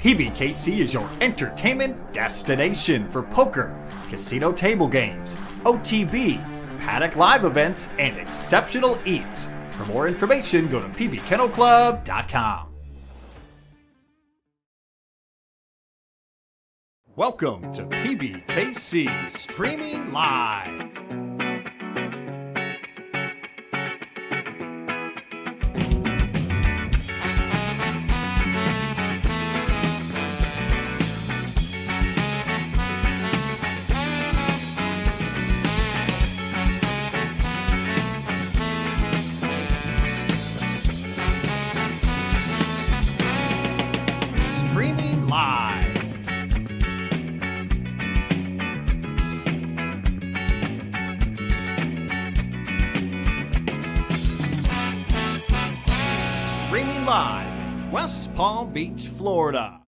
Pbkc is your entertainment destination for poker, casino table games, OTB, paddock live events, and exceptional eats. For more information, go to pbkennelclub.com. Welcome to Pbkc Streaming Live. Streaming Live. Streaming live in West Palm Beach, Florida.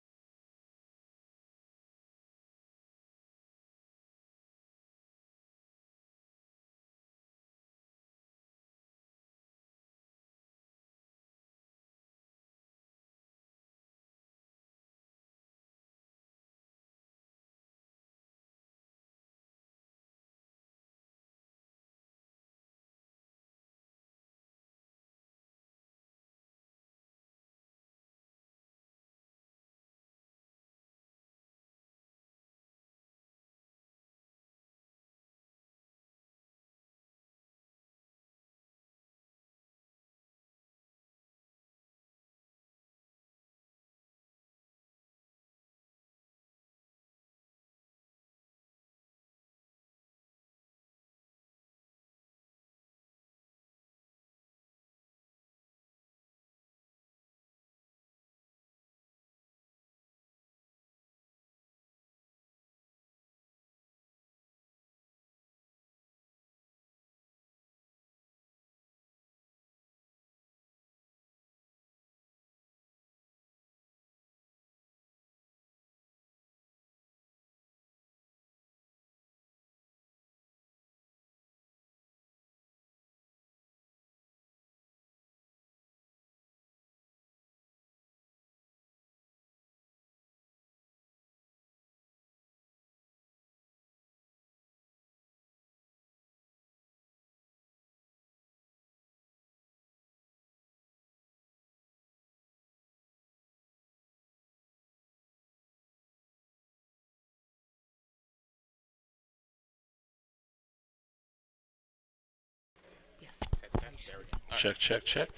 Check, check, check.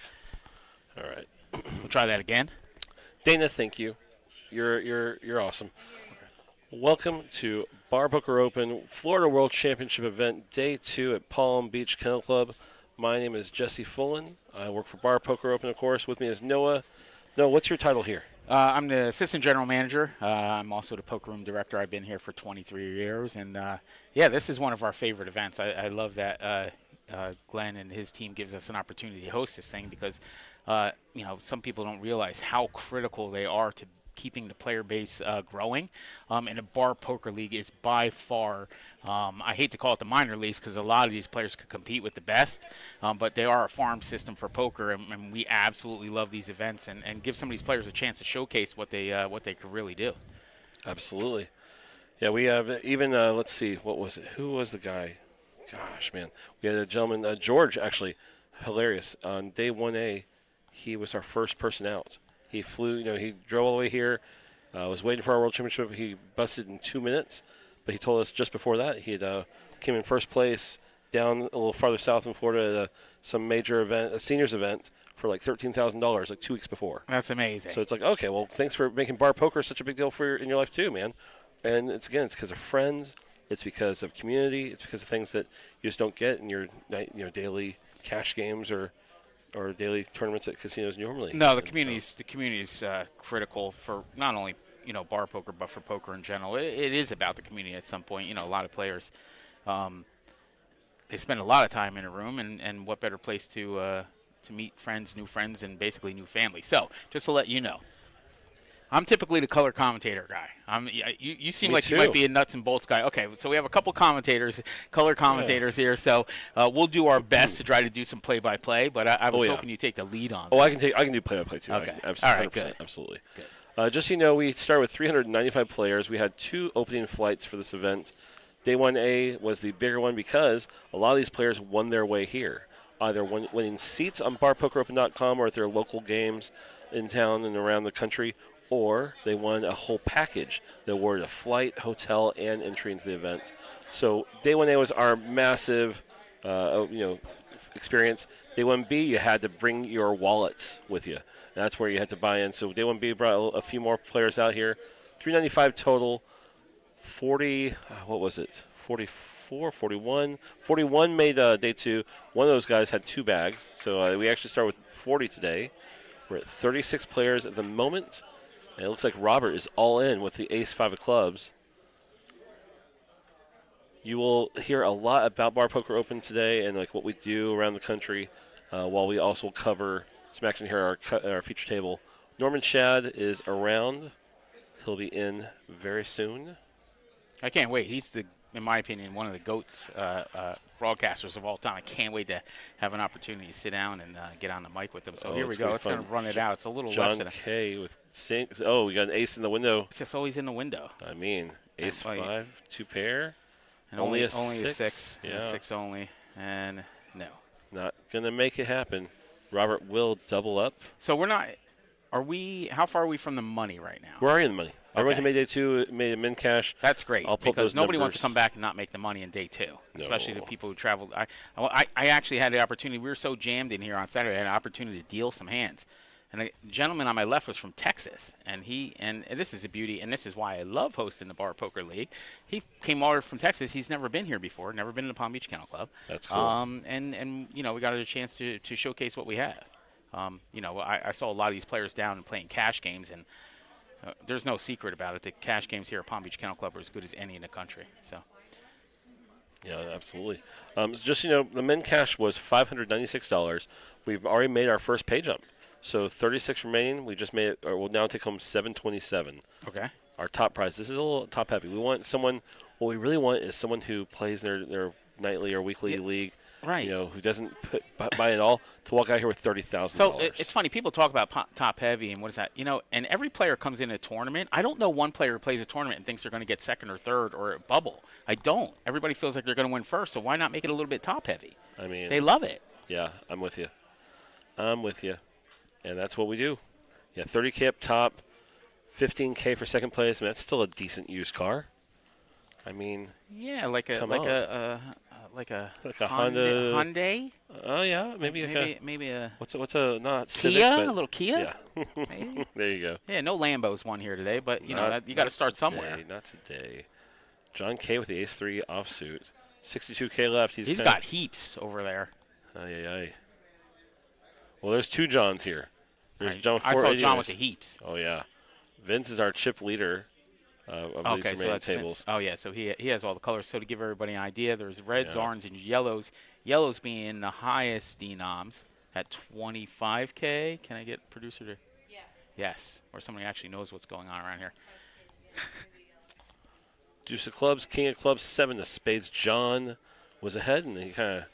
All right. We'll try that again. Dana, thank you. You're awesome. Okay. Welcome to Bar Poker Open Florida World Championship event, day 2 at Palm Beach Kennel Club. My name is Jesse Fullen. I work for Bar Poker Open, of course. With me is Noah. Noah, what's your title here? I'm the assistant general manager. I'm also the poker room director. I've been here for 23 years, and yeah, this is one of our favorite events. I love that Glenn and his team gives us an opportunity to host this thing because, you know, some people don't realize how critical they are to keeping the player base growing. And a bar poker league is by far, I hate to call it the minor leagues because a lot of these players could compete with the best, but they are a farm system for poker, and we absolutely love these events and give some of these players a chance to showcase what they could really do. Absolutely. Yeah, we have even, let's see, what was it? Who was the guy? Gosh, man. We had a gentleman, George, actually, hilarious. On day 1A, he was our first person out. He flew, you know, he drove all the way here, was waiting for our World Championship. He busted in 2 minutes, but he told us just before that he had came in first place down a little farther south in Florida at some major event, a seniors event, for like $13,000 like 2 weeks before. That's amazing. So it's like, okay, well, thanks for making bar poker such a big deal in your life too, man. And it's because of friends. It's because of community. It's because of things that you just don't get in your daily cash games or daily tournaments at casinos normally. No, the community's critical for not only bar poker but for poker in general. It is about the community at some point. A lot of players they spend a lot of time in a room, and what better place to meet friends, new friends, and basically new family. So just to let you know, I'm typically the color commentator guy. You seem like you might be a nuts and bolts guy. Okay, so we have a couple color commentators here. So we'll do our best to try to do some play-by-play. But I was hoping you'd take the lead on. Oh, I can do play-by-play too. Okay, Absolutely. All right, good. Absolutely. Good. Just so you know, we started with 395 players. We had 2 opening flights for this event. Day 1A was the bigger one because a lot of these players won their way here, either winning seats on barpokeropen.com or at their local games in town and around the country, or they won a whole package that awarded a flight, hotel, and entry into the event. So Day 1A was our massive experience. Day 1B, you had to bring your wallets with you. That's where you had to buy in. So Day 1B brought a few more players out here. 395 total. 40, what was it? 44, 41. 41 made Day 2. One of those guys had 2 bags. So we actually started with 40 today. We're at 36 players at the moment. And it looks like Robert is all in with the ace-5 of clubs. You will hear a lot about Bar Poker Open today and like what we do around the country, while we also cover some action here at our feature table. Norman Shad is around. He'll be in very soon. I can't wait. He's, in my opinion, one of the GOATs broadcasters of all time. I can't wait to have an opportunity to sit down and get on the mic with him. So here we go. Let's going to run it out. It's a little less than K with sinks. Oh, we got an ace in the window. It's just always in the window. I mean, ace-5, 2 pair. And only a 6. Yeah. A 6 only. And no. Not going to make it happen. Robert will double up. So we're not – how far are we from the money right now? We're already in the money. Okay. Everyone can make Day 2, made a min cash. That's great because nobody wants to come back and not make the money in Day 2, especially the people who traveled. I actually had the opportunity. We were so jammed in here on Saturday. I had an opportunity to deal some hands. And a gentleman on my left was from Texas, and this is a beauty, and this is why I love hosting the Bar Poker League. He came all from Texas. He's never been here before, never been to the Palm Beach Kennel Club. That's cool. And we got a chance to showcase what we have. I saw a lot of these players down and playing cash games, and there's no secret about it. The cash games here at Palm Beach Kennel Club are as good as any in the country. So. Yeah, absolutely. Just the min cash was $596. We've already made our first pay jump. So 36 remaining. We just made it, or we'll now take home 727. Okay. Our top prize. This is a little top heavy. We want someone. What we really want is someone who plays their nightly or weekly league. Right. Who doesn't buy it all to walk out here with $30,000. So it's funny. People talk about top heavy and what is that? And every player comes in a tournament. I don't know one player who plays a tournament and thinks they're going to get second or third or a bubble. I don't. Everybody feels like they're going to win first. So why not make it a little bit top heavy? I mean, they love it. Yeah, I'm with you. And that's what we do. Yeah, 30K up top, 15K for second place. I mean, that's still a decent used car. I mean, yeah, like a Honda Hyundai. Oh yeah, maybe a what's a not Kia, Civic, a little Kia. Yeah, maybe. There you go. Yeah, no Lambos won here today, but you got to start somewhere. Not today. John K with the ace-3 offsuit. 62K left. He's got heaps over there. Aye. Well, there's 2 Johns here. There's John. I saw John with the heaps. Oh yeah, Vince is our chip leader of these remaining tables. Vince. Oh yeah, so he has all the colors. So to give everybody an idea, there's reds, orange, and yellows. Yellows being the highest denoms at 25K. Can I get producer to? Yeah. Yes, or somebody actually knows what's going on around here. Deuce of clubs, king of clubs, 7 of spades. John was ahead, and he kind of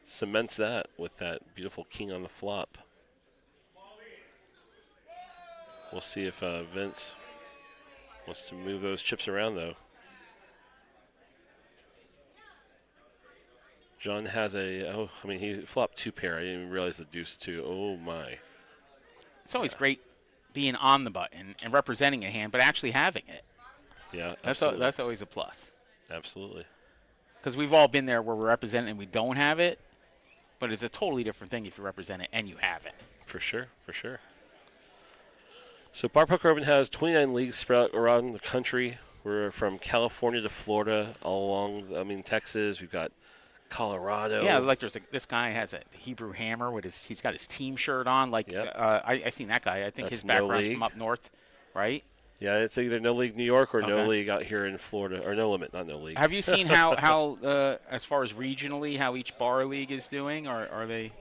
cements that with that beautiful king on the flop. We'll see if Vince wants to move those chips around, though. John has he flopped 2 pair. I didn't even realize the deuce 2. Oh, my. It's always great being on the button and representing a hand, but actually having it. Yeah, that's always a plus. Absolutely. Because we've all been there where we're representing and we don't have it, but it's a totally different thing if you represent it and you have it. For sure. So Bar Poker Open has 29 leagues spread out around the country. We're from California to Florida, all along, Texas. We've got Colorado. Yeah, like this guy has a Hebrew hammer with he's got his team shirt on. Like, yep. I seen that guy. I think his background's from up north, right? Yeah, it's either No League New York or No League out here in Florida, or No Limit, not No League. Have you seen how as far as regionally, how each bar league is doing, or are they?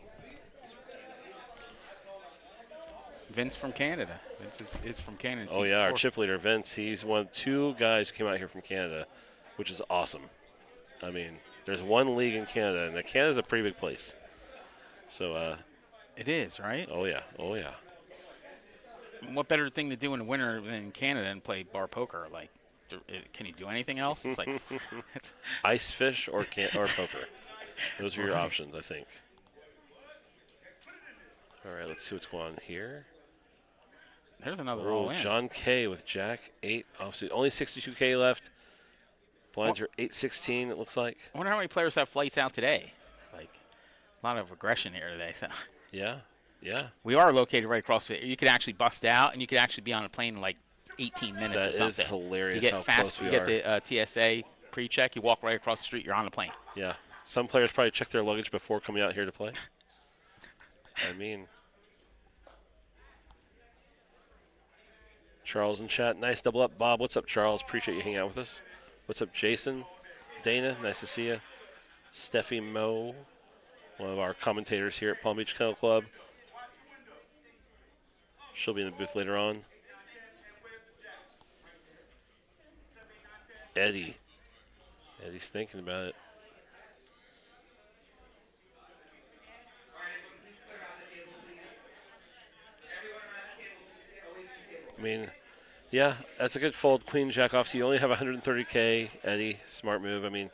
Vince from Canada. Vince is from Canada. Oh yeah, our chip leader Vince. He's one of 2 guys who came out here from Canada, which is awesome. There's 1 league in Canada, and Canada's a pretty big place. So it is, right? Oh yeah. what better thing to do in the winter than in Canada than play bar poker? Like, can you do anything else? It's like it's, Ice fish or poker. Those are your options, I think. All right, let's see what's going on here. there's another roll in. John K with Jack 8 offsuit. Only 62K left. Blinds are 8-16, it looks like. I wonder how many players have flights out today. Like, a lot of aggression here today. So Yeah, yeah. we are located right across the. You could actually bust out, and you could actually be on a plane in like 18 minutes That or something. is hilarious You get how fast. close we you are. get the TSA pre-check. You walk right across the street. You're on the plane. Yeah. Some players probably check their luggage before coming out here to play. I mean, Charles in chat. Nice double up. Bob, what's up, Charles? Appreciate you hanging out with us. What's up, Jason? Dana, nice to see you. Steffi Moe, one of our commentators here at Palm Beach Kennel Club. She'll be in the booth later on. Eddie. Eddie's thinking about it. I mean, yeah, that's a good fold. Queen Jack off. So you only have 130K, Eddie. Smart move. I mean,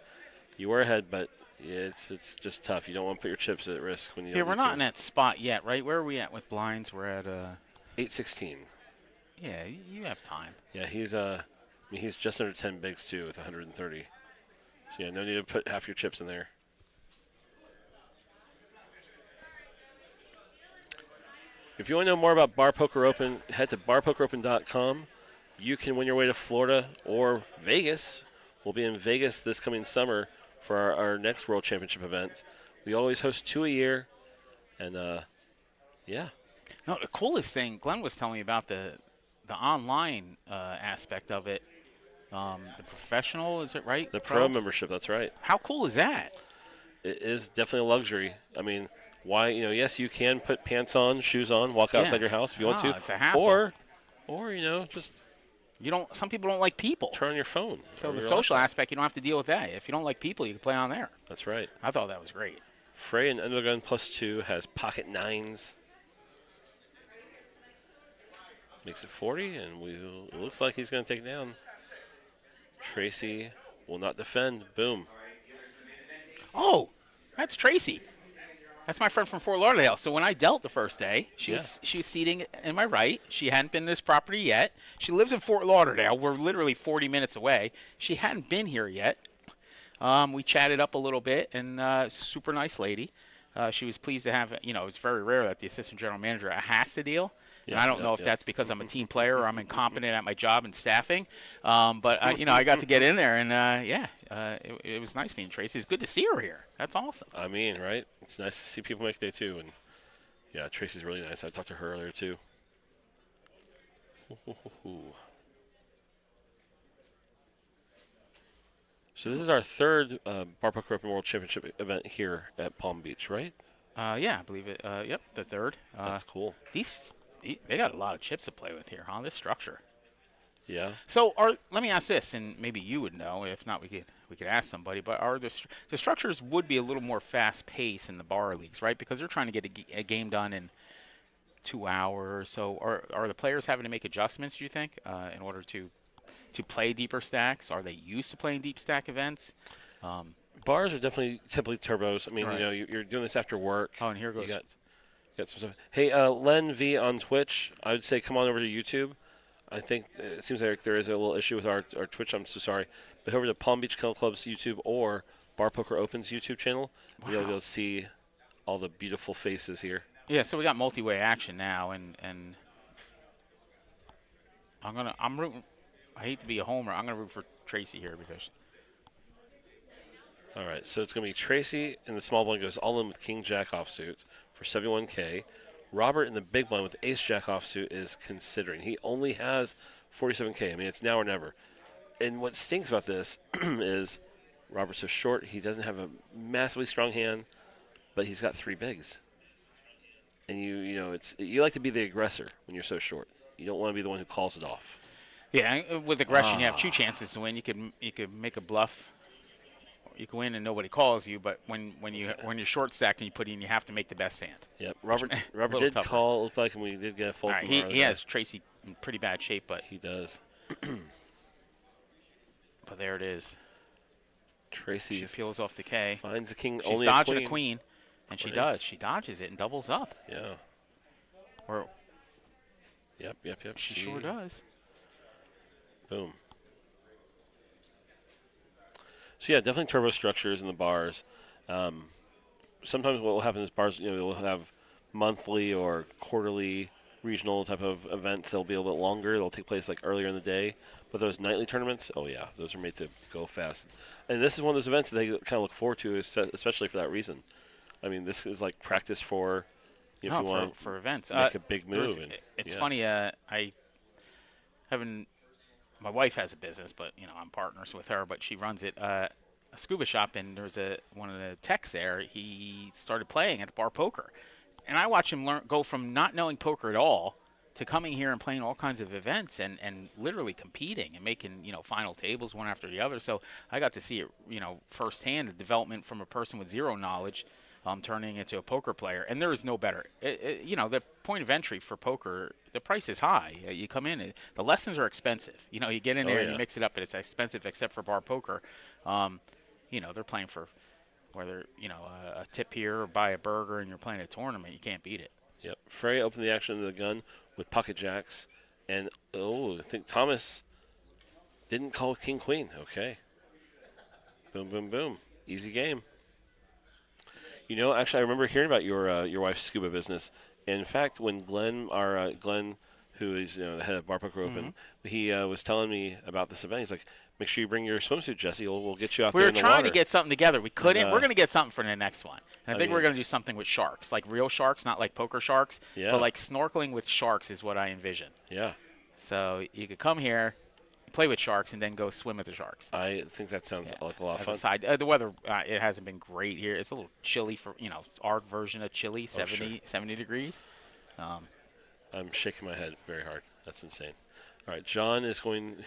you were ahead, but yeah, it's just tough. You don't want to put your chips at risk when you. Yeah, we're not in that spot yet, right? Where are we at with blinds? We're at 8-16. Yeah, you have time. Yeah, he's just under 10 bigs too with 130. So yeah, no need to put half your chips in there. If you want to know more about Bar Poker Open, head to barpokeropen.com. You can win your way to Florida or Vegas. We'll be in Vegas this coming summer for our next World Championship event. We always host 2 a year, and yeah. No, the coolest thing Glenn was telling me about the online aspect of it. The professional, is it right? The pro membership, that's right. How cool is that? It is definitely a luxury. I mean, why? Yes, you can put pants on, shoes on, walk outside your house if you want to. It's a hassle. Or just you don't. Some people don't like people. turn on your phone. So the social aspect, you don't have to deal with that. If you don't like people, you can play on there. That's right. I thought that was great. Frey and Undergun +2 has pocket nines. Makes it 40, and it looks like he's going to take it down. Tracy will not defend. Boom. Oh, that's Tracy. That's my friend from Fort Lauderdale. So when I dealt the first day, she was seating in my right. She hadn't been to this property yet. She lives in Fort Lauderdale. We're literally 40 minutes away. She hadn't been here yet. We chatted up a little bit, and super nice lady. She was pleased to have, it's very rare that the assistant general manager has to deal. And I don't know if that's because I'm a team player or I'm incompetent at my job and staffing. But, I got to get in there, and, it was nice meeting Tracy. It's good to see her here. That's awesome. I mean, right? It's nice to see people make day too. And, yeah, Tracy's really nice. I talked to her earlier, too. So this is our third Bar Poker Open World Championship event here at Palm Beach, right? Yeah, I believe it. Yep, the third. That's cool. They got a lot of chips to play with here, huh? This structure. Yeah. So, let me ask this, and maybe you would know. If not, we could ask somebody. But are the structures would be a little more fast-paced in the bar leagues, right? Because they're trying to get a game done in 2 hours. So, are the players having to make adjustments? Do you think, in order to play deeper stacks? Are they used to playing deep stack events? Bars are definitely typically turbos. I mean, Right. You're doing this after work. Oh, and here goes. You got some stuff. Hey, Len V on Twitch, I would say come on over to YouTube. I think it seems like there is a little issue with our Twitch. I'm so sorry. But over to Palm Beach Kennel Club's YouTube or Bar Poker Open's YouTube channel, you'll be able to see all the beautiful faces here. Yeah, so we got multi-way action now, and I'm rooting. I hate to be a homer. I'm gonna root for Tracy here because. All right, so it's going to be Tracy in the small blind goes all in with King Jack offsuit for 71K. Robert in the big blind with Ace Jack offsuit is considering. He only has 47K. I mean, it's now or never. And what stinks about this is Robert's so short. He doesn't have a massively strong hand, but he's got 3 bigs. And you like to be the aggressor when you're so short. You don't want to be the one who calls it off. Yeah, with aggression, you have 2 chances to win. You could make a bluff. you can win and nobody calls you, but when you're short stacked and you put in, you have to make the best hand. Yep. Robert little did tougher. call. It looked like we did get a fold. All right, from our he other has Tracy in pretty bad shape, but guy. He does. but there it is. Tracy She peels off the K. finds the king. She's only dodging a queen, and she Nice. does. She dodges it and doubles up. Yeah. Or Yep. she sure does. Boom. So yeah, definitely turbo structures in the bars. Sometimes what will happen is bars, they'll have monthly or quarterly regional type of events. They'll be a little bit longer. They'll take place like earlier in the day. But those nightly tournaments, oh yeah, those are made to go fast. And this is one of those events that they kind of look forward to, especially for that reason. I mean, this is like practice for if you want for events. make a big move. It's funny. I haven't. My wife has a business, but I'm partners with her. But she runs it a scuba shop, and there's one of the techs there. He started playing at the bar poker, and I watch him go from not knowing poker at all to coming here and playing all kinds of events and literally competing and making final tables one after the other. So I got to see it firsthand, the development from a person with zero knowledge. Turning into a poker player, and there is no better. The point of entry for poker, the price is high. You come in, the lessons are expensive. You get in there and you mix it up, but it's expensive except for bar poker. They're playing for whether a tip here or buy a burger, and you're playing a tournament. You can't beat it. Yep. Frey opened the action of the gun with pocket jacks, and I think Thomas didn't call king queen. Okay. Boom, boom, boom. Easy game. Actually, I remember hearing about your wife's scuba business. And in fact, when Glenn, who is the head of Bar Poker Open, he was telling me about this event. He's like, "Make sure you bring your swimsuit, Jesse. We'll get you out there in the water." We were trying to get something together. We couldn't. And, we're going to get something for the next one. And I think we're going to do something with sharks, like real sharks, not like poker sharks, but like snorkeling with sharks is what I envision. Yeah. So you could come here, play with sharks, and then go swim with the sharks. I think that sounds like a lot of fun. Aside, the weather, it hasn't been great here. It's a little chilly for, our version of chilly, 70 degrees. I'm shaking my head very hard. That's insane. All right, John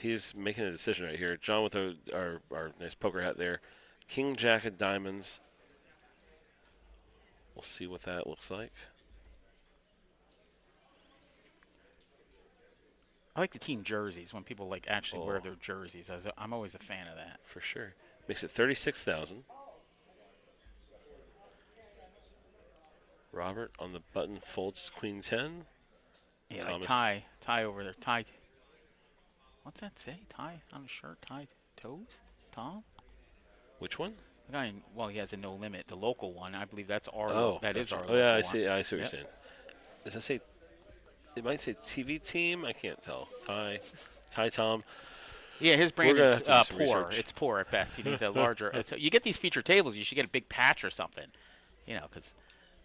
he's making a decision right here. John with our nice poker hat there. King, jack of diamonds. We'll see what that looks like. I like the team jerseys when people actually wear their jerseys. I'm always a fan of that. For sure. Makes it 36,000. Robert on the button folds queen 10. Yeah, Thomas. like tie over there. Tie. What's that say? Tie on the shirt. Tie toes. Tom. Which one? The guy. Well, he has a no limit. The local one. I believe that's our. That is our. Oh yeah, I local see. one. I see what you're saying. Does that say? It might say TV team. I can't tell. Ty Tom. Yeah, his brand is poor. Research. It's poor at best. He needs a larger. So you get these feature tables, you should get a big patch or something. Because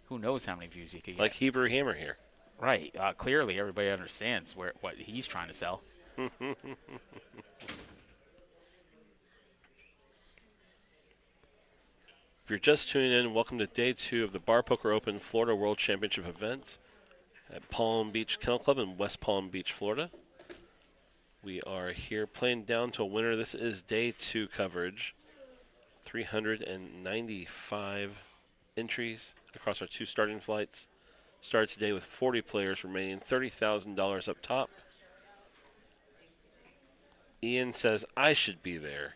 who knows how many views you could get. Like Hebrew Hammer here. Right. Clearly, everybody understands what he's trying to sell. If you're just tuning in, welcome to day 2 of the Bar Poker Open Florida World Championship event at Palm Beach Kennel Club in West Palm Beach, Florida. We are here playing down to a winner. This is day 2 coverage. 395 entries across our 2 starting flights. Started today with 40 players remaining, $30,000 up top. Ian says, I should be there.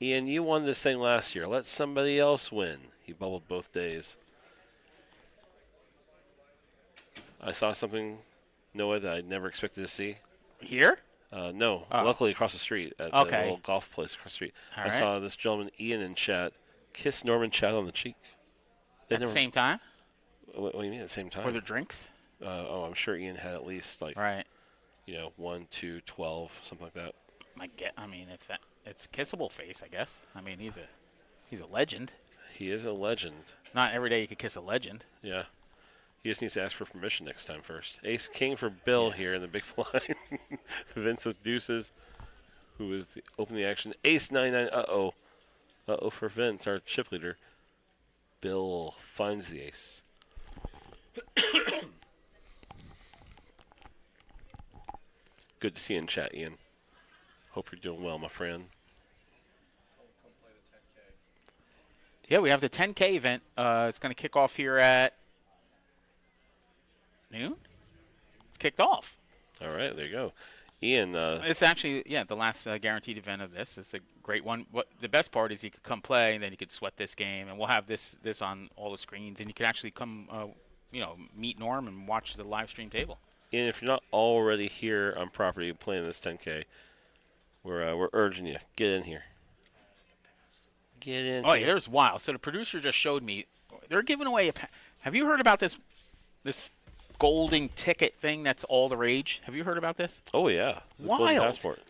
Ian, you won this thing last year. Let somebody else win. He bubbled both days. I saw something, Noah, that I never expected to see. Here? No, luckily across the street at the little golf place across the street. I saw this gentleman, Ian, in chat, kiss Norman Chat on the cheek. At the same time? What do you mean at the same time? Were there drinks? I'm sure Ian had at least 1, 2, 12, something like that. If it's kissable face, I guess. He's a legend. He is a legend. Not every day you could kiss a legend. Yeah. He just needs to ask for permission next time first. Ace King for Bill here in the big blind. Vince with deuces, who is opening the action. Ace 9-9. Uh-oh. Uh-oh for Vince, our chip leader. Bill finds the ace. Good to see you in chat, Ian. Hope you're doing well, my friend. Yeah, we have the 10K event. It's going to kick off here at noon. It's kicked off. All right, there you go. Ian. It's actually, the last guaranteed event of this. It's a great one. What the best part is you could come play, and then you could sweat this game, and we'll have this on all the screens, and you can actually come, meet Norm and watch the live stream table. Ian, if you're not already here on property playing this 10K, we're urging you, get in here. Get in. Oh, yeah, there's wild. So the producer just showed me they're giving away have you heard about this golden ticket thing that's all the rage? Have you heard about this? Oh yeah, the Wild. Golden Passport.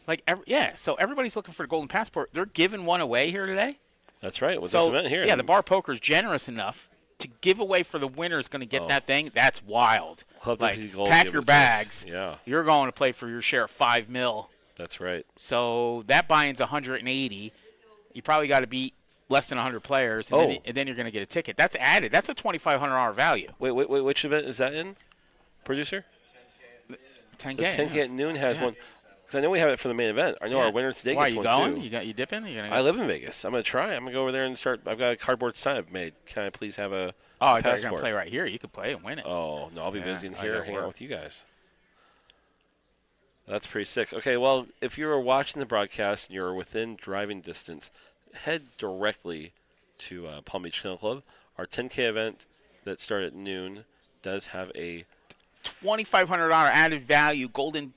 So everybody's looking for the golden passport. They're giving one away here today. That's right. With this event here. Yeah, the bar poker's generous enough to give away for the winners going to get that thing. That's wild. Club like, Gold pack give your it to us. bags. Yeah. You're going to play for your share of $5 million. That's right. So that buy-in's 180. You probably got to beat less than 100 players, and then you're going to get a ticket. That's added. That's a $2,500 value. Wait. Which event is that in, producer? 10K. The 10K at noon has one. Because I know we have it for the main event. I know our winner today Why, gets you one going? too. You dipping? You gonna go? I live in Vegas. I'm going to try. I'm going to go over there and start. I've got a cardboard sign I've made. Can I please have a I thought you were passport? going to play right here. You could play and win it. Oh, no, I'll be busy in I here gotta hanging out work. with you guys. That's pretty sick. Okay, well, if you were watching the broadcast and you're within driving distance, head directly to Palm Beach Kennel Club. Our 10K event that started at noon does have a $2,500 added value golden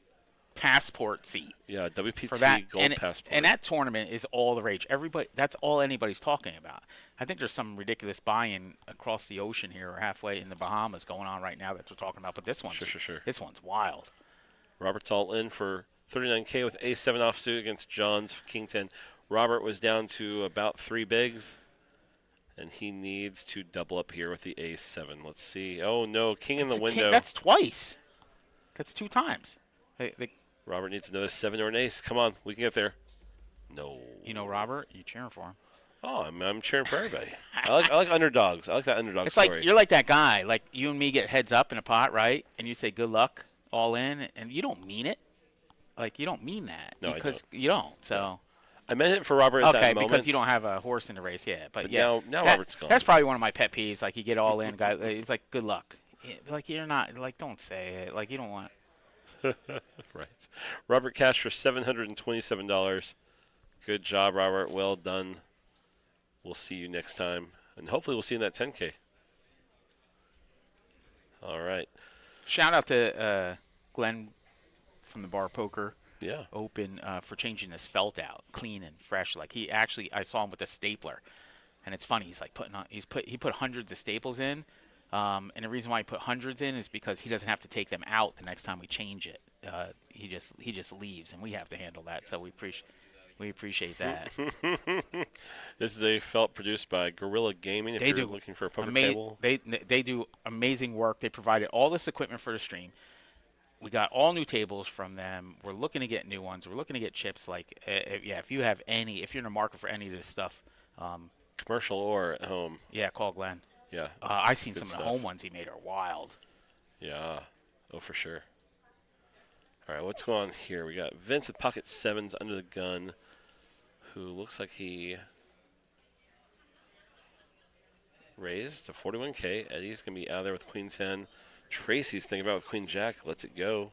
passport seat. Yeah, For WPT that, Gold Passport. and that tournament is all the rage. That's all anybody's talking about. I think there's some ridiculous buy-in across the ocean here or halfway in the Bahamas going on right now that they're talking about. But this one's Sure. This one's wild. Robert's all in for 39K with A7 offsuit against John's King 10. Robert was down to about 3 bigs, and he needs to double up here with the A7. Let's see. Oh, no, King in the window. That's twice. That's 2 times. Robert needs another 7 or an ace. Come on, we can get there. No. You know Robert, you cheering for him. Oh, I'm cheering for everybody. I like underdogs. I like that underdog It's story. like you're like that guy. Like you and me get heads up in a pot, right? And you say good luck, all in, and you don't mean it. Like you don't mean that No, I because don't. you don't. So I meant it for Robert at that okay, moment. because you don't have a horse in the race yet. But yeah, now Robert's gone. That's probably one of my pet peeves. Like you get all in, guy. It's like good luck. Yeah, like you're not. Like don't say it. Like you don't want. Right. Robert cashed for $727. Good job, Robert. Well done. We'll see you next time. And hopefully we'll see you in that 10K. All right. Shout out to Glenn from the Bar Poker Yeah. Open for changing his felt out, clean and fresh. Like he actually, I saw him with a stapler, and it's funny. He's like he put hundreds of staples in, and the reason why he put hundreds in is because he doesn't have to take them out the next time we change it. He just leaves, and we have to handle that. So we appreciate that. This is a felt produced by Gorilla Gaming. If you're looking for a poker table. They do amazing work. They provided all this equipment for the stream. We got all new tables from them. We're looking to get new ones. We're looking to get chips. Like, if you have any, if you're in the market for any of this stuff, Commercial or at home. yeah, call Glenn. Yeah. I've seen some good of the stuff. home ones he made are wild. Yeah. Oh, for sure. All right, what's going on here? We got Vince with pocket sevens under the gun, who looks like he raised to 41K. Eddie's going to be out there with Queen 10. Tracy's thinking about with Queen Jack. Lets it go.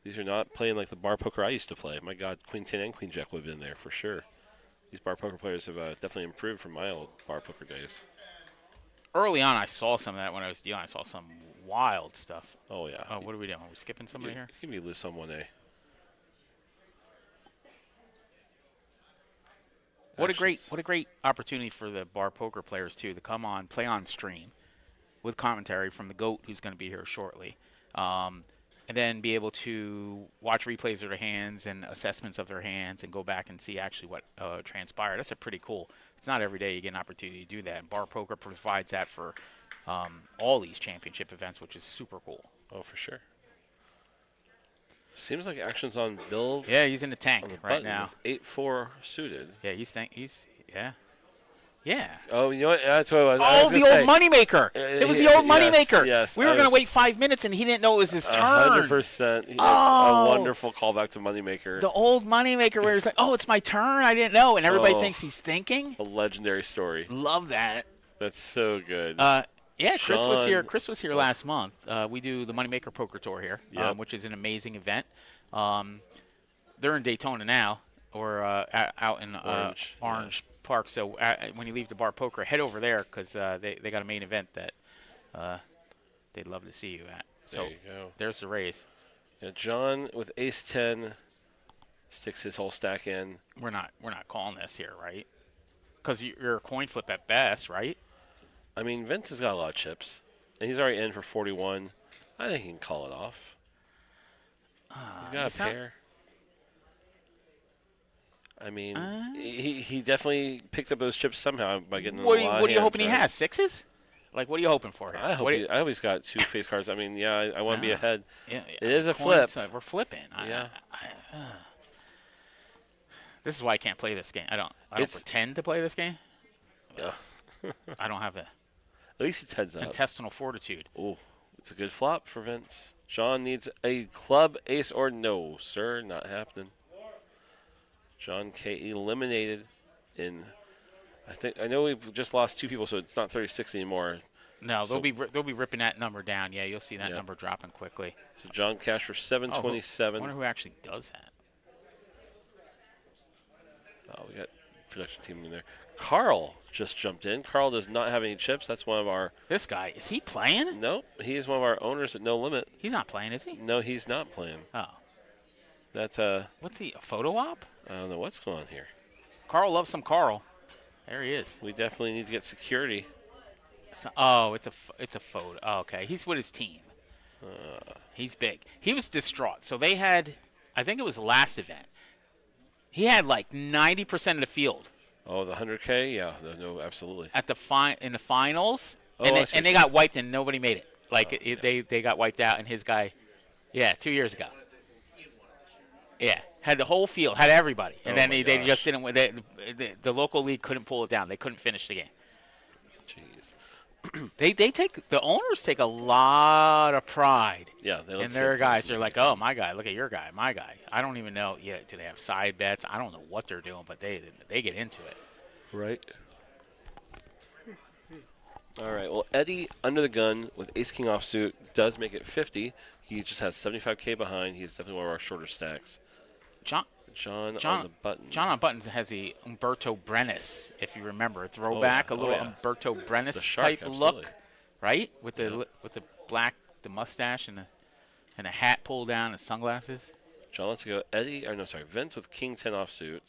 These are not playing like the bar poker I used to play. My God, Queen 10 and Queen Jack would have been there for sure. These bar poker players have definitely improved from my old bar poker days. Early on, I saw some of that when I was dealing. I saw some wild stuff. Oh, yeah. Oh, what are we doing? Are we skipping somebody here? You can be loose on 1A. What a great opportunity for the bar poker players too to come on, play on stream, with commentary from the GOAT, who's going to be here shortly, and then be able to watch replays of their hands and assessments of their hands, and go back and see actually what transpired. That's a pretty cool. It's not every day you get an opportunity to do that. And bar poker provides that for all these championship events, which is super cool. Oh, for sure. Seems like action's on build. Yeah, he's in the tank On the right button now. with 8-4 suited. Yeah, he's yeah. Yeah. Oh, you know what? That's what I was. Oh, the old moneymaker. It was the old moneymaker. Yes. We were going to wait 5 minutes, and he didn't know it was his turn. 100%. It's a wonderful callback to moneymaker. The old moneymaker where he's like, oh, it's my turn. I didn't know. And everybody thinks he's thinking. A legendary story. Love that. That's so good. Yeah, Chris was Sean- here. Chris was here last month. We do the Moneymaker Poker Tour here, Yep. which is an amazing event. They're in Daytona now, or out in Orange Park. So when you leave the bar poker, head over there because they got a main event that they'd love to see you at. So there you go. there's the raise. Yeah, John with ace 10 sticks his whole stack in. We're not calling this here, right? Because you're a coin flip at best, right? I mean, Vince has got a lot of chips, and he's already in for 41. I think he can call it off. He's got a pair. I mean, he definitely picked up those chips somehow by getting. What are you hoping he has? Sixes? Like, what are you hoping for here? I hope he's got 2 face cards. I mean, yeah, I want to be ahead. Yeah, it is a flip. We're flipping. Yeah. This is why I can't play this game. I don't pretend to play this game. Yeah. I don't have the At least it's heads up. intestinal fortitude. Oh, it's a good flop for Vince. John needs a club ace or no, sir. Not happening. John K eliminated in. I know we've just lost 2 people, so it's not 36 anymore. No, they'll be ripping that number down. Yeah, you'll see that number dropping quickly. So John cashed for 727. I wonder who actually does that. Oh, we got production team in there. Carl just jumped in. Carl does not have any chips. That's one of our. This guy, is he playing? Nope, he is one of our owners at No Limit. He's not playing, is he? No, he's not playing. Oh. That's What's he? A photo op? I don't know what's going on here. Carl loves some Carl. There he is. We definitely need to get security. So, it's a photo. Oh, okay, he's with his team. He's big. He was distraught. So they had, I think it was the last event. He had like 90% of the field. Oh, the 100K? Yeah, no, absolutely. At the in the finals, Oh, and they got wiped and nobody made it. Like they got wiped out, and his guy, 2 years ago. Yeah, had the whole field, had everybody, and then they just didn't win. The local league couldn't pull it down. They couldn't finish the game. Jeez. The owners take a lot of pride. Yeah, they look and their guys. They're like, oh, my guy, look at your guy, my guy. I don't even know. Yeah, do they have side bets? I don't know what they're doing, but they get into it. Right. All right. Well, Eddie under the gun with Ace King offsuit does make it 50. He just has 75K behind. He's definitely one of our shorter stacks. John on the button. John on buttons has the Umberto Brenes, if you remember, throwback, a little Umberto Brenes type look, right? With the the mustache and the hat pulled down and sunglasses. John lets go. Vince with King 10 offsuit.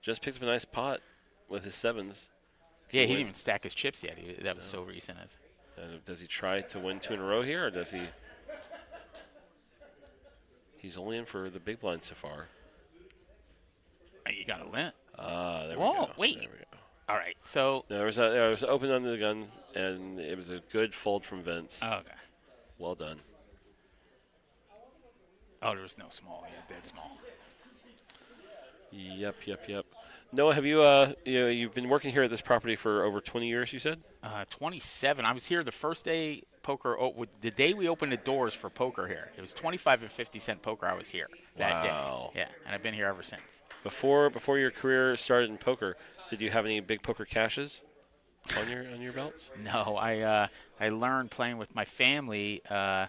Just picked up a nice pot with his 7s. Yeah, he didn't even stack his chips yet. That was so recent. Does he try to win 2 in a row here, or does he? He's only in for the big blind so far. You got a limp. There we go. Whoa, wait. There we go. All right, so. There was open under the gun, and it was a good fold from Vince. Oh, okay. Well done. Oh, there was no small. Yeah, dead small. Yep. Noah, have you you've been working here at this property for over 20 years, you said? 27. I was here the first day the day we opened the doors for poker here. It was 25 and 50 cent poker. I was here that day. Yeah, and I've been here ever since. Before your career started in poker, did you have any big poker caches on your belts? No, I learned playing with my family. I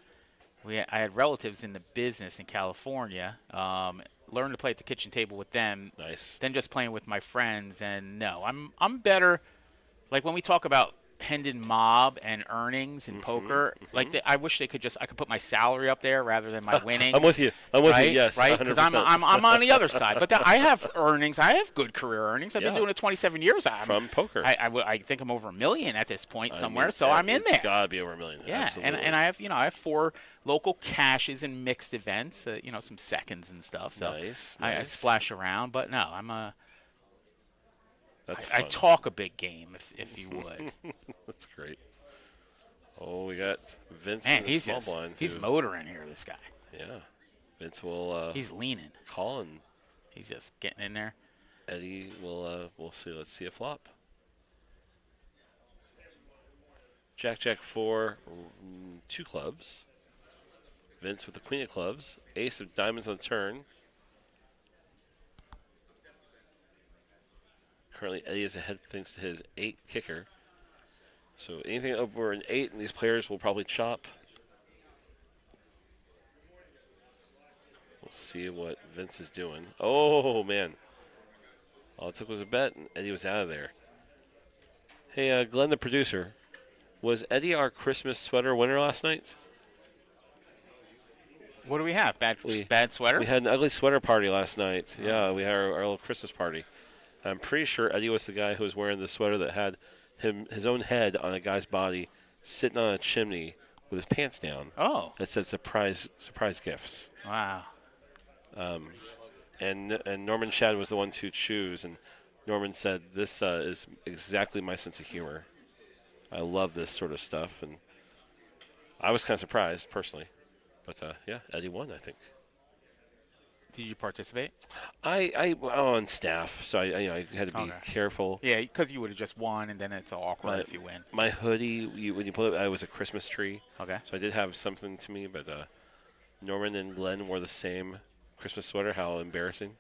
had relatives in the business in California. Learned to play at the kitchen table with them. Nice. Then just playing with my friends. And no, I'm better. Like when we talk about Hendon Mob and earnings in poker, like I wish I could put my salary up there rather than my winnings. I'm with you. Yes, right. Because I'm on the other side. But I have earnings. I have good career earnings. I've been doing it 27 years. From poker. I think I'm over $1 million at this point somewhere. So I'm in there. It's got to be over $1 million. Yeah, absolutely. and I have 4 local caches and mixed events. Some seconds and stuff. So nice. I splash around. But no, I fun. talk a big game, if you would. That's great. Oh, we got Vince Man, in the small blind. He's motoring here, this guy. Yeah. Vince will he's leaning. Call, and he's just getting in there. Eddie will we'll see. Let's see a flop. Jack, Jack 4, 2 clubs. Vince with the queen of clubs. Ace of diamonds on the turn. Currently, Eddie is ahead thanks to his 8 kicker. So anything over an 8, and these players will probably chop. We'll see what Vince is doing. Oh, man. All it took was a bet, and Eddie was out of there. Hey, Glenn, the producer. Was Eddie our Christmas sweater winner last night? What do we have? Bad sweater? We had an ugly sweater party last night. Yeah, we had our little Christmas party. I'm pretty sure Eddie was the guy who was wearing the sweater that had his own head on a guy's body, sitting on a chimney with his pants down. Oh. That said surprise gifts. Wow. And Norman Shad was the one to choose, and Norman said, this is exactly my sense of humor. I love this sort of stuff, and I was kind of surprised, personally. But, yeah, Eddie won, I think. Did you participate? I on staff, so I had to be careful. Yeah, because you would have just won, and then it's awkward if you win. My hoodie, when you pull it, I was a Christmas tree. Okay. So I did have something to me, but Norman and Glenn wore the same Christmas sweater. How embarrassing.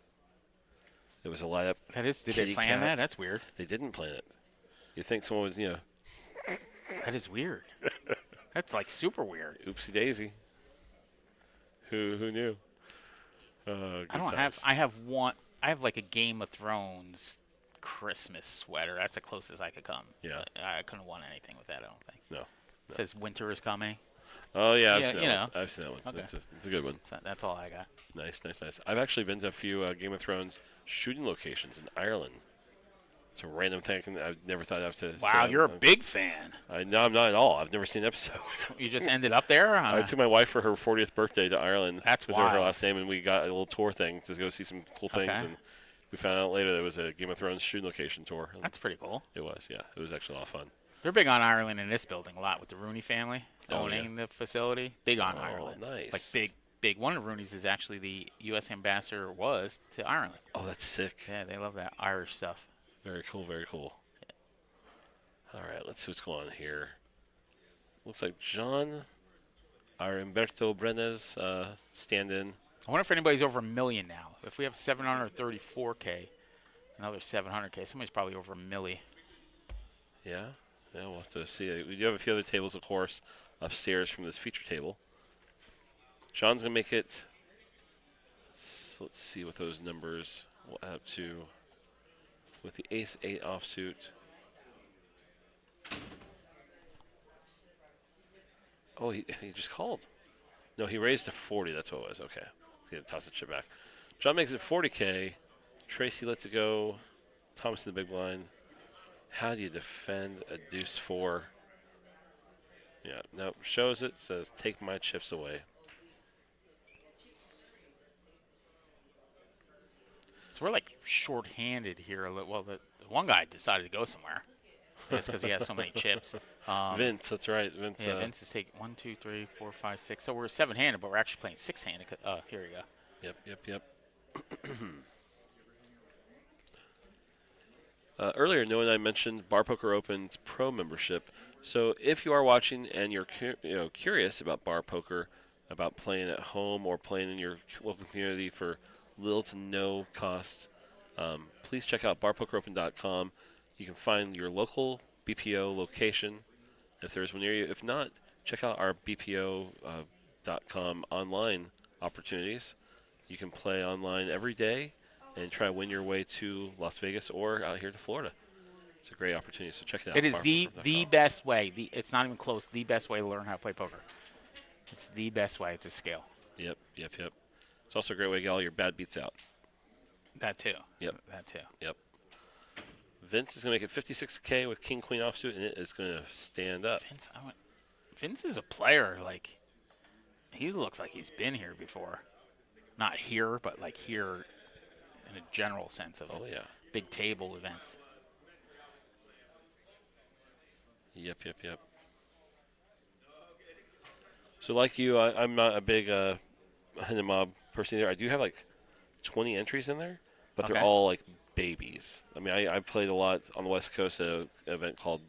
It was a light up. Did they plan that? That's weird. They didn't plan it. You think someone was, That is weird. That's like super weird. Oopsie daisy. Who knew? I have like a Game of Thrones Christmas sweater. That's the closest I could come. Yeah. But I couldn't want anything with that, I don't think. No. It says winter is coming. Oh, yeah, I've seen that one. Okay. It's a good one. So that's all I got. Nice. I've actually been to a few Game of Thrones shooting locations in Ireland. It's a random thing I've never thought I'd have to say. Wow, you're a big fan. No, I'm not at all. I've never seen an episode. You just ended up there? I took my wife for her 40th birthday to Ireland. That's wild. Her last name, and we got a little tour thing to go see some cool things. And we found out later there was a Game of Thrones shooting location tour. That's pretty cool. It was, yeah. It was actually a lot of fun. They're big on Ireland in this building a lot with the Rooney family owning the facility. Big on Ireland. Nice. Like big. One of the Rooneys is actually the U.S. ambassador to Ireland. Oh, that's sick. Yeah, they love that Irish stuff. Very cool. All right, let's see what's going on here. Looks like John, our Humberto Brenes stand-in. I wonder if anybody's over 1 million now. If we have 734K, another 700K, somebody's probably over 1 million. Yeah, we'll have to see. We do have a few other tables, of course, upstairs from this feature table. John's going to make it. So let's see what those numbers will add up to with the Ace-8 offsuit. Oh, I think he just called. No, he raised to 40. That's what it was. Okay. He's going to toss the chip back. John makes it 40K. Tracy lets it go. Thomas in the big blind. How do you defend a deuce 4? Yeah, no, shows it. Says, take my chips away. So we're like short-handed here a little. Well, the one guy decided to go somewhere. That's because he has so many chips. Vince, that's right. Vince is taking 1, 2, 3, 4, 5, 6. So we're 7-handed, but we're actually playing 6-handed. Here we go. Yep. Earlier, Noah and I mentioned Bar Poker Open's Pro membership. So if you are watching and you're curious about Bar Poker, about playing at home or playing in your local community for little to no cost, please check out barpokeropen.com. You can find your local BPO location if there's one near you. If not, check out our BPO.com online opportunities. You can play online every day and try to win your way to Las Vegas or out here to Florida. It's a great opportunity, so check it out. It is the best way. It's not even close. The best way to learn how to play poker. It's the best way to scale. Yep. It's also a great way to get all your bad beats out. That too. Yep. That too. Yep. Vince is going to make it 56K with King Queen offsuit, and it is going to stand up. Vince is a player. Like, he looks like he's been here before. Not here, but like here in a general sense of big table events. Yep. So like you, I'm not a big hidden mob person either. I do have like 20 entries in there, but they're all like babies. I mean, I played a lot on the West Coast at an event called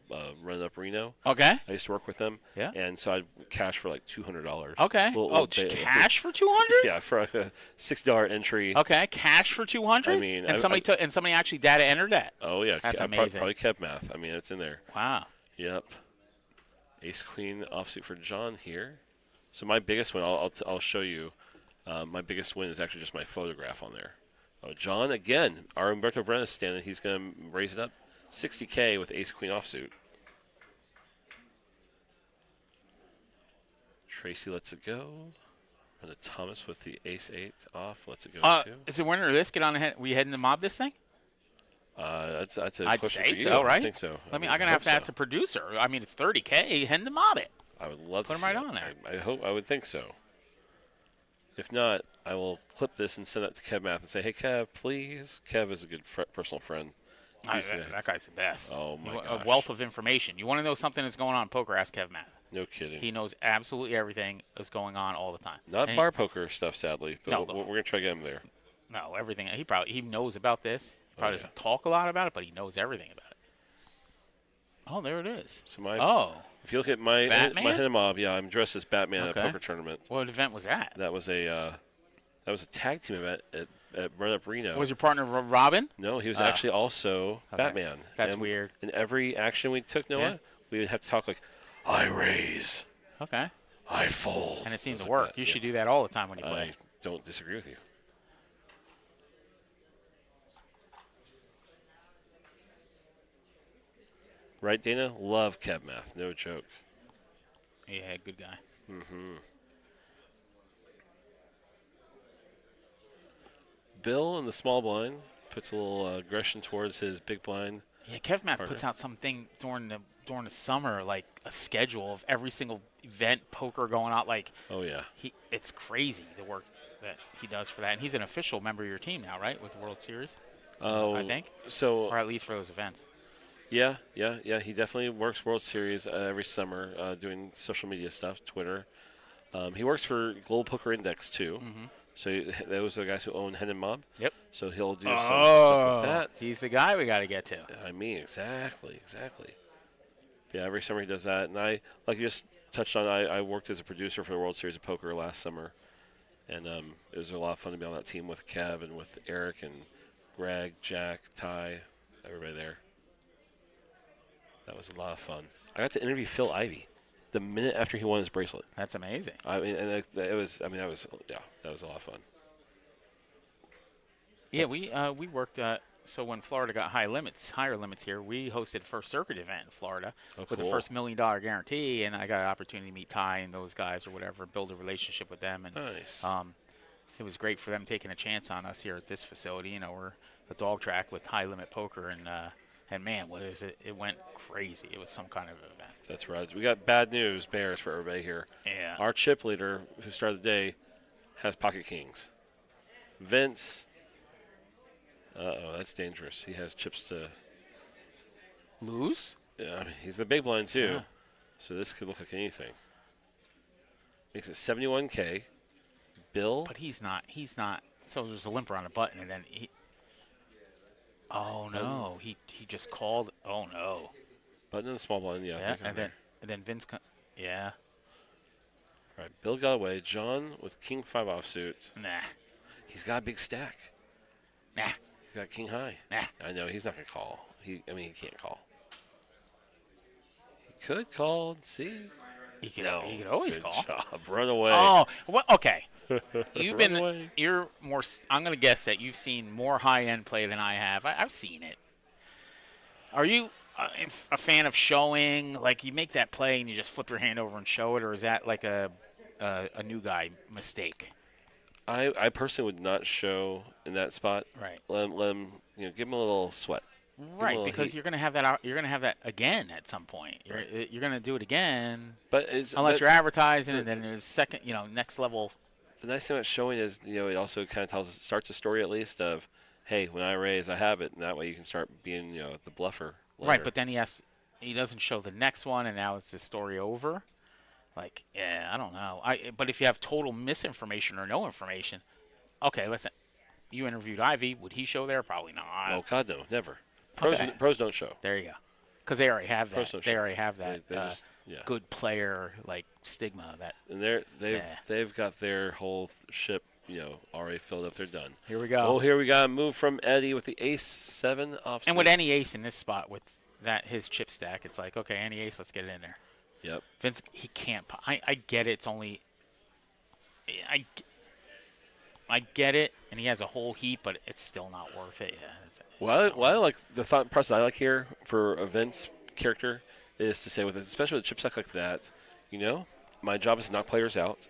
Run Up Reno. Okay. I used to work with them. Yeah. And so I'd cash for like $200. Okay. Cash for 200? Yeah, for like a $60 entry. Okay, cash for 200. I mean, and somebody actually data entered that. Oh yeah, That's I amazing. Probably kept math. I mean, it's in there. Wow. Yep. Ace Queen offsuit for John here. So my biggest win, I'll show you. My biggest win is actually just my photograph on there. Oh, John again. Our Umberto Brenna's standing. He's going to raise it up 60K with Ace Queen offsuit. Tracy lets it go. And the Thomas with the Ace 8 off lets it go too. Is the winner of this get on ahead? We heading to mob this thing? That's a I'd question say for you. so, right? I think so. I'm gonna have to ask the producer. I mean, it's 30K. Heading to mob it. I would love to put see them right it. on there. I would think so. If not, I will clip this and send it to Kev Math and say, "Hey, Kev, please." Kev is a good personal friend. That guy's the best. Oh my gosh. A wealth of information. You want to know something that's going on in poker? Ask Kev Math. No kidding. He knows absolutely everything that's going on all the time. Not bar poker stuff, sadly, but we're gonna try to get him there. No, everything. He knows about this. He probably doesn't talk a lot about it, but he knows everything about it. Oh, there it is. So if you look at my hidden mob, yeah, I'm dressed as Batman at a poker tournament. What event was that? That was a tag team event at Run Up Reno. Was your partner Robin? No, he was actually also Batman. That's weird. In every action we took, Noah, we would have to talk like, "I raise." Okay. "I fold." And it seems to work. You should do that all the time when you play. I don't disagree with you. Right, Dana? Love Kev Math. No joke. Yeah, good guy. Mm-hmm. Bill in the small blind puts a little aggression towards his big blind. Yeah, Kev Math puts out something during the summer, like a schedule of every single event, poker going out. Like, oh yeah, it's crazy the work that he does for that. And he's an official member of your team now, right, with the World Series? Oh, I think so, or at least for those events. Yeah. He definitely works World Series every summer, doing social media stuff, Twitter. He works for Global Poker Index too. Mm-hmm. So those are the guys who own Hen and Mob. Yep. So he'll do some stuff with that. He's the guy we got to get to. I mean, exactly. Yeah, every summer he does that. And I, like you just touched on, I worked as a producer for the World Series of Poker last summer. And it was a lot of fun to be on that team with Kev and with Eric and Greg, Jack, Ty, everybody there. That was a lot of fun. I got to interview Phil Ivey the minute after he won his bracelet. That's amazing. I mean, and that was a lot of fun. Yeah, we worked. So when Florida got higher limits here, we hosted First Circuit event in Florida with the first $1 million guarantee, and I got an opportunity to meet Ty and those guys or whatever, build a relationship with them, and nice. It was great for them taking a chance on us here at this facility. You know, we're a dog track with high limit poker, and man, what is it? It went crazy. It was some kind of event. That's right. We got bad news, bears for everybody here. Yeah. Our chip leader, who started the day, has pocket kings. Vince. That's dangerous. He has chips to lose. Yeah, I mean, he's the big blind too, Yeah. so this could look like anything. Makes it 71K. Bill. But he's not. So there's a limper on a button, and then he. Oh no! He just called. Oh no! Button in the small blind, yeah. Yeah, and then Vince. Yeah. All right, Bill got away. John with King 5 offsuit. Nah. He's got a big stack. Nah. He's got King High. Nah. I know he's not gonna call. He can't call. He could call and see. He could always call. Good job. Run away. Oh, well, okay. Away. You're more. I'm gonna guess that you've seen more high-end play than I have. I've seen it. Are you a fan of showing? Like you make that play and you just flip your hand over and show it, or is that like a new guy mistake? I personally would not show in that spot. Right. Let him, give him a little sweat. Right, because you're gonna have that. You're gonna have that again at some point. You're gonna do it again. Unless you're advertising, and then there's second, next level. The nice thing about showing is, it also kind of starts a story at least of, hey, when I raise, I have it, and that way you can start being, the bluffer. Later. Right, but then he doesn't show the next one, and now it's the story over. Like, yeah, I don't know. But if you have total misinformation or no information, okay, listen. you interviewed Ivy. Would he show there? Probably not. Oh God, no, never. Okay. Pros don't show. There you go. Because they already have Pros that. don't They show. already have that They just, yeah. good player like stigma. That And they've got their whole ship, already filled up. They're done. Here we go. Oh, here we got a move from Eddie with the ace-7 offsuit. And with any ace in this spot with his chip stack, it's like, okay, any ace, let's get it in there. Yep. Vince, he can't. I get it. It's only. I get it, and he has a whole heap, but it's still not worth it. Yeah. Well, I like the thought process I like here for a Vince character is to say, especially with a chip stack like that, my job is to knock players out.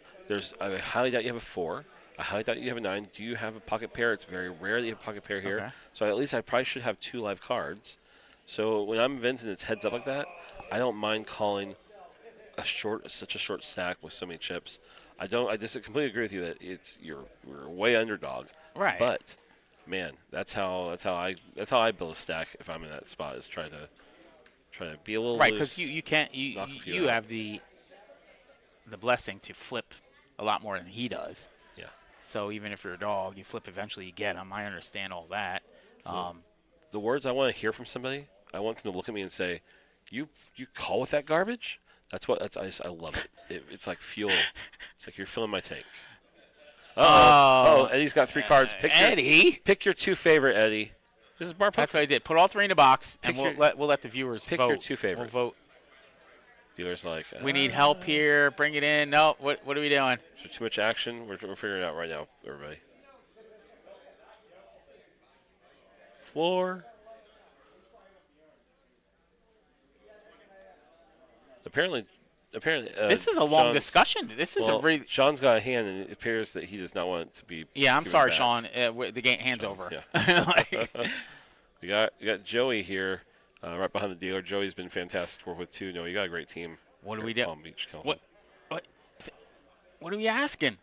I highly doubt you have a 4. I highly doubt you have a 9. Do you have a pocket pair? It's very rare that you have a pocket pair here. Okay. So at least I probably should have 2 live cards. So when I'm Vince and it's heads up like that, I don't mind calling such a short stack with so many chips. I just completely agree with you that you're way underdog. Right. But man, that's how I build a stack if I'm in that spot, is try to be a little right, loose. because you can't you have the blessing to flip a lot more than he does. Yeah. So even if you're a dog, you flip eventually, you get them. I understand all that. The words I want to hear from somebody, I want them to look at me and say, "You call with that garbage?" I love it. It's like fuel. It's like you're filling my tank. Oh, Eddie's got 3 cards. Pick your 2 favorite, Eddie. This is bar poker. That's what I did. Put all 3 in a box, and we'll let the viewers pick vote. your 2 favorite. We'll vote. Dealer's like, We need help here. Bring it in. No, what are we doing? Is there too much action? We're figuring it out right now, everybody. Floor. Apparently, this is a long discussion. This is a really. Sean's got a hand, and it appears that he does not want it to be. Yeah, I'm sorry, back. Sean. The hand's over. Yeah. we got Joey here, right behind the dealer. Joey's been fantastic to work with too. No, you got a great team. What do we do? Palm Beach, California. What are we asking?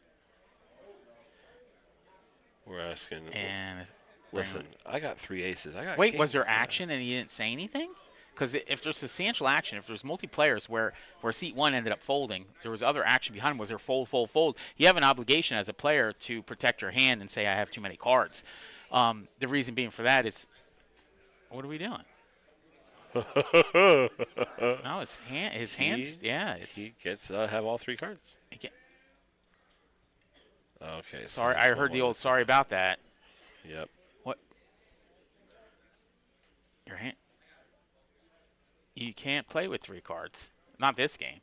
We're asking. And listen, I got 3 aces. Wait, was there action and he didn't say anything? Because if there's substantial action, if there's multiplayers where seat 1 ended up folding, there was other action behind him. Was there fold, fold, fold? You have an obligation as a player to protect your hand and say, I have too many cards. The reason being for that is, what are we doing? No, it's his hands. Yeah, he gets have all 3 cards. Okay. Sorry, I heard the old sorry about that. Yep. What? Your hand. You can't play with 3 cards. Not this game.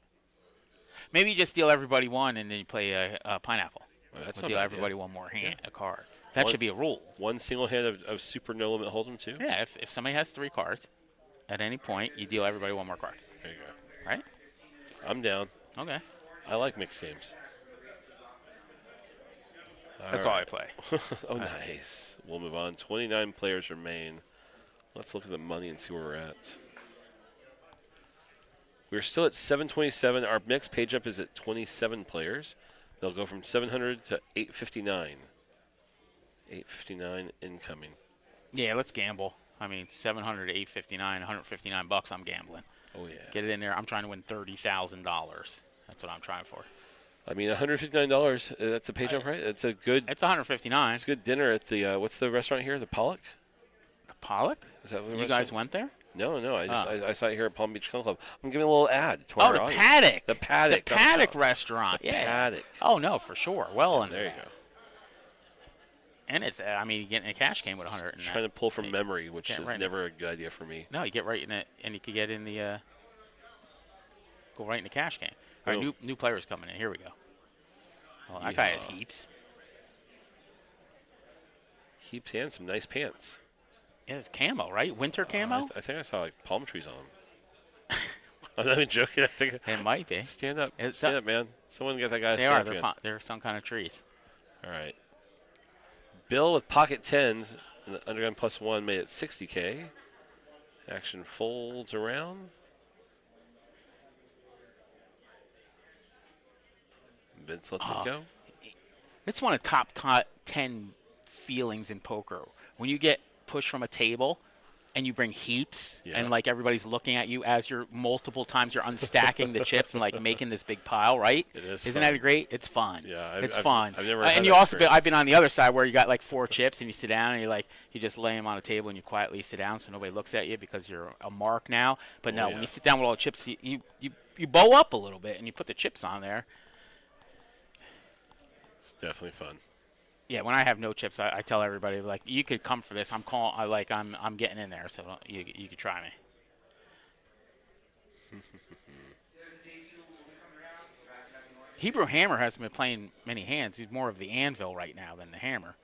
Maybe you just deal everybody 1 and then you play a pineapple. Well, that's deal everybody 1 more hand, a card. That should be a rule. 1 single hand of super no limit hold'em too. Yeah, if somebody has 3 cards, at any point you deal everybody 1 more card. There you go. Right? I'm down. Okay. I like mixed games. That's all I play. Oh, nice. We'll move on. 29 players remain. Let's look at the money and see where we're at. We're still at 727. Our next page up is at 27 players. They'll go from 700 to 859. 859 incoming. Yeah, let's gamble. I mean, 700 to 859, $159. I'm gambling. Oh yeah. Get it in there. I'm trying to win $30,000. That's what I'm trying for. I mean, $159. That's a page up, right? It's a good. It's $159. It's a good dinner at the. What's the restaurant here? The Pollock. The Pollock? Is that what you guys went there? No. I saw it here at Palm Beach Country Club. I'm giving a little ad to our audience. Paddock. The Paddock. The Paddock restaurant. Yeah. Paddock. Oh no, for sure. Well, there you go. And it's, I mean, getting a cash game with 100. Trying to pull from memory, which is never a good idea for me. No, you get right in it, and you could get in the, go right in the cash game. All right, new players coming in. Here we go. Well, that guy has heaps. Heaps and some nice pants. Yeah, it's camo, right? Winter camo? I think I saw like palm trees on them. I'm not even joking. I think it might be. Stand up, man. Someone get that guy. They're some kind of trees. All right. Bill with pocket 10s, and the undergun +1 made it 60K. Action folds around. Vince lets it go. It's one of top 10 feelings in poker. When you get pushed from a table and you bring heaps, Yeah. and like everybody's looking at you as you're multiple times you're unstacking the chips and like making this big pile, right? It is Isn't fun. that great? It's fun. Yeah, it's I've fun. never had and that you also experience. I've been on the other side where you got like 4 chips and you sit down and you just lay them on a table and you quietly sit down so nobody looks at you because you're a mark now. But no, yeah. when you sit down with all the chips, you bow up a little bit and you put the chips on there. It's definitely fun. Yeah, when I have no chips, I tell everybody like, you could come for this. I'm getting in there, so you could try me. Hebrew Hammer hasn't been playing many hands. He's more of the anvil right now than the hammer.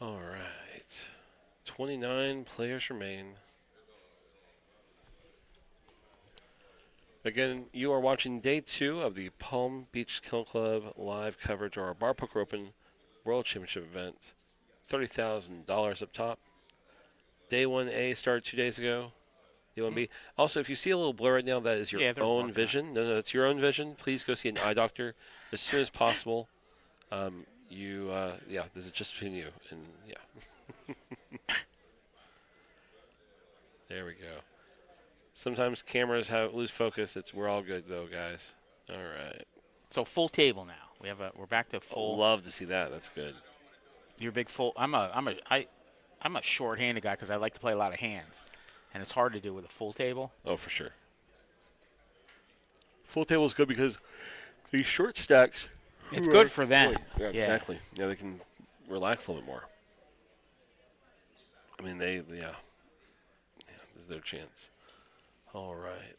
All right. 29 players remain. Again, you are watching day 2 of the Palm Beach Kennel Club live coverage of our Bar Poker Open World Championship event. $30,000 up top. Day 1A started 2 days ago. Day 1B. Also, if you see a little blur right now, that is your own vision. No, it's your own vision. Please go see an eye doctor as soon as possible. This is just between you. And yeah. There we go. Sometimes cameras lose focus. We're all good though, guys. All right. So full table now. We're back to full. Love to see that. That's good. You're a big full. I'm a short-handed guy because I like to play a lot of hands, and it's hard to do with a full table. Oh, for sure. Full table is good because these short stacks. It's good for them. Yeah, exactly. Yeah, they can relax a little bit more. I mean, this is their chance. All right.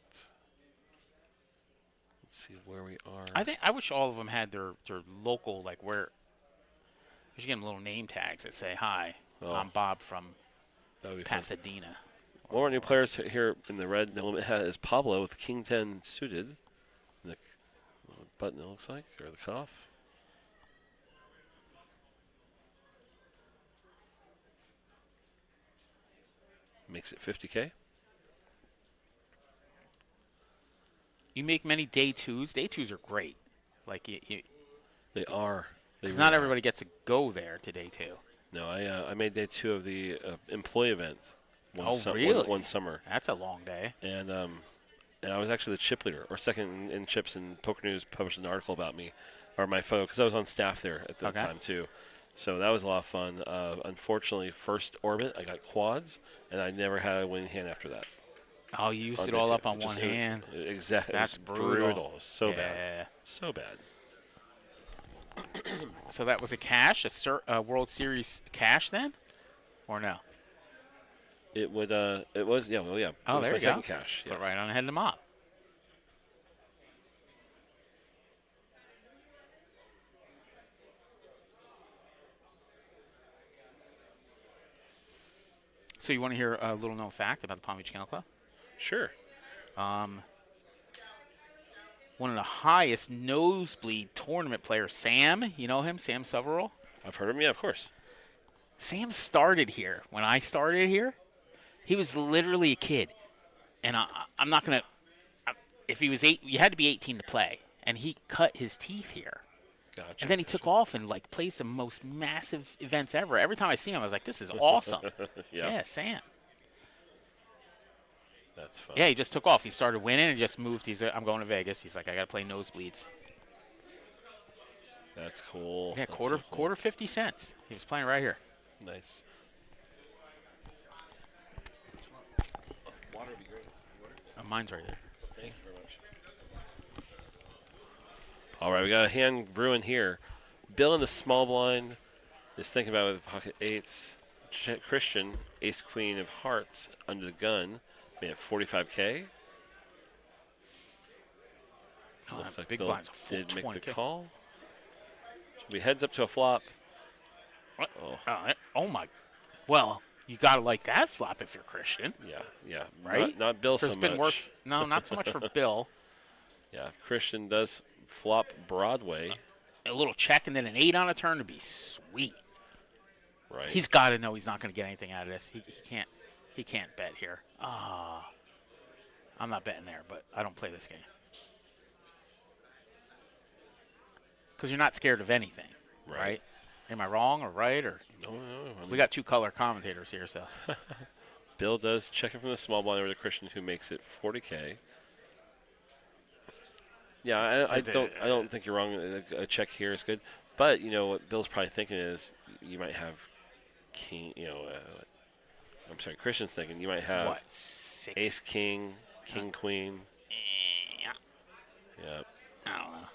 Let's see where we are. I wish all of them had their local, like where. We should get them little name tags that say, "Hi, I'm Bob from That would be Pasadena." Fun. One of our new players here in the red element hat is Pablo with King 10 suited. The button, it looks like, or the cuff. Makes it 50K. You make many day 2s. Day 2s are great. Like They are. Because not everybody gets to go there to day 2. No, I made day 2 of the employee event. Really? One summer. That's a long day. And I was actually the chip leader, or second in chips, and Poker News published an article about me, or my photo, because I was on staff there at the time too. So that was a lot of fun. Unfortunately, first orbit, I got quads, and I never had a winning hand after that. Oh, you used it all up on one hand. Exactly. That's brutal. So bad. So bad. So that was a cash, a World Series cash then, or no? It would. It was. Yeah. Well, yeah. Oh, it was there my you second go. cash. Yeah. Put right on ahead of the mop. So you want to hear a little known fact about the Palm Beach Kennel Club? Sure. One of the highest nosebleed tournament players, Sam. You know him, Sam Severall? I've heard of him. Yeah, of course. Sam started here. When I started here, he was literally a kid. And I'm not going to – if he was 8, you had to be 18 to play. And he cut his teeth here. Gotcha. And then he took off and, like, plays the most massive events ever. Every time I see him, I was like, this is awesome. Yeah, Sam. That's fun. Yeah, he just took off. He started winning and just moved. He's like, I'm going to Vegas. He's like, I got to play nosebleeds. That's cool. Yeah, That's so cool. quarter 50 cents. He was playing right here. Nice. Water would be great. Mine's right there. Thank you very much. All right, we got a hand brewing here. Bill in the small blind is thinking about it with pocket 8s. Christian, ace queen of hearts under the gun. Made it 45K. Looks like big Bill blind's a full did make the 20K. call. Should be heads up to a flop. What? Oh my. Well, you got to like that flop if you're Christian. Yeah. Right? Not Bill so much. No, not so much for Bill. Yeah, Christian does flop Broadway. A little check and then an 8 on a turn would be sweet. Right. He's got to know he's not going to get anything out of this. He can't bet here. I'm not betting there, but I don't play this game. Because you're not scared of anything, right? Am I wrong or right? Or No. I mean, we got 2 color commentators here, so. Bill does check it from the small blind over to Christian, who makes it 40K. Yeah, I don't think you're wrong. A check here is good, but you know what Bill's probably thinking is you might have king. I'm sorry, Christian's thinking you might have What? 6? ace king, king queen. Yeah. Yep. I don't know.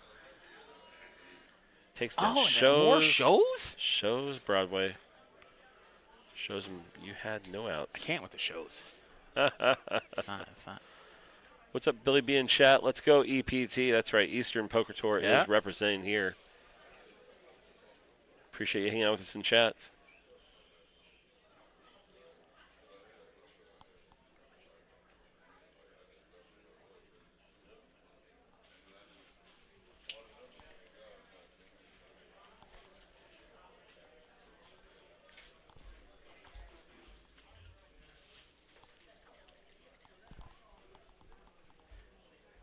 Takes that and shows then more shows? Shows Broadway. Shows him you had no I outs. can't with the shows. It's not. What's up, Billy B in chat? Let's go EPT. That's right. Eastern Poker Tour is representing here. Appreciate you hanging out with us in chat.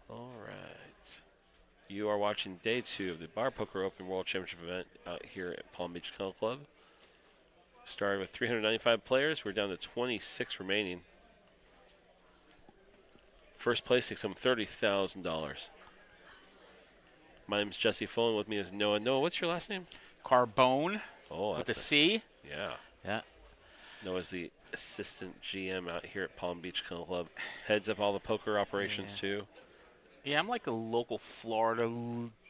All right. You are watching day 2 of the Bar Poker Open World Championship event out here at Palm Beach Kennel Club. Started with 395 players. We're down to 26 remaining. First place takes home $30,000. My name is Jesse Fullen. With me is Noah. Noah, what's your last name? Carbone Oh, with that's a C. Yeah. Yeah. Noah's the assistant GM out here at Palm Beach Kennel Club. Heads up all the poker operations, too. Yeah, I'm like a local Florida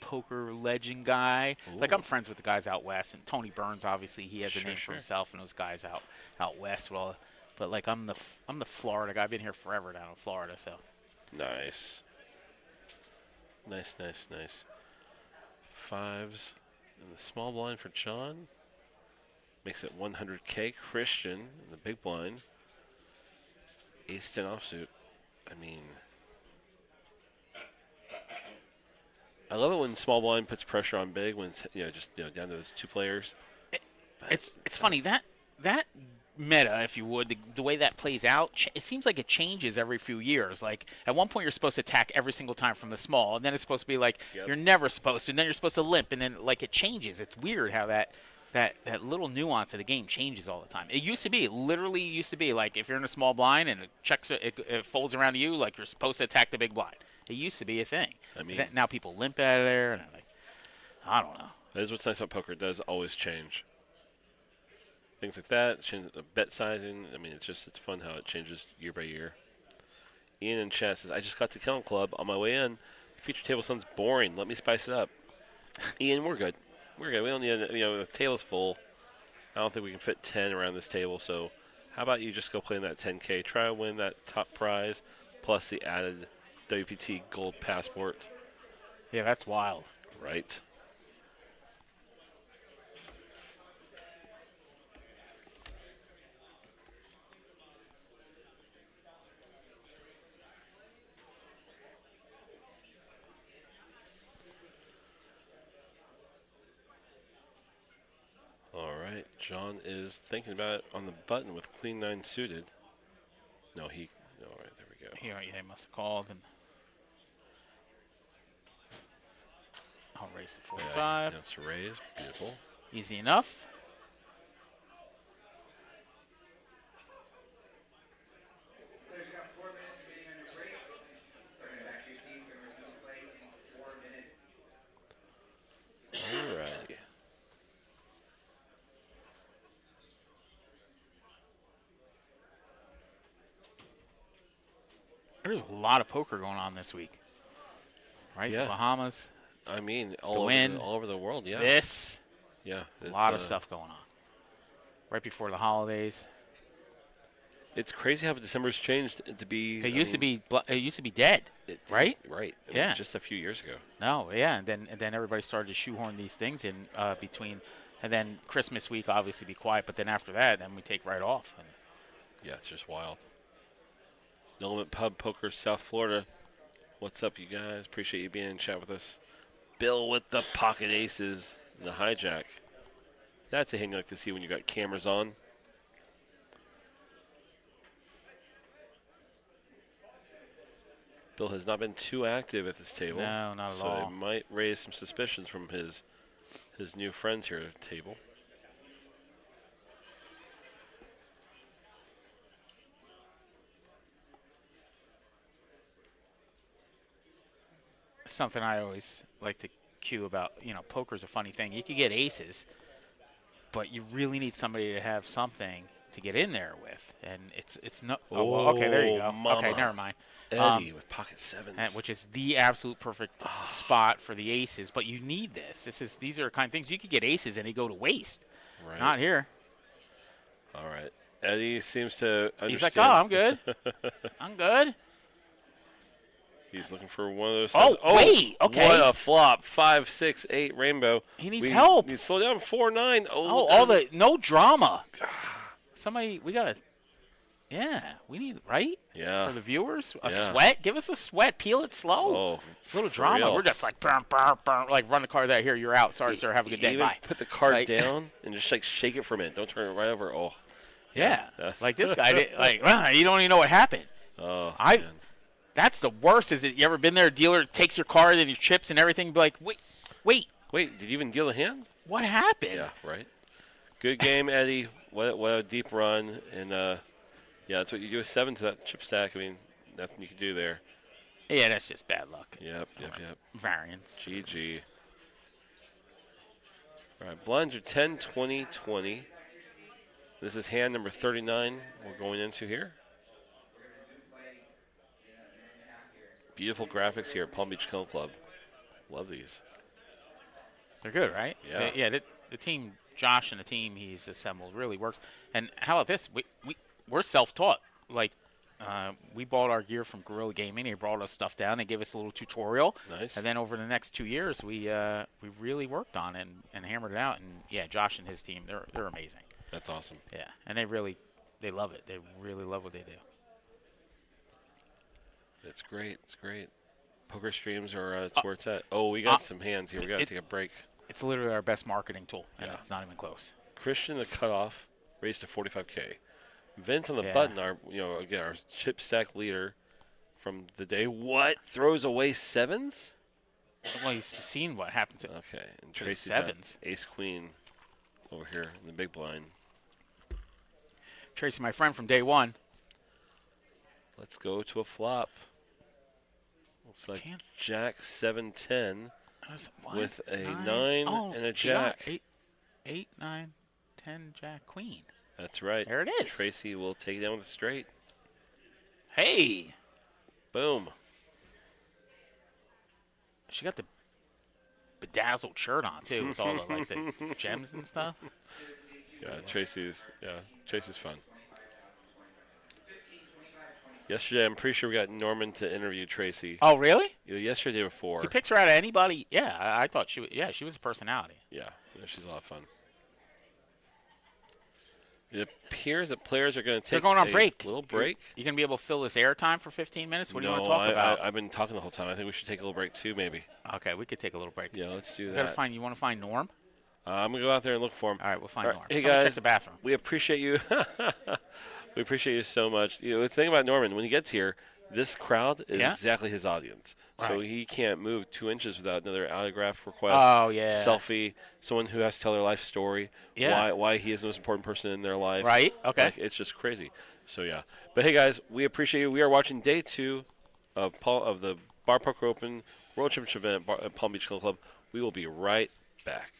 poker legend guy. Ooh. Like I'm friends with the guys out west, and Tony Burns, obviously, he has a name for Sure. himself, and those guys out west. Well, but like I'm the Florida guy. I've been here forever down in Florida, so. Nice. Nice. Fives in the small blind for John. Makes it 100K. Christian in the big blind. Ace-10 offsuit. I mean, I love it when small blind puts pressure on big when it's just down to those 2 players. It's funny that meta, if you would, the way that plays out, it seems like it changes every few years. Like at one point you're supposed to attack every single time from the small, and then it's supposed to be like you're never supposed to, and then you're supposed to limp, and then like it changes. It's weird how that little nuance of the game changes all the time. It used to be, literally used to be like if you're in a small blind and it folds around to you, like you're supposed to attack the big blind. It used to be a thing. I mean, now people limp out of there, and I don't know. That is what's nice about poker. It does always change. Things like that, bet sizing. I mean, it's fun how it changes year by year. Ian in chat says, I just got to Kennel Club on my way in. Feature table sounds boring. Let me spice it up. Ian, we're good. We're good. We don't need, the table's full. I don't think we can fit 10 around this table. So how about you just go play in that 10K? Try to win that top prize plus the added WPT gold passport. Yeah, that's wild. Right. All right. John is thinking about it on the button with Queen 9 suited. No, all right, there we go. He must have called, and I'll raise the 45. That's to raise. Beautiful. Easy enough. All right. There's a lot of poker going on this week, right? Yeah. The Bahamas, I mean, the wind, all over the world, yeah. this, Yeah. a lot of stuff going on. Right before the holidays. It's crazy how December's changed to be. It used to be dead, right? Right. I mean, Yeah. just a few years ago. No, yeah, and then everybody started to shoehorn these things in between, and then Christmas week obviously be quiet, but then after that, then we take right off. And Yeah, it's just wild. No Limit Pub Poker, South Florida. What's up, you guys? Appreciate you being in chat with us. Bill with the pocket aces and the hijack. That's a hand you like to see when you got cameras on. Bill has not been too active at this table. No, not at so all. it might raise some suspicions from his new friends here at the table. Something I always like to cue about, poker's a funny thing. You could get aces, but you really need somebody to have something to get in there with, and it's no. Oh, well, okay, there you go. Mama. Okay, never mind. Eddie with pocket sevens. Which is the absolute perfect spot for the aces, but you need this. These are the kind of things you could get aces and they go to waste. Right. Not here. All right. Eddie seems to understand. He's like, oh, I'm good. I'm good. He's looking for one of those. Oh, wait. Okay. What a flop. 5, 6, 8 rainbow. He needs help. He slow down. 4, 9. Oh, all the no drama. Somebody, we need, right? Yeah. For the viewers, a Yeah. sweat. Give us a sweat. Peel it slow. Oh, little for drama. real. We're just like, burn, burn, burn. Like, run the card out here. You're out. Sorry, sir. Have a good day. Even Bye. put the card Like- down and just like shake it for a minute. Don't turn it right over. Oh. Yeah. That's- Like this guy, you don't even know what happened. Oh. I- man. That's the worst. Is it? You ever been there? A dealer takes your card and your chips and everything. Be like, wait, Wait, did you even deal a hand? what happened? Yeah, right. Good game, Eddie. What a deep run. And, yeah, that's what you do with 7 to that chip stack. I mean, nothing you can do there. Yeah, that's just bad luck. Yep. Variance. GG. All right, blinds are 10, 20, 20. This is hand number 39 we're going into here. Beautiful graphics here at Palm Beach Kennel Club. Love these. They're good, right? Yeah. The team, Josh and the team he's assembled really works. And how about this? We're self-taught. Like, we bought our gear from Gorilla Gaming. They brought us stuff down. They gave us a little tutorial. Nice. And then over the next 2 years, we really worked on it and hammered it out. And yeah, Josh and his team, they're amazing. That's awesome. Yeah, and they love it. They really love what they do. It's great. It's great. Poker streams are it's where it's at. Oh, we got some hands here. We got to take a break. It's literally our best marketing tool, and Yeah. it's not even close. Christian, the cutoff, raised to 45K. Vince on the Yeah. button, again, our chip stack leader from the day. What? Throws away sevens? Well, he's seen what happened to Okay. And To the Tracy's got sevens. ace queen over here in the big blind. Tracy, my friend from day one. Let's go to a flop. Looks like Can't- Jack 7-10 What? with a 9? 9 Oh, and a she got jack. 8, 9, 10, Jack, Queen. That's right. There it is. Tracy will take it down with a straight. Hey, Boom. she got the bedazzled shirt on too, with all the gems and stuff. Yeah, Tracy's fun. Yesterday, I'm pretty sure we got Norman to interview Tracy. Oh, really? Yesterday before. He picks her out of anybody. Yeah, I thought she. She was a personality. Yeah, she's a lot of fun. It appears that players are going to They're take going on a break. little break. You gonna be able to fill this airtime for 15 minutes? What do you want to No, talk about? I've been talking the whole time. I think we should take a little break too, maybe. Okay, we could take a little break. Yeah, let's do You that. You want to find Norm? I'm going to go out there and look for him. All right, we'll find All right, Norm. hey, Somebody guys. check the bathroom. We appreciate you. We appreciate you so much. The thing about Norman, when he gets here, this crowd is Yeah. exactly his audience. So Right. he can't move 2 inches without another autograph request. Oh, yeah. Selfie. Someone who has to tell their life story. Yeah. Why he is the most important person in their life. Right, okay. Like, it's just crazy. So yeah. But hey guys, we appreciate you. We are watching day 2 of the Bar Poker Open World Championship event at Palm Beach Kennel Club. We will be right back.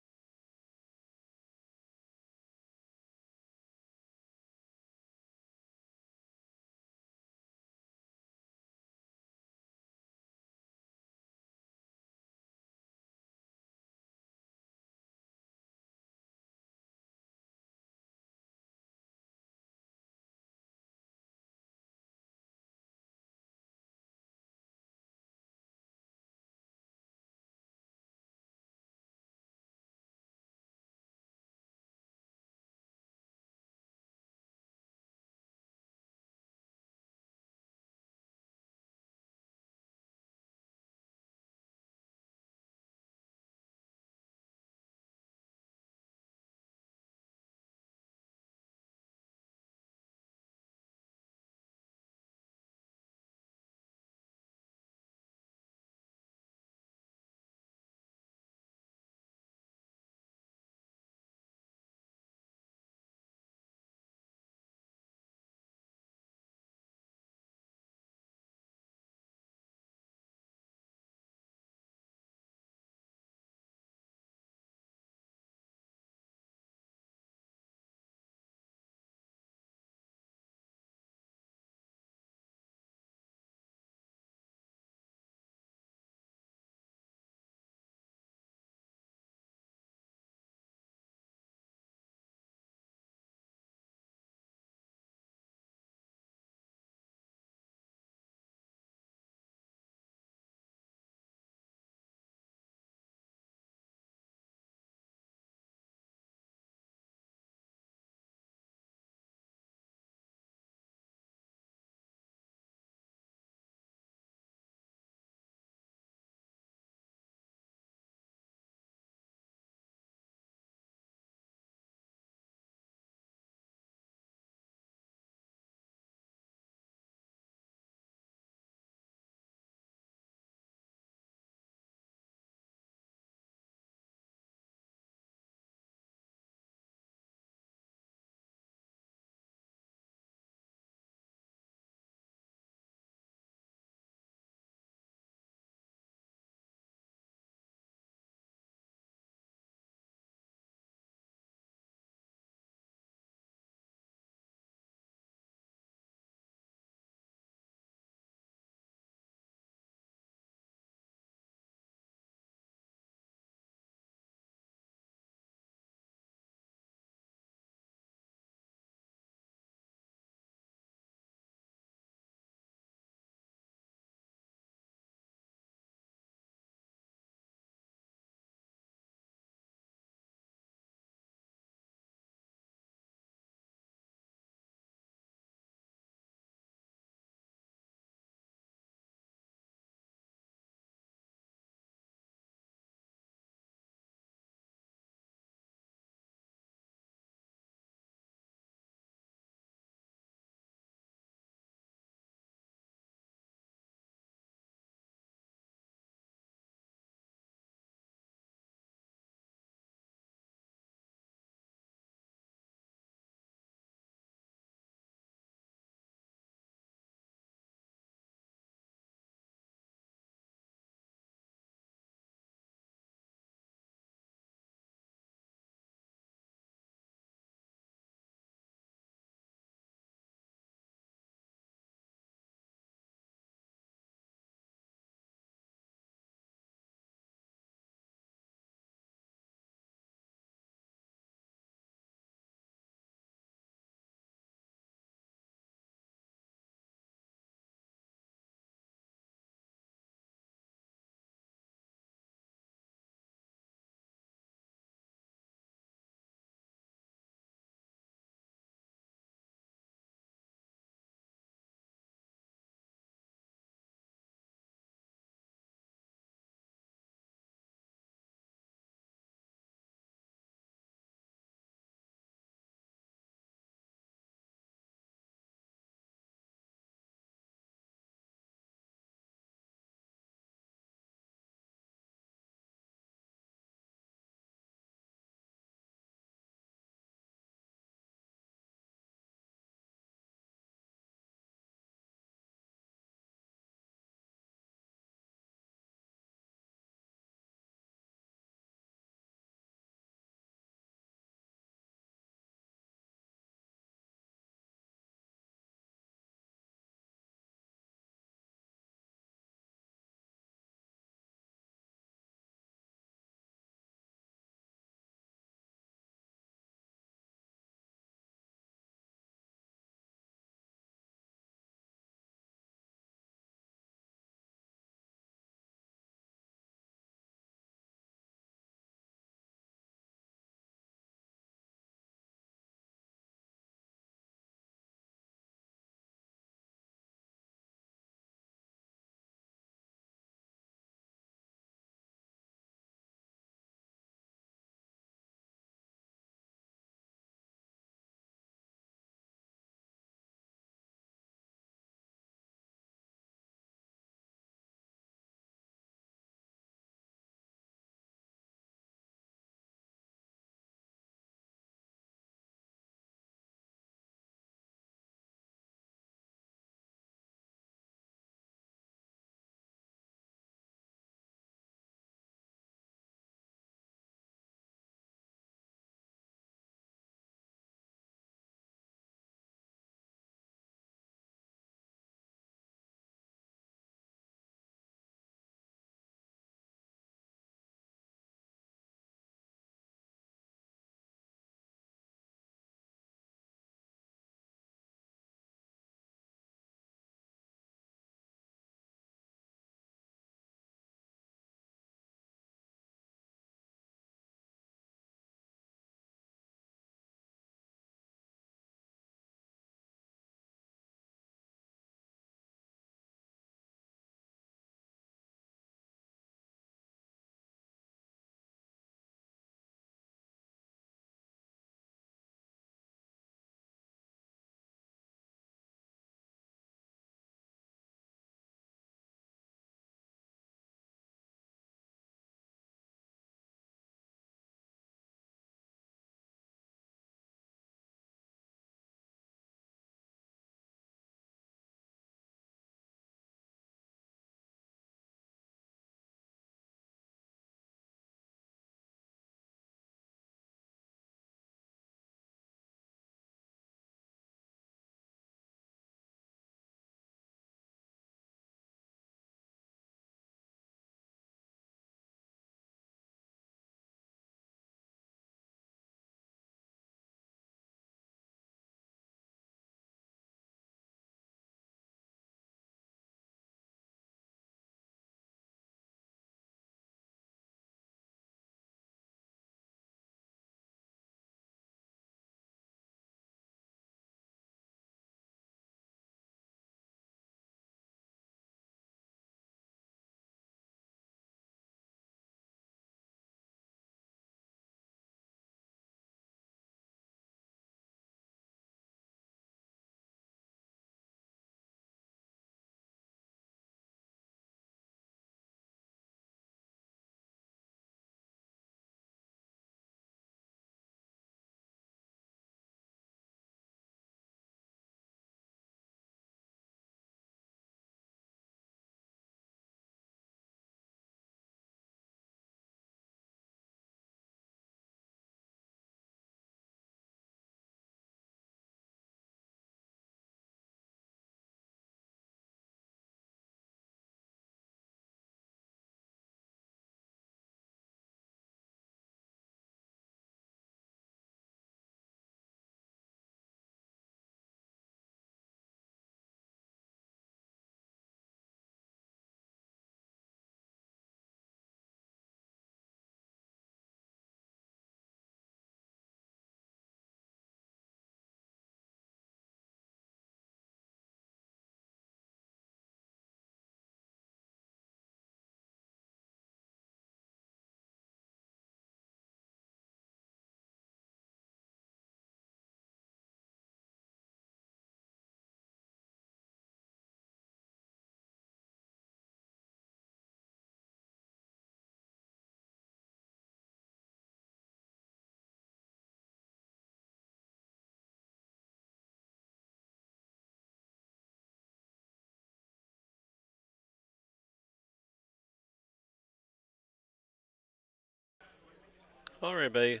All right, buddy.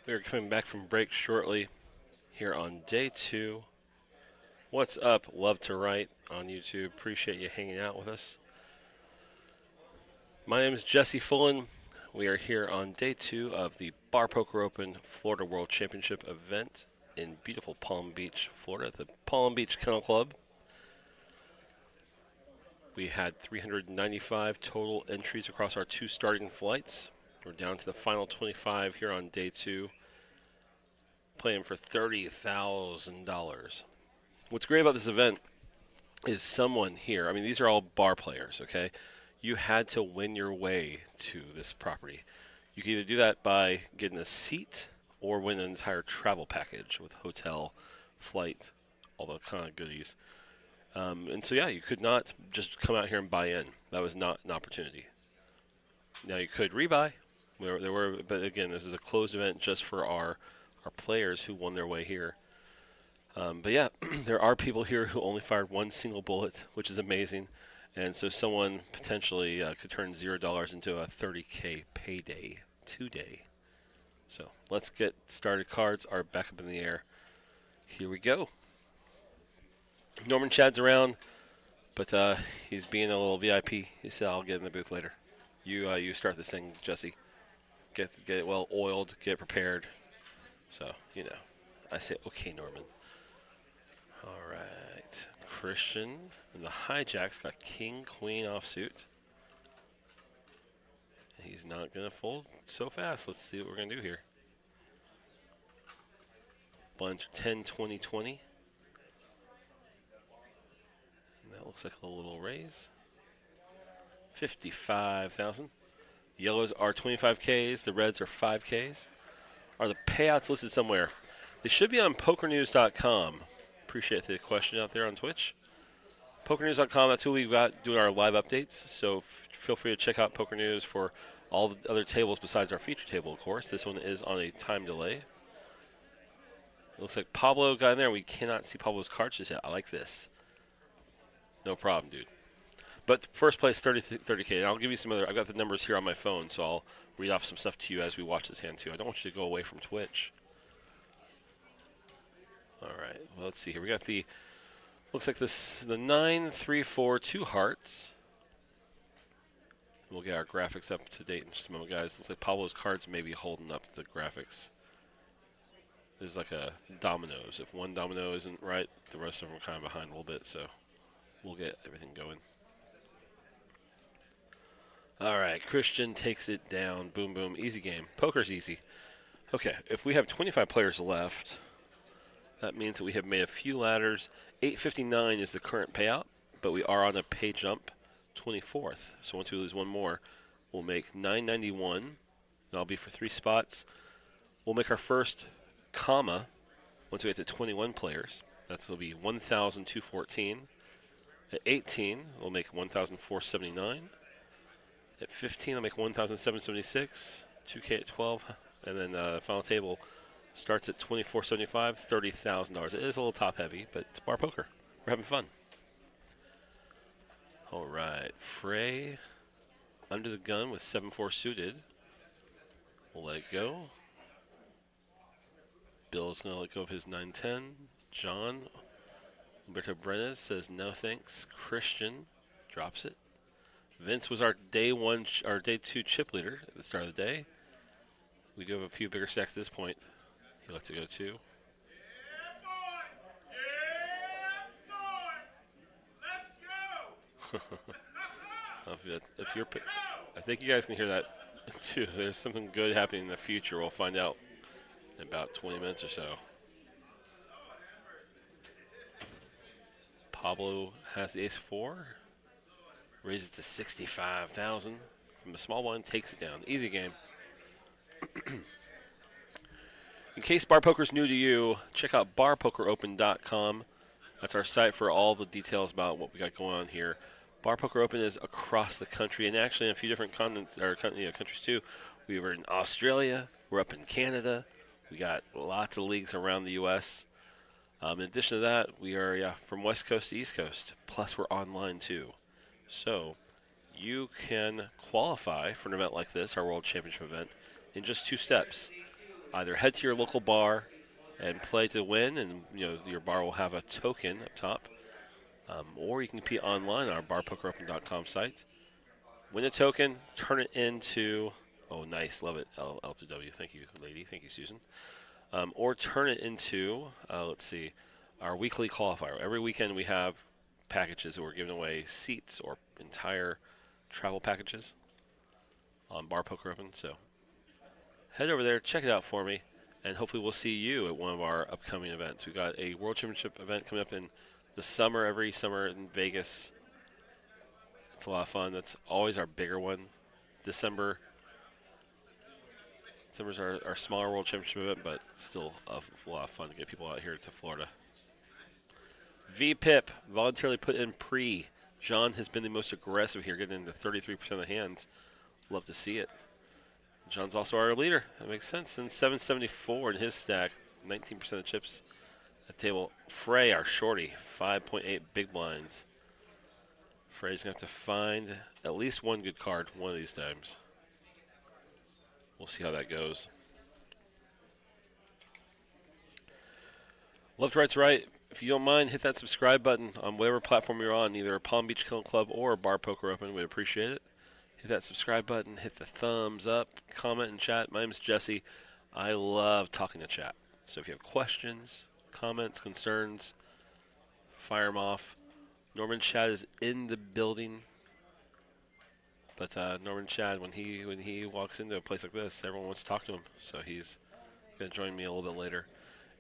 We are coming back from break shortly here on day 2. What's up? Love to write on YouTube. Appreciate you hanging out with us. My name is Jesse Fullen. We are here on day 2 of the Bar Poker Open Florida World Championship event in beautiful Palm Beach, Florida, at the Palm Beach Kennel Club. We had 395 total entries across our 2 starting flights. We're down to the final 25 here on day 2, playing for $30,000. What's great about this event is someone here, I mean, these are all bar players, okay? You had to win your way to this property. You can either do that by getting a seat or win an entire travel package with hotel, flight, all the kind of goodies. And so, yeah, you could not just come out here and buy in. That was not an opportunity. Now, you could rebuy. But again, this is a closed event just for our players who won their way here. But yeah, there are people here who only fired one single bullet, which is amazing. And so someone potentially could turn $0 into a $30K payday today. So let's get started. Cards are back up in the air. Here we go. Norman Chad's around, but he's being a little VIP. He said, I'll get in the booth later. You start this thing, Jesse. Get it well oiled, get it prepared. So, I say, okay, Norman. All right. Christian and the hijacks got king, queen offsuit. He's not going to fold so fast. Let's see what we're going to do here. Bunch 10, 20, 20. And that looks like a little raise. 55,000. Yellows are 25Ks. The reds are 5Ks. Are the payouts listed somewhere? They should be on pokernews.com. Appreciate the question out there on Twitch. Pokernews.com, that's who we've got doing our live updates. So feel free to check out Poker News for all the other tables besides our feature table, of course. This one is on a time delay. It looks like Pablo got in there. We cannot see Pablo's cards just yet. I like this. No problem, dude. But first place, 30K. And I'll give you some other. I've got the numbers here on my phone, so I'll read off some stuff to you as we watch this hand, too. I don't want you to go away from Twitch. All right. Well, let's see here. We got the. Looks like the 9, 3, 4, 2 hearts. We'll get our graphics up to date in just a moment, guys. Looks like Pablo's cards may be holding up the graphics. This is like a dominoes. If one domino isn't right, the rest of them are kind of behind a little bit, so we'll get everything going. All right, Christian takes it down. Boom, boom. Easy game. Poker's easy. Okay, if we have 25 players left, that means that we have made a few ladders. 859 is the current payout, but we are on a pay jump 24th. So once we lose one more, we'll make 991. That'll be for 3 spots. We'll make our first comma once we get to 21 players. That'll be 1,214. At 18, we'll make 1,479. At 15, I'll make 1,776. 2K at 12, and then final table starts at $2,475, $30,000. It is a little top heavy, but it's bar poker. We're having fun. All right, Frey under the gun with 7-4 suited. We'll let it go. Bill's going to let go of his 9-10. John Umberto Brenes says no thanks. Christian drops it. Vince was our day 2 chip leader at the start of the day. We do have a few bigger stacks at this point. He lets it go too. If you're, I think you guys can hear that too. There's something good happening in the future. We'll find out in about 20 minutes or so. Pablo has the ace-4. Raises it to 65,000 from the small one. Takes it down. Easy game. In case bar poker's new to you, check out barpokeropen.com. That's our site for all the details about what we got going on here. Bar Poker Open is across the country, and actually in a few different continents or countries too. We were in Australia. We're up in Canada. We got lots of leagues around the U.S. In addition to that, we are from West Coast to East Coast. Plus, we're online too. So you can qualify for an event like this, our World Championship event, in just 2 steps. Either head to your local bar and play to win, and your bar will have a token up top, or you can compete online on our barpokeropen.com site. Win a token, turn it into, oh nice, love it, L2W, thank you lady, thank you Susan. Or turn it into, let's see, our weekly qualifier. Every weekend we have packages that we're giving away, seats or entire travel packages on Bar Poker Open. So head over there, check it out for me, and hopefully we'll see you at one of our upcoming events. We've got a World Championship event coming up in the summer, every summer in Vegas. It's a lot of fun. That's always our bigger one. December's our smaller World Championship event, but still a lot of fun to get people out here to Florida. VPIP voluntarily put in pre. John has been the most aggressive here, getting into 33% of the hands. Love to see it. John's also our leader. That makes sense. Then 774 in his stack, 19% of chips at the table. Frey, our shorty, 5.8 big blinds. Frey's going to have to find at least one good card one of these times. We'll see how that goes. Left, right's right. If you don't mind, hit that subscribe button on whatever platform you're on, either Palm Beach Killing Club or Bar Poker Open. We'd appreciate it. Hit that subscribe button, hit the thumbs up, comment and chat. My name is Jesse. I love talking to chat. So if you have questions, comments, concerns, fire them off. Norman Chad is in the building. But Norman Chad, when he walks into a place like this, everyone wants to talk to him. So he's going to join me a little bit later.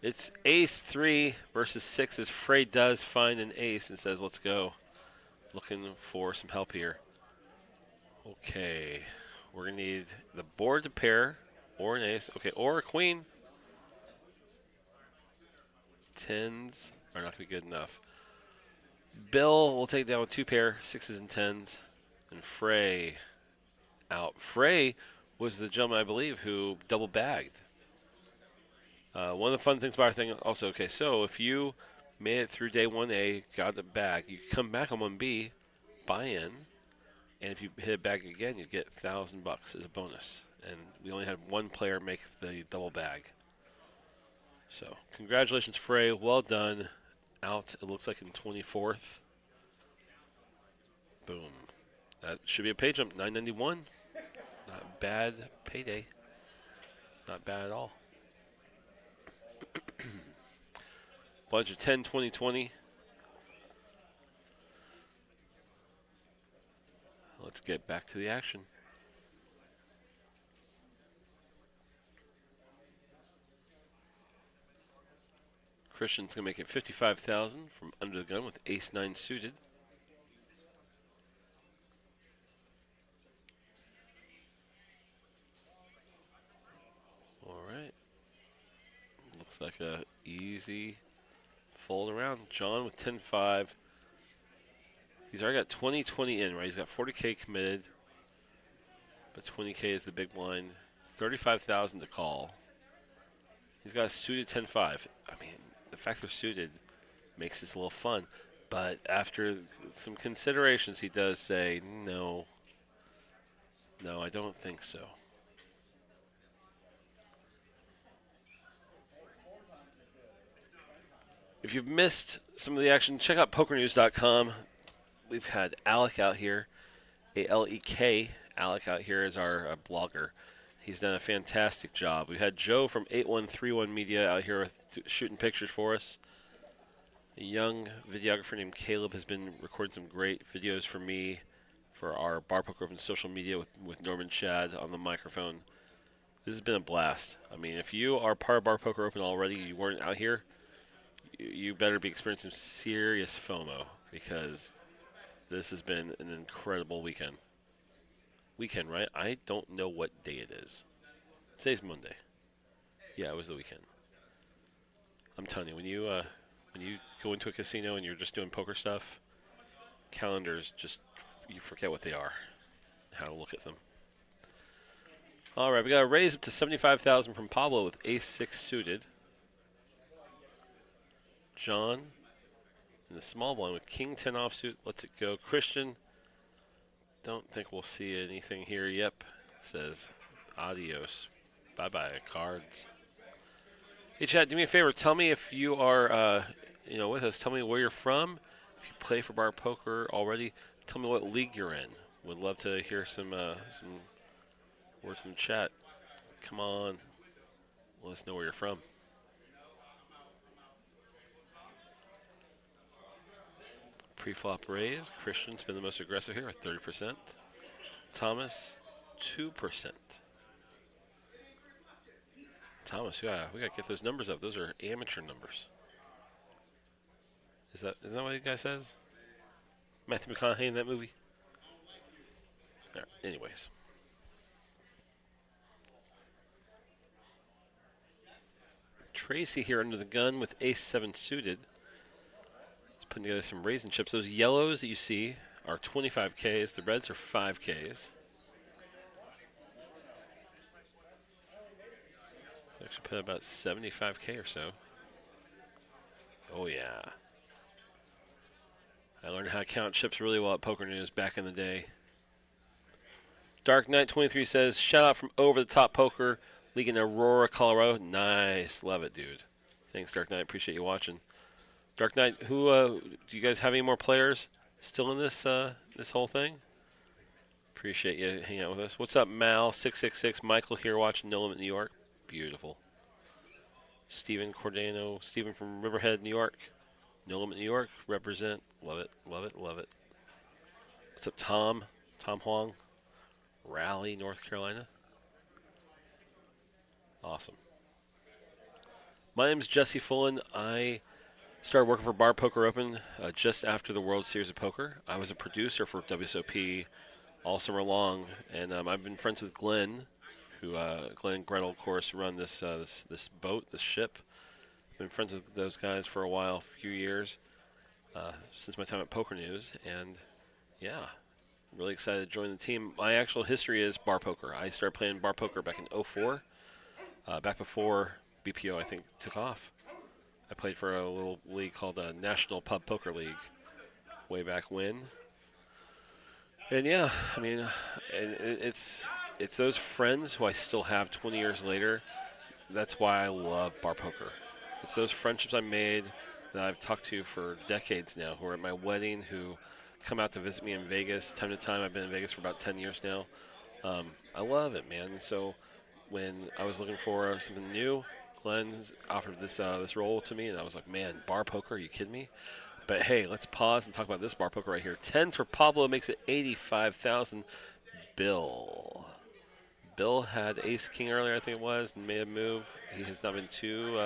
It's ace 3 versus 6 as Frey does find an ace and says, let's go. Looking for some help here. Okay, we're going to need the board to pair or an ace. Okay, or a queen. 10s are not going to be good enough. Bill will take down with 2 pair, 6s and 10s. And Frey out. Frey was the gentleman, I believe, who double bagged. One of the fun things about our thing also, okay, so if you made it through day 1A, got the bag, you come back on 1B, buy in, and if you hit it back again, you get $1,000 as a bonus. And we only had one player make the double bag. So congratulations, Frey. Well done. Out, it looks like in 24th. Boom. That should be a pay jump. 991. Not bad payday. Not bad at all. Bunch of 10, 20, 20. Let's get back to the action. Christian's going to make it 55,000 from under the gun with ace-9 suited. All right. Looks like a easy fold around. John with 10-5. He's already got 20-20 in, right? He's got 40K committed, but 20K is the big blind. 35,000 to call. He's got a suited 10-5. I mean, the fact they're suited makes this a little fun, but after some considerations, he does say, no, I don't think so. If you've missed some of the action, check out pokernews.com. We've had Alec out here, A-L-E-K. Alec out here is our blogger. He's done a fantastic job. We had Joe from 8131 Media out here shooting pictures for us. A young videographer named Caleb has been recording some great videos for me for our Bar Poker Open social media with Norman Chad on the microphone. This has been a blast. I mean, if you are part of Bar Poker Open already, you weren't out here, you better be experiencing serious FOMO because this has been an incredible weekend. Weekend, right? I don't know what day it is. Today's Monday. Yeah, it was the weekend. I'm telling you, when you go into a casino and you're just doing poker stuff, calendars just, you forget what they are, how to look at them. All right, we got a raise up to 75,000 from Pablo with ace-6 suited. John in the small blind with king-10 offsuit. Lets it go. Christian, don't think we'll see anything here. Yep, says adios. Bye-bye, cards. Hey, Chad, do me a favor. Tell me if you are, with us. Tell me where you're from. If you play for bar poker already, tell me what league you're in. Would love to hear some words in the chat. Come on. Let us know where you're from. Pre-flop raise. Christian's been the most aggressive here at 30%. Thomas, 2%. Thomas, yeah, we got to get those numbers up. Those are amateur numbers. Isn't that what the guy says? Matthew McConaughey in that movie? All right, anyways. Tracy here under the gun with ace-7 suited. He's putting together some raisin chips. Those yellows that you see are 25Ks. The reds are 5Ks. So actually put about 75K or so. Oh, yeah. I learned how to count chips really well at Poker News back in the day. Dark Knight 23 says, shout out from Over the Top Poker League in Aurora, Colorado. Nice. Love it, dude. Thanks, Dark Knight. Appreciate you watching. Dark Knight, do you guys have any more players still in this this whole thing? Appreciate you hanging out with us. What's up, Mal666? Michael here watching No Limit New York. Beautiful. Steven Cordano. Steven from Riverhead, New York. No Limit New York. Represent. Love it. Love it. Love it. What's up, Tom? Tom Huang. Raleigh, North Carolina. Awesome. My name's Jesse Fullen. I started working for Bar Poker Open just after the World Series of Poker. I was a producer for WSOP all summer long, and I've been friends with Glenn, who Glenn and Gretel, of course, run this boat, this ship. Been friends with those guys for a while, a few years, since my time at Poker News, and yeah, really excited to join the team. My actual history is bar poker. I started playing bar poker back in '04, back before BPO, I think, took off. I played for a little league called the National Pub Poker League way back when. And yeah, I mean, it's those friends who I still have 20 years later. That's why I love bar poker. It's those friendships I made that I've talked to for decades now, who are at my wedding, who come out to visit me in Vegas time to time. I've been in Vegas for about 10 years now. I love it, man. So when I was looking for something new, Glenn offered this role to me, and I was like, man, bar poker, are you kidding me? But hey, let's pause and talk about this bar poker right here. 10 for Pablo makes it 85,000. Bill had ace king earlier, I think it was, and made a move. He has not been too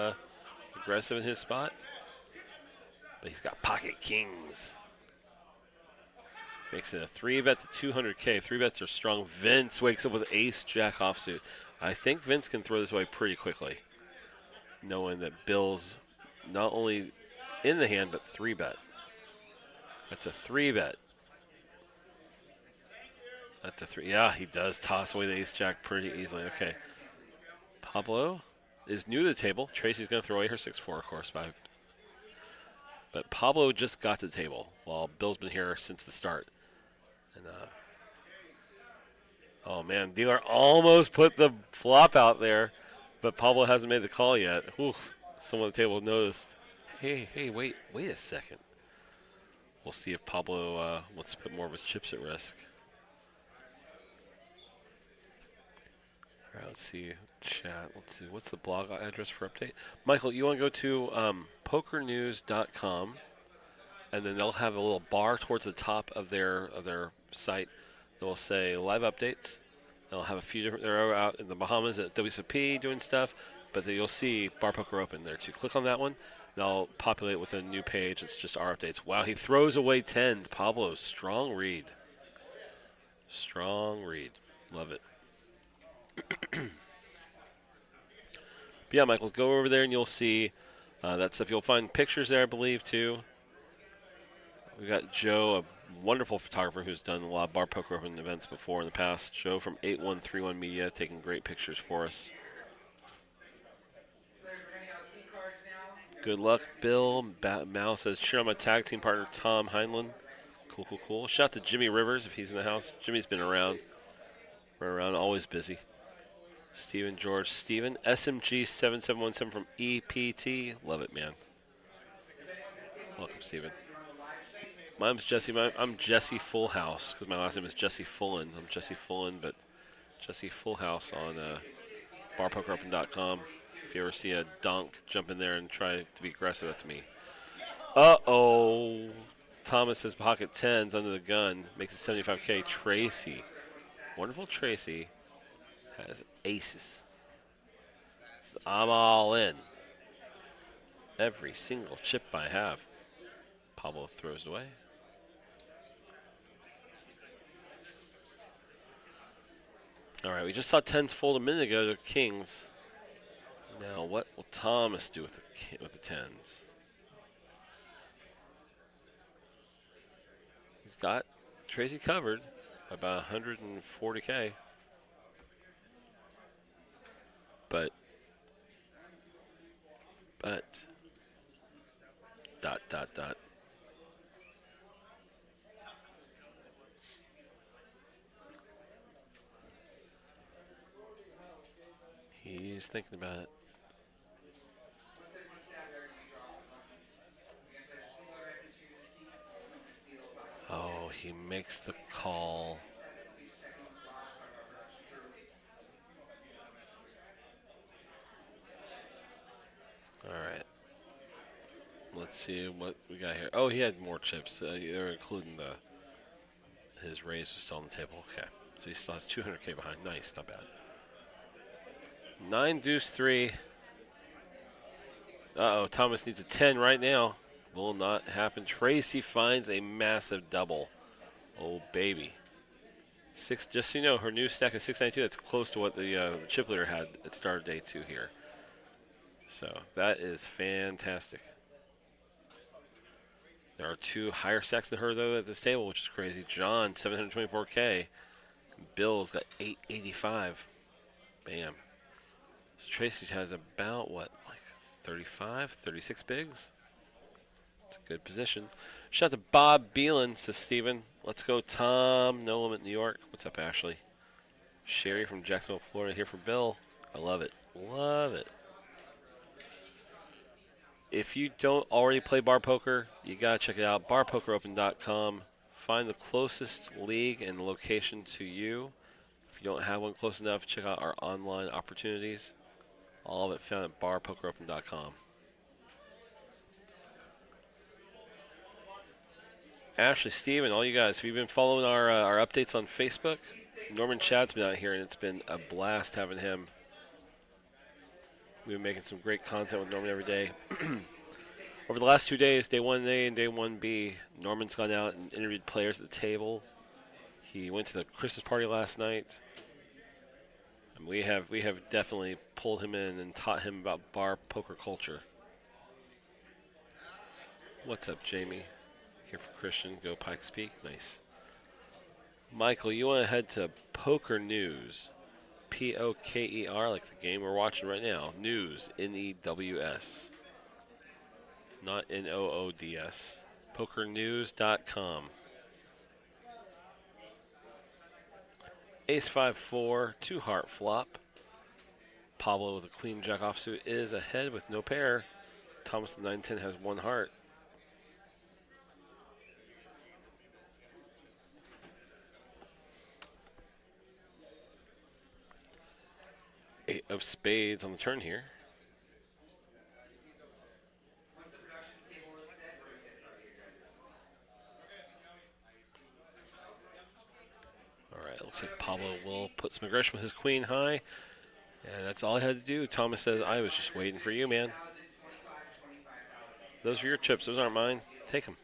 aggressive in his spots, but he's got pocket kings. Makes it a 3-bet to 200K. 3-bets are strong. Vince wakes up with ace jack offsuit. I think Vince can throw this away pretty quickly, knowing that Bill's not only in the hand, but 3-bet. That's a 3-bet. That's a 3. Yeah, he does toss away the ace jack pretty easily. Okay. Pablo is new to the table. Tracy's going to throw away her 6-4, of course. But Pablo just got to the table while Bill's been here since the start. And oh, man, dealer almost put the flop out there, but Pablo hasn't made the call yet. Oof, someone at the table noticed. Hey, wait a second. We'll see if Pablo wants to put more of his chips at risk. All right, let's see. Chat. Let's see. What's the blog address for update? Michael, you want to go to pokernews.com, and then they'll have a little bar towards the top of their site that will say live updates. They'll have a few different. They're out in the Bahamas at WSOP doing stuff, but then you'll see Bar Poker Open there too. Click on that one. They'll populate with a new page. It's just our updates. Wow, he throws away 10s. Pablo, strong read. Strong read. Love it. Yeah, Michael, go over there and you'll see that stuff. You'll find pictures there, I believe, too. We got Joe, a wonderful photographer who's done a lot of Bar Poker Open events before in the past. Joe from 8131 Media, taking great pictures for us. Good luck, Bill. Mal says, cheer on my tag team partner, Tom Heinlein. Cool. Shout out to Jimmy Rivers if he's in the house. Jimmy's been around. Always busy. Steven George. Steven, SMG7717 from EPT. Love it, man. Welcome, Steven. My name's Jesse. I'm Jesse Fullhouse because my last name is Jesse Fullen. I'm Jesse Fullen, but Jesse Fullhouse on barpokeropen.com. If you ever see a donk, jump in there and try to be aggressive. That's me. Uh-oh. Thomas has pocket 10s under the gun. Makes it 75K. Tracy. Wonderful Tracy has aces. I'm all in. Every single chip I have. Pablo throws it away. All right, we just saw 10s fold a minute ago to kings. Now, what will Thomas do with the 10s? He's got Tracy covered by about 140K. But, dot. He's thinking about it. Oh, he makes the call. All right. Let's see what we got here. Oh, he had more chips. They're including his raise was still on the table. Okay. So he still has 200K behind. Nice. Not bad. 9 deuce 3. Uh-oh. Thomas needs a 10 right now. Will not happen. Tracy finds a massive double. Oh, baby. Just so you know, her new stack is 692. That's close to what the chip leader had at start of day 2 here. So that is fantastic. There are 2 higher stacks than her, though, at this table, which is crazy. John, 724K. Bill's got 885. Bam. So Tracy has about, what, like 35, 36 bigs? It's a good position. Shout out to Bob Beelan, says Steven. Let's go, Tom. No Limit, New York. What's up, Ashley? Sherry from Jacksonville, Florida, here for Bill. I love it. Love it. If you don't already play bar poker, you got to check it out. Barpokeropen.com. Find the closest league and location to you. If you don't have one close enough, check out our online opportunities. All of it found at barpokeropen.com. Ashley, Steven, all you guys, have you been following our updates on Facebook? Norman Chad's been out here, and it's been a blast having him. We've been making some great content with Norman every day. Over the last 2 days, day 1A and day 1B, Norman's gone out and interviewed players at the table. He went to the Christmas party last night. And we have definitely pulled him in and taught him about bar poker culture. What's up, Jamie? Here for Christian. Go Pikes Peak. Nice. Michael, you want to head to Poker News. Poker, like the game we're watching right now. News, News. Not Noods. Pokernews.com. Ace 5-4, 2 heart flop. Pablo with a queen jack offsuit is ahead with no pair. Thomas the 9-10 has 1 heart. Eight of spades on the turn here. All right, looks like Pablo will put some aggression with his queen high. And that's all I had to do. Thomas says, I was just waiting for you, man. Those are your chips. Those aren't mine. Take them.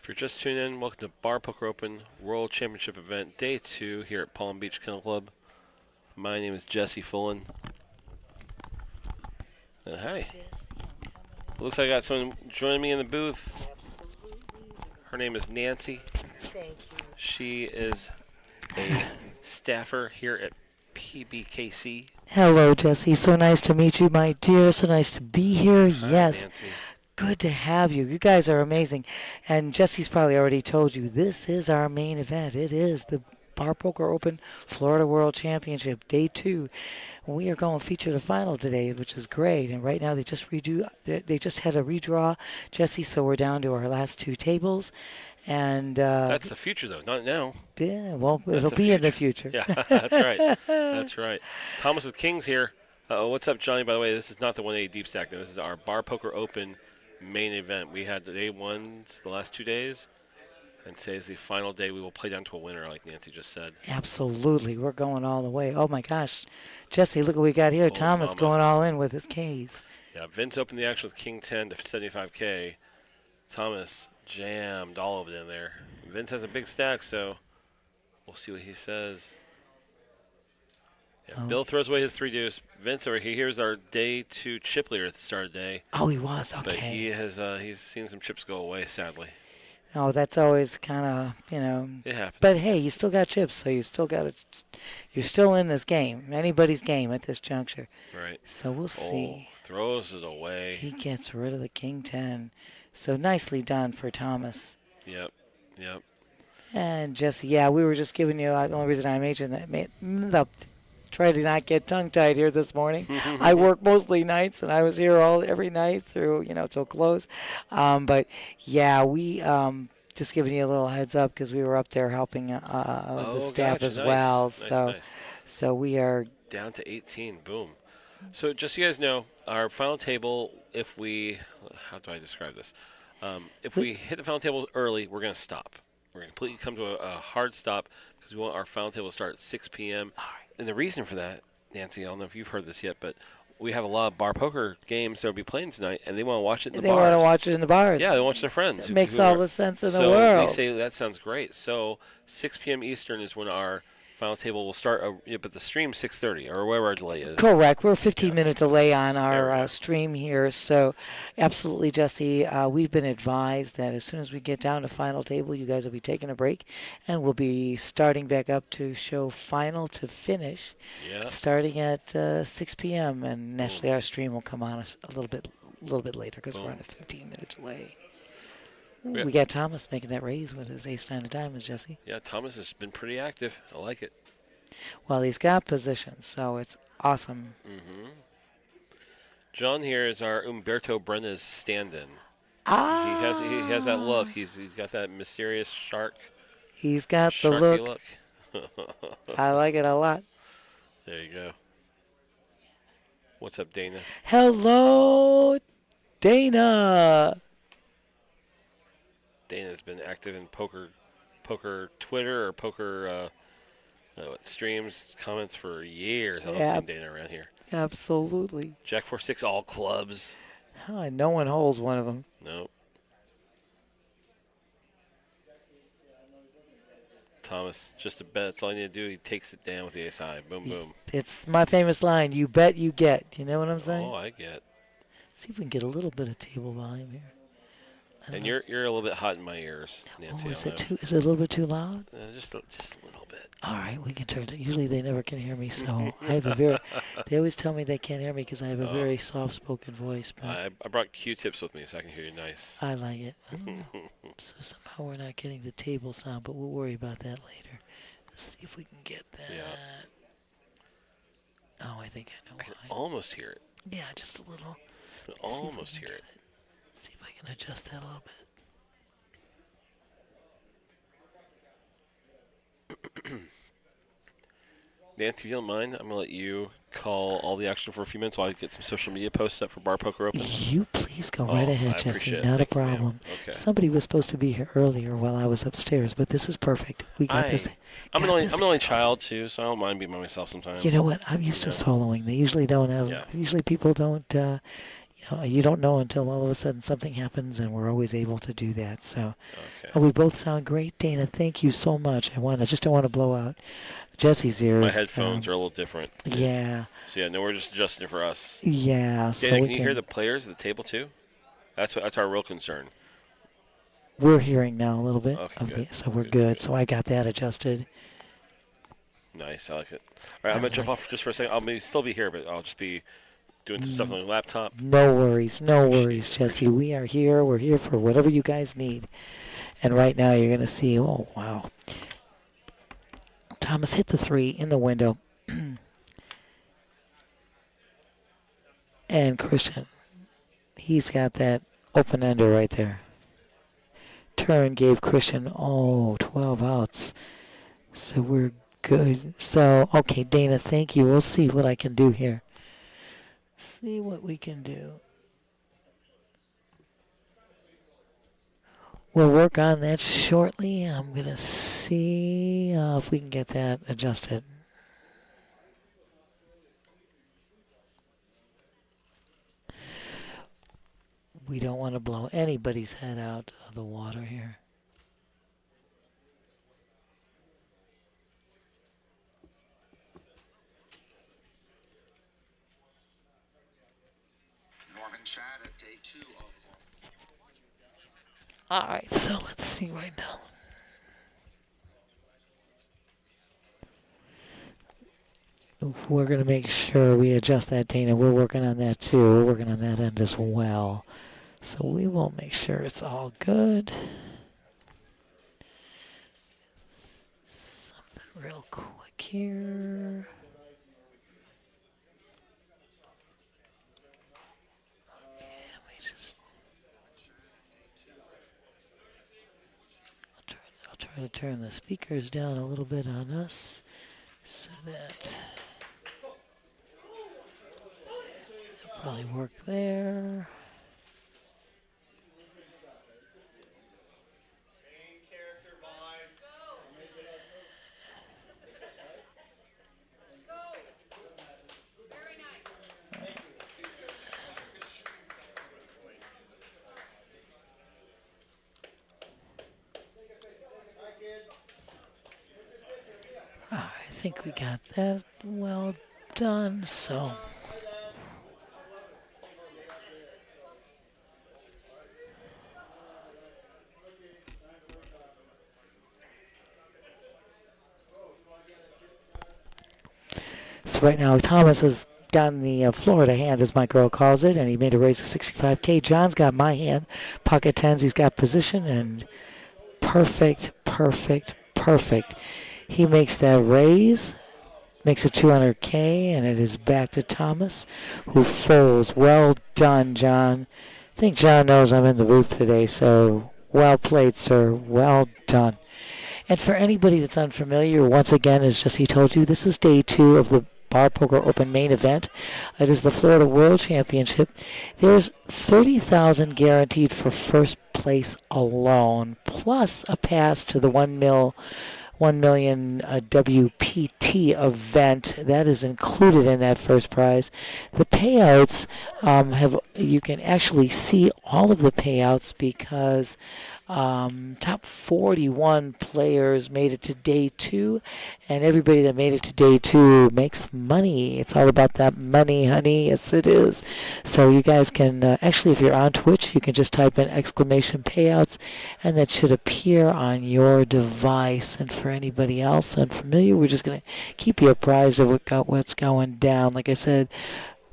If you're just tuning in, welcome to Bar Poker Open World Championship Event Day 2 here at Palm Beach Kennel Club. My name is Jesse Fullen. Hi. Looks like I got someone joining me in the booth. Absolutely. Her name is Nancy. Thank you. She is a staffer here at Pbkc. Hello, Jesse. So nice to meet you, my dear. So nice to be here. Hi, Yes. Nancy. good to have you. You guys are amazing. And Jesse's probably already told you, this is our main event. It is the Bar Poker Open Florida World Championship, Day 2. We are going to feature the final today, which is great. And right now they just had a redraw, Jesse, so we're down to our last 2 tables. And that's the future, though, not now. Yeah, well, That's it'll be in the future. Yeah, that's right. That's right. Thomas with Kings here. What's up, Johnny? By the way, this is not the 180 deep stack. This is our Bar Poker Open main event. We had the day 1s the last 2 days, and today's the final day. We will play down to a winner, like Nancy just said. Absolutely. We're going all the way. Oh, my gosh. Jesse, look what we got here. Thomas mama. going all in with his K's. Yeah, Vince opened the action with King 10 to 75K. Thomas jammed all of it in there. Vince has a big stack, so we'll see what he says. Yeah, Bill throws away his 3 deuce. Vince over here, here's our day 2 chip leader at the start of the day. Oh, he was? Okay. But he has he's seen some chips go away, sadly. Oh, that's always kind of, It happens. But hey, you still got chips, so you're still in this game. Anybody's game at this juncture. Right. So we'll see. Throws it away. He gets rid of the King 10. So nicely done for Thomas. Yep. And Jesse, yeah, we were just giving you the only reason I mentioned that. Try to not get tongue-tied here this morning. I work mostly nights, and I was here every night through, till close. But, yeah, we just giving you a little heads up because we were up there helping the staff as well. So we are down to 18. Boom. So just so you guys know, our final table, how do I describe this? If we hit the final table early, we're going to stop. We're going to completely come to a hard stop because we want our final table to start at 6 p.m. And the reason for that, Nancy, I don't know if you've heard this yet, but we have a lot of bar poker games that will be playing tonight, and they want to watch it in the bars. They want to watch it in the bars. Yeah, they watch their friends. It makes all the sense in the world. They say that sounds great. So 6 p.m. Eastern is when our final table will start, but the stream 6:30 or wherever our delay is. Correct. We're a 15-minute delay on our stream here. So absolutely, Jesse, we've been advised that as soon as we get down to final table, you guys will be taking a break, and we'll be starting back up to show final to finish, starting at 6 p.m. And naturally, our stream will come on a little bit later because we're on a 15-minute delay. We got Thomas making that raise with his ace-9 of diamonds, Jesse. Yeah, Thomas has been pretty active. I like it. Well, he's got positions, so it's awesome. Mm-hmm. John here is our Umberto Brenes stand-in. He has that look. He's got that mysterious shark. He's got the look. I like it a lot. There you go. What's up, Dana? Hello, Dana. Dana's been active in poker Twitter or poker streams, comments for years. I don't see Dana around here. Absolutely. Jack 4-6 all clubs. No one holds one of them. Nope. Thomas, just a bet. That's all you need to do. He takes it down with the ace high. Boom, boom. It's my famous line, you bet, you get. You know what I'm saying? Oh, I get. See if we can get a little bit of table volume here. And you're a little bit hot in my ears, Nancy. Oh, is it a little bit too loud? Just a little bit. All right, we can turn it. Usually they never can hear me, so I have they always tell me they can't hear me because I have a very soft-spoken voice. But I brought Q-tips with me so I can hear you nice. I like it. So somehow we're not getting the table sound, but we'll worry about that later. Let's see if we can get that. Yeah. Oh, I think I know why. I can almost hear it. Yeah, just a little. I can almost hear it. See if I can adjust that a little bit. Nancy, if you don't mind, I'm going to let you call all the action for a few minutes while I get some social media posts up for Bar Poker Open. You please go right ahead, Jesse. Not a problem. Okay. Somebody was supposed to be here earlier while I was upstairs, but this is perfect. We got this. I'm an only child, too, so I don't mind being by myself sometimes. You know what? I'm used to soloing. They usually don't have. Usually people don't. You don't know until all of a sudden something happens, and we're always able to do that. So we both sound great, Dana. Thank you so much. I just don't want to blow out Jesse's ears. My headphones are a little different. Yeah. So no, we're just adjusting it for us. Yeah. Dana, can you hear the players at the table too? That's our real concern. We're hearing now a little bit. Okay, good. So we're good. So I got that adjusted. Nice, I like it. All right, I'm gonna jump off just for a second. I'll maybe still be here, but I'll just be doing some stuff on your laptop. No worries, Appreciate Jesse. We are here. We're here for whatever you guys need. And right now you're going to see, oh, wow. Thomas hit the 3 in the window. And Christian, he's got that open-ender right there. Turn gave Christian, 12 outs. So we're good. So, okay, Dana, thank you. We'll see what I can do here. See what we can do. We'll work on that shortly. I'm going to see if we can get that adjusted. We don't want to blow anybody's head out of the water here. Norman Chad at day 2 of. All right, so let's see right now. We're going to make sure we adjust that, Dana. We're working on that too. We're working on that end as well. So we will make sure it's all good. Something real quick here. I'll try to turn the speakers down a little bit on us so that it'll probably work there. I think we got that well done, so. So right now, Thomas has gotten the Florida hand, as my girl calls it, and he made a raise of 65K. John's got my hand, pocket tens. He's got position, and perfect. He makes that raise, makes it 200K, and it is back to Thomas, who folds. Well done, John. I think John knows I'm in the booth today, so well played, sir. Well done. And for anybody that's unfamiliar, once again, as Jesse told you, this is day 2 of the Bar Poker Open main event. It is the Florida World Championship. There's $30,000 guaranteed for first place alone, plus a pass to the 1 million WPT event. That is included in that first prize. The payouts you can actually see all of the payouts because top 41 players made it to day 2, and everybody that made it to day 2 makes money. It's all about that money, honey. Yes, it is. So you guys can, actually, if you're on Twitch, you can just type in exclamation payouts, and that should appear on your device. And for anybody else unfamiliar, we're just going to keep you apprised of what's going down. Like I said,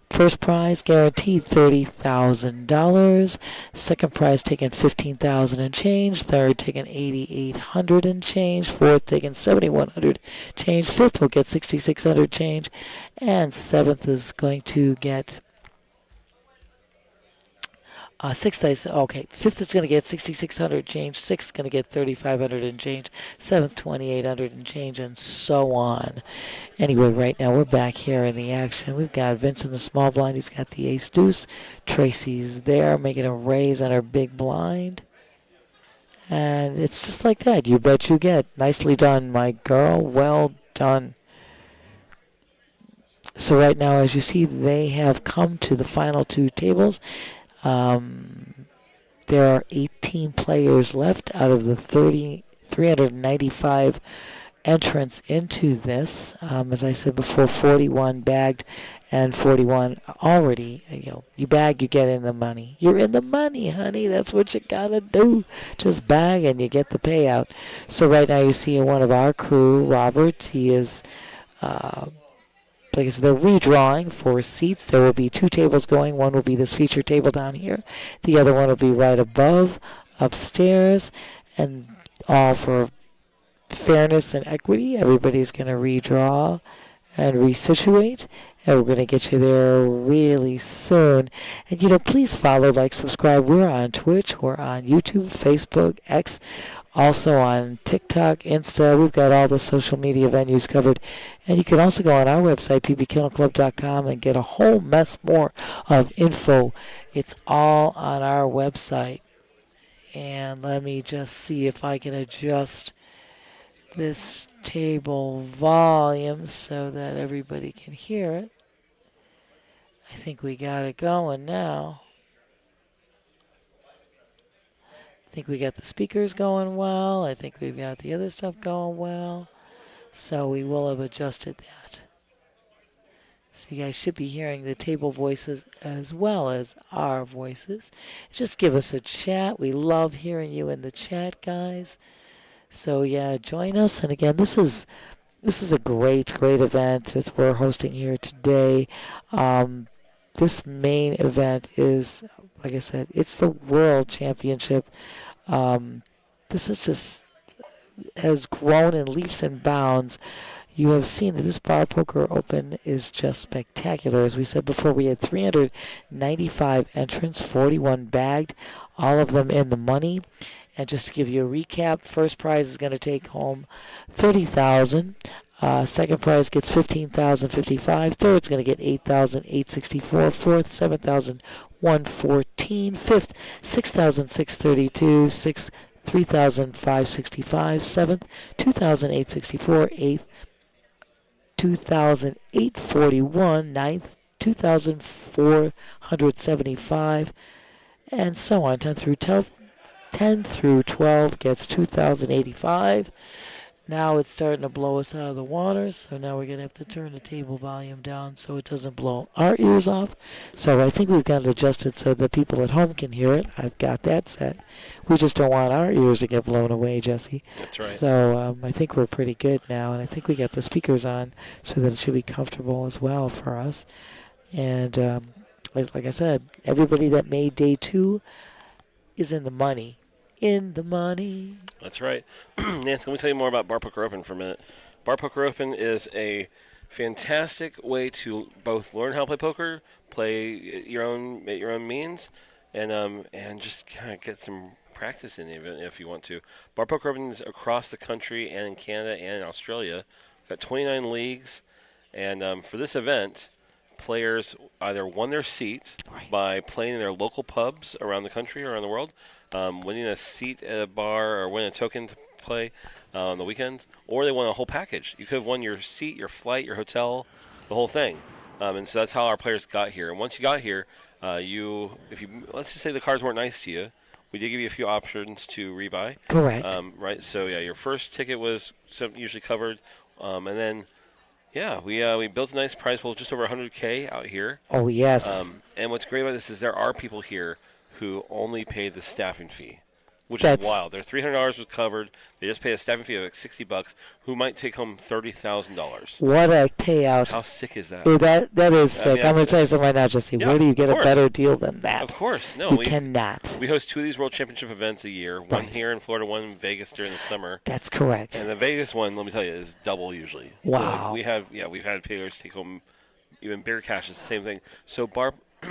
first prize guaranteed $30,000. Second prize taking $15,000 and change. Third taking $8,800 and change. Fourth taking $7,100 change. Fifth will get $6,600 change, and seventh is going to get fifth is going to get $6,600 change. Sixth is going to get $3,500 and change. Seventh, $2,800 and change, and so on. Anyway, right now we're back here in the action. We've got Vince in the small blind. He's got the ace deuce. Tracy's there making a raise on her big blind. And it's just like that. You bet you get. Nicely done, my girl. Well done. So right now, as you see, they have come to the final 2 tables. There are 18 players left out of the 395 entrants into this. As I said before, 41 bagged and 41 already. You bag, you get in the money. You're in the money, honey. That's what you gotta do. Just bag and you get the payout. So right now you see one of our crew, Robert. He is like I said, they're redrawing for seats. There will be 2 tables going. One will be this feature table down here. The other one will be right above, upstairs, and all for fairness and equity. Everybody's going to redraw and resituate, and we're going to get you there really soon. And, please follow, like, subscribe. We're on Twitch. We're on YouTube, Facebook, X, also on TikTok, Insta. We've got all the social media venues covered. And you can also go on our website, pbkennelclub.com, and get a whole mess more of info. It's all on our website. And let me just see if I can adjust this table volume so that everybody can hear it. I think we got it going now. I think we got the speakers going well. I think we've got the other stuff going well. So we will have adjusted that. So you guys should be hearing the table voices as well as our voices. Just give us a chat. We love hearing you in the chat, guys. So yeah, join us. And again, this is a great event that we're hosting here today. This main event is, like I said, it's the World Championship. This is just has grown in leaps and bounds. You have seen that this Bar Poker Open is just spectacular. As we said before, we had 395 entrants, 41 bagged, all of them in the money. And just to give you a recap, first prize is going to take home $30,000. Second prize gets $15,055. Third's going to get $8,864. Fourth, $7,114. Fifth, $6,632. Sixth, $3,565. Seventh, $2,864. Eighth, $2,841. Ninth, $2,475, and so on. 10 through 12 gets $2,085. Now it's starting to blow us out of the water, so now we're going to have to turn the table volume down so it doesn't blow our ears off. So I think we've got it adjusted so the people at home can hear it. I've got that set. We just don't want our ears to get blown away, Jesse. That's right. So I think we're pretty good now, and I think we got the speakers on so that it should be comfortable as well for us. And like I said, everybody that made day 2 is in the money. In the money. That's right. Nance, let me tell you more about Bar Poker Open for a minute. Bar Poker Open is a fantastic way to both learn how to play poker, play at your own means, and just kind of get some practice in even if you want to. Bar Poker Open is across the country and in Canada and in Australia. We've got 29 leagues, and for this event, players either won their seat by playing in their local pubs around the country or around the world, winning a seat at a bar or winning a token to play on the weekends, or they won a whole package. You could have won your seat, your flight, your hotel, the whole thing. And so that's how our players got here. And once you got here, let's just say the cards weren't nice to you, we did give you a few options to rebuy. Correct. Right. So yeah, your first ticket was usually covered, and then. Yeah, we built a nice prize pool, just over $100K out here. Oh, yes. And what's great about this is there are people here who only pay the staffing fee, which That's is wild. Their $300 was covered. They just pay a staffing fee of like $60, who might take home $30,000. What a payout. How sick is that? Yeah, that is sick. I'm going to tell you something right now, Jesse. Yeah, where do you get a course. better deal than that? Of course. No, you cannot. We host 2 of these World Championship events a year, one Right. here in Florida, one in Vegas during the summer. That's correct. And the Vegas one, let me tell you, is double usually. Wow. We've had players take home even bigger cash. It's the same thing. So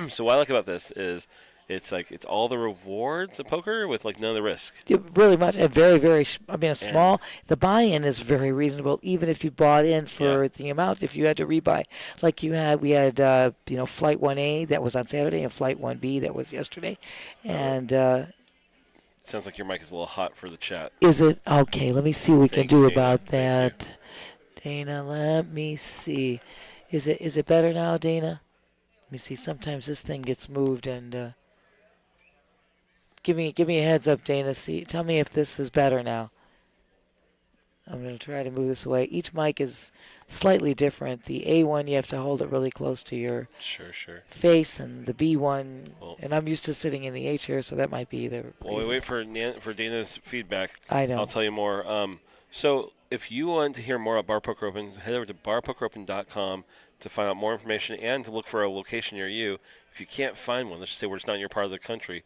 so what I like about this is it's all the rewards of poker with like none of the risk. Really much, and very, very. The buy-in is very reasonable, even if you bought in for the amount. If you had to rebuy, like we had, Flight 1A that was on Saturday and Flight 1B that was yesterday, and. Sounds like your mic is a little hot for the chat. Is it? Okay, let me see what we can do Dana. about that. Dana, let me see. Is it better now, Dana? Let me see. Sometimes this thing gets moved, and give me a heads up, Dana. Tell me if this is better now. I'm going to try to move this away. Each mic is slightly different. The A1, you have to hold it really close to your face, and the B1, and I'm used to sitting in the A chair, so that might be the While we wait for Dana's feedback, I know. I'll tell you more. So if you want to hear more about Bar Poker Open, head over to barpokeropen.com. to find out more information and to look for a location near you. If you can't find one, let's just say we're just not in your part of the country,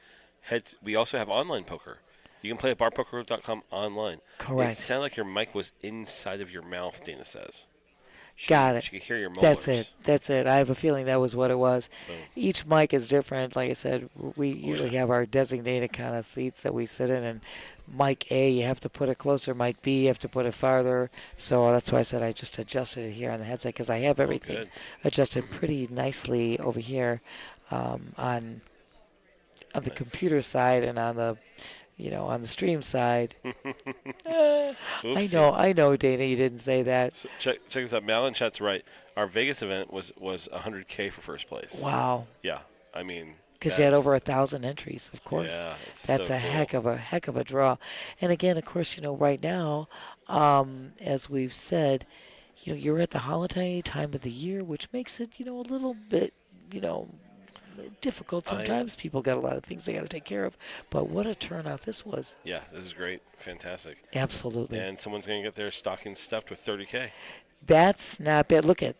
we also have online poker. You can play at barpokergroup.com online. Correct. It sounded like your mic was inside of your mouth, Dana says. Got it. She could hear your That's molars. it. That's it. I have a feeling that was what it was. Boom. Each mic is different. Like I said, we usually have our designated kind of seats that we sit in, and mic A, you have to put it closer. Mic B, you have to put it farther. So that's why I said I just adjusted it here on the headset because I have everything good. adjusted pretty nicely over here on the computer side and on the on the stream side. I know, Dana, you didn't say that. So check this out. Mal in chat's right. Our Vegas event was $100K for first place. Wow. Yeah, I mean. Because you had over 1,000 entries, of course. Yeah, that's so a cool. heck of a draw. And again, of course, right now, as we've said, you're at the holiday time of the year, which makes it, a little bit, difficult sometimes. People got a lot of things they got to take care of. But what a turnout this was. Yeah, this is great. Fantastic. Absolutely. And someone's going to get their stocking stuffed with $30K. That's not bad. Look at,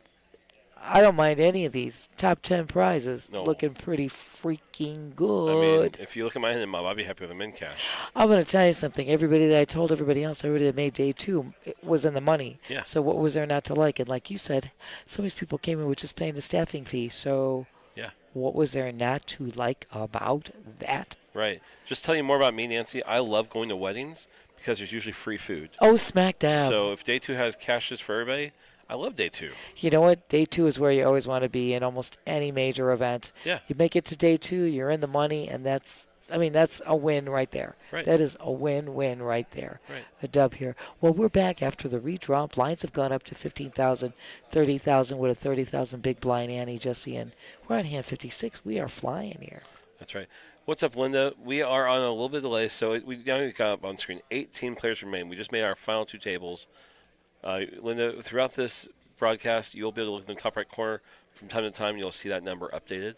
I don't mind any of these top 10 prizes. No. Looking pretty freaking good. I mean, if you look at my hand, I'd be happy with them in cash. I'm going to tell you something. Everybody that I told everybody else, everybody that made day 2 was in the money. Yeah. So what was there not to like? And like you said, some of these people came in with just paying the staffing fee. So yeah. What was there not to like about that? Right. Just tell you more about me, Nancy. I love going to weddings because there's usually free food. Oh, smack dab. So if day 2 has cashes for everybody, I love day 2. You know what? Day 2 is where you always want to be in almost any major event. Yeah. You make it to day 2, you're in the money, and that's a win right there. Right. That is a win-win right there. Right. A dub here. Well, we're back after the redraw. Blinds have gone up to 15,000, 30,000 with a 30,000 big blind ante, Jesse, and we're on hand 56. We are flying here. That's right. What's up, Linda? We are on a little bit of delay, so we now got up on screen. 18 players remain. We just made our final 2 tables. Linda, throughout this broadcast, you'll be able to look in the top right corner. From time to time, you'll see that number updated.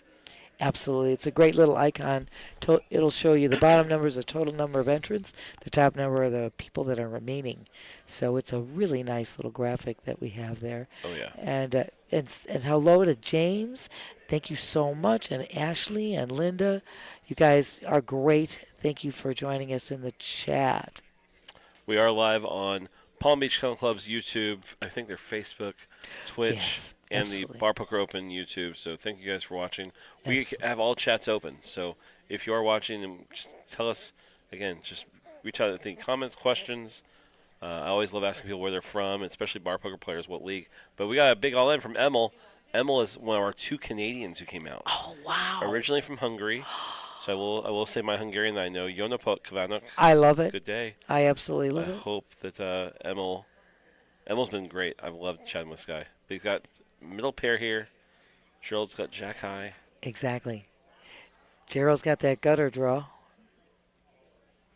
Absolutely. It's a great little icon. It'll show you the bottom number is the total number of entrants, the top number are the people that are remaining. So it's a really nice little graphic that we have there. Oh, yeah. And hello to James. Thank you so much. And Ashley and Linda. You guys are great. Thank you for joining us in the chat. We are live on Palm Beach Country Club's YouTube, I think their Facebook, Twitch, Yes, and absolutely. the Bar Poker Open YouTube. So thank you guys for watching. We Absolutely. have all chats open. So if you are watching, and just tell us, again, just reach out with any comments, questions. I always love asking people where they're from, especially bar poker players, what league. But we got a big all-in from Emil. Emil is one of our 2 Canadians who came out. Oh, wow. Originally from Hungary. So I will say my Hungarian that I know, Jonapot Kvanok. I love it. Good day. I absolutely love I it. hope that Emil's been great. I've loved chatting with this guy. But he's got middle pair here. Gerald's got jack high. Exactly. Gerald's got that gutter draw.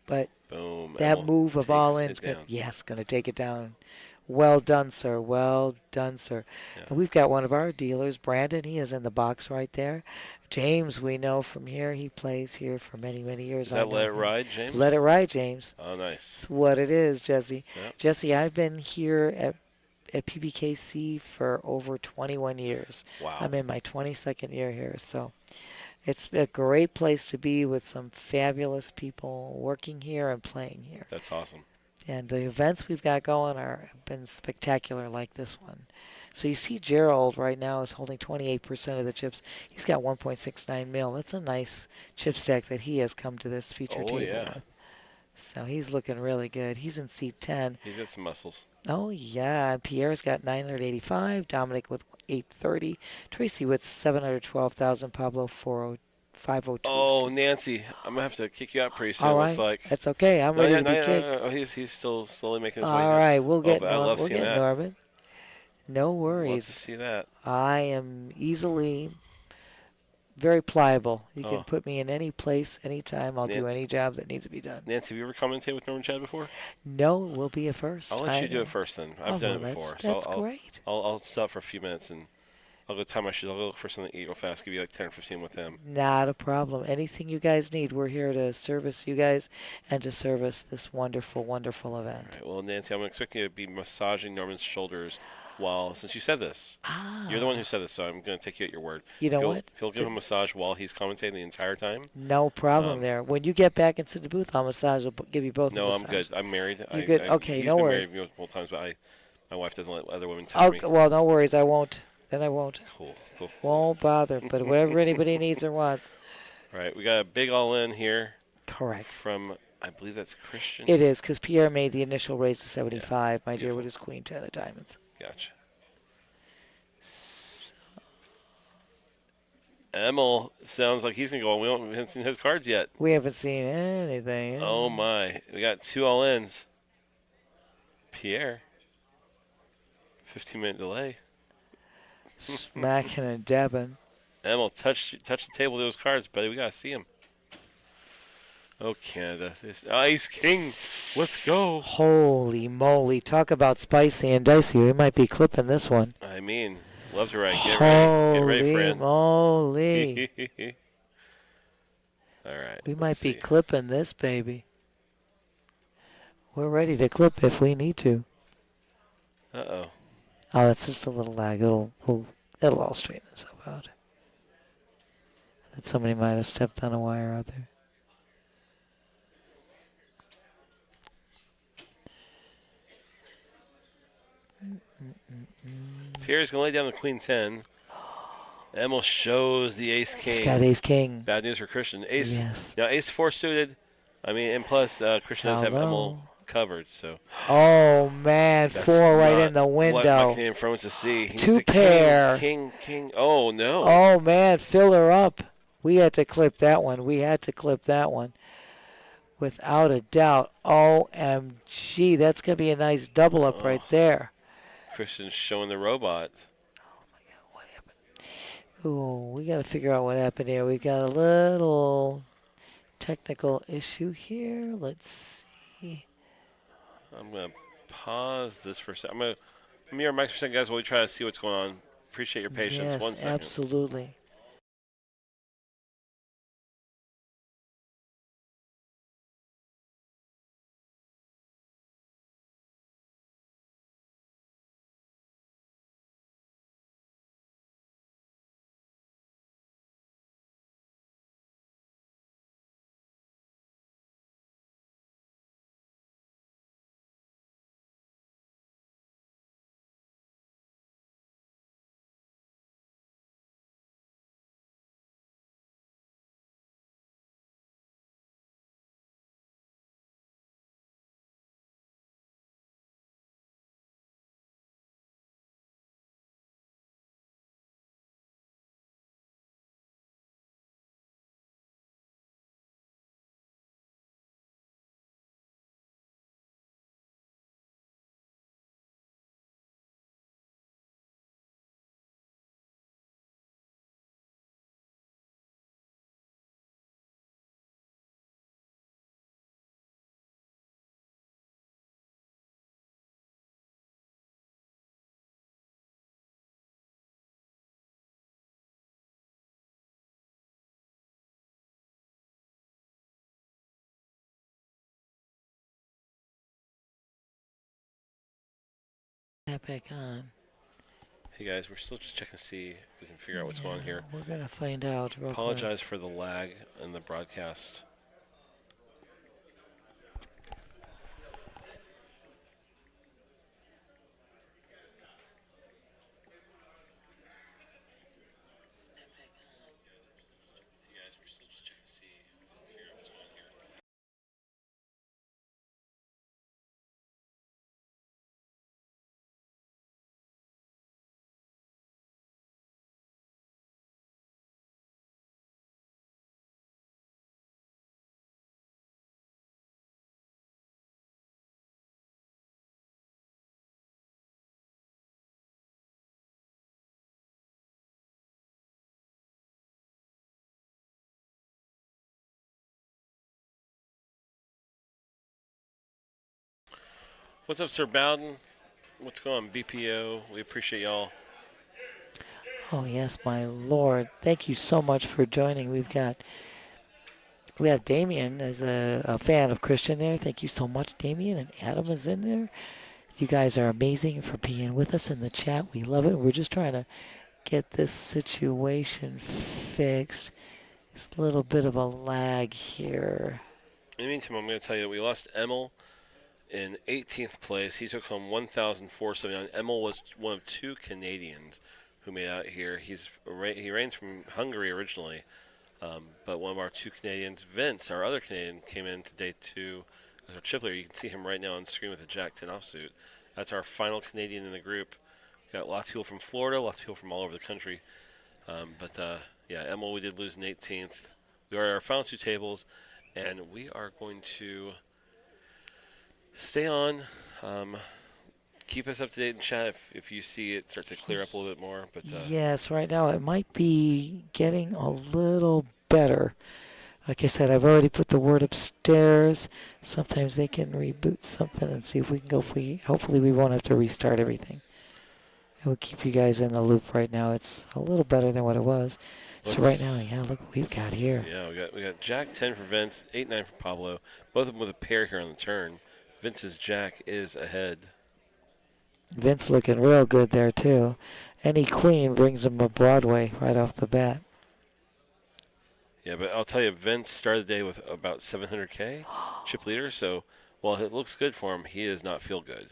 But Boom. that Emil move of takes all in, it down. going to take it down. Well done, sir. Well done, sir. Yeah. And we've got one of our dealers, Brandon. He is in the box right there. James, we know from here. He plays here for many, many years. Is that I know Let It him. Ride, James? Let It Ride, James. Oh, nice. That's what it is, Jesse. Yep. Jesse, I've been here at Pbkc for over 21 years. Wow. I'm in my 22nd year here, so it's a great place to be with some fabulous people working here and playing here. That's awesome. And the events we've got going have been spectacular, like this one. So you see Gerald right now is holding 28% of the chips. He's got 1.69 mil. That's a nice chip stack that he has come to this feature table yeah. with. So he's looking really good. He's in seat 10. He's got some muscles. Oh, yeah. And Pierre's got 985. Dominic with 830. Tracy with 712,000. Pablo 502. Oh, Nancy, I'm going to have to kick you out pretty soon, All right. looks like. That's okay. I'm ready to be kicked. He's still slowly making his way. All right. We'll get but I love we'll seeing get that. Norman. No Love to worries. see that. I am easily very pliable. You Oh. can put me in any place, anytime. I'll do Yeah. any job that needs to be done. Nancy, have you ever commentated with Norman Chad before? No, we'll be a first. I'll let you do it first then. I've done well, it before. That's I'll, great. I'll stop for a few minutes and I'll go tie my shoes. I'll go look for something to eat real fast. Give you like 10 or 15 with him. Not a problem. Anything you guys need, we're here to service you guys and to service this wonderful, wonderful event. All right, well, Nancy, I'm expecting you to be massaging Norman's shoulders while, since you said this, you're the one who said this, so I'm going to take you at your word. You know if what? If you'll give him a massage while he's commentating the entire time. No problem there. When you get back into the booth, I'll massage. I'll give you both. No, a I'm massage. good. I'm married. You good? Okay, he's no been worries. married multiple times, but my wife doesn't let other women touch me. Well, no worries. I won't. Then I won't. Cool. Won't bother. But whatever anybody needs or wants. All right, we got a big all-in here. Correct. From, I believe that's Christian. It is, because Pierre made the initial raise to 75, my dear, Beautiful. with his queen 10 of diamonds. Gotcha. Emil sounds like he's going to go. We haven't seen his cards yet. We haven't seen anything. Oh, my. We got 2 all-ins. Pierre. 15-minute delay. Smacking and dabbing. Emil, touch the table with those cards, buddy. We got to see him. Oh, Canada. This Ice King. Let's go. Holy moly. Talk about spicy and dicey. We might be clipping this one. I mean, love to write. Get ready. Get ready, friend. Holy moly. All right. We might be clipping this, baby. We're ready to clip if we need to. Uh-oh. Oh, that's just a little lag. It'll all straighten itself out. That somebody might have stepped on a wire out there. Pierre's going to lay down the queen 10. Emil shows the ace king. He's got ace king. Bad news for Christian. Ace. Yes. Now, ace 4 suited. I mean, and plus, Christian does have Emil covered, so. Oh, man. 4 right in the window. What my Canadian friend wants to see. He 2 needs a pair. King. Oh, no. Oh, man. Fill her up. We had to clip that one. Without a doubt. OMG. That's going to be a nice double up right there. Christian's showing the robot. Oh, my God. What happened? Ooh, we got to figure out what happened here. We got a little technical issue here. Let's see. I'm going to pause this for a second. I'm going to mirror mic for a second, guys, while we try to see what's going on. Appreciate your patience. Yes, 1 second. Absolutely. That back on. Hey, guys, we're still just checking to see if we can figure out what's going on here. We're going to find out. Apologize for the lag in the broadcast. What's up, Sir Bowden? What's going on, BPO? We appreciate y'all. Oh, yes, my Lord. Thank you so much for joining. We have Damien as a fan of Christian there. Thank you so much, Damien. And Adam is in there. You guys are amazing for being with us in the chat. We love it. We're just trying to get this situation fixed. It's a little bit of a lag here. In the meantime, I'm going to tell you we lost Emil in 18th place. He took home 1,479. Emil was one of 2 Canadians who made out here. He reigns from Hungary originally, but one of our 2 Canadians, Vince, our other Canadian, came in to day 2 as our chip leader. You can see him right now on screen with a Jack 10 offsuit. That's our final Canadian in the group. We got lots of people from Florida, lots of people from all over the country. Yeah, Emil, we did lose in 18th. We are at our final 2 tables, and we are going to stay on. Keep us up to date in chat if you see it start to clear up a little bit more. But yes, right now it might be getting a little better. Like I said, I've already put the word upstairs. Sometimes they can reboot something and see if we can go. Hopefully we won't have to restart everything. And we'll keep you guys in the loop right now. It's a little better than what it was. So right now, yeah, look what we've got here. Yeah, we got Jack 10 for Vince, 8-9 for Pablo. Both of them with a pair here on the turn. Vince's Jack is ahead. Vince looking real good there, too. Any queen brings him a Broadway right off the bat. Yeah, but I'll tell you, Vince started the day with about 700K chip leader. So while it looks good for him, he does not feel good.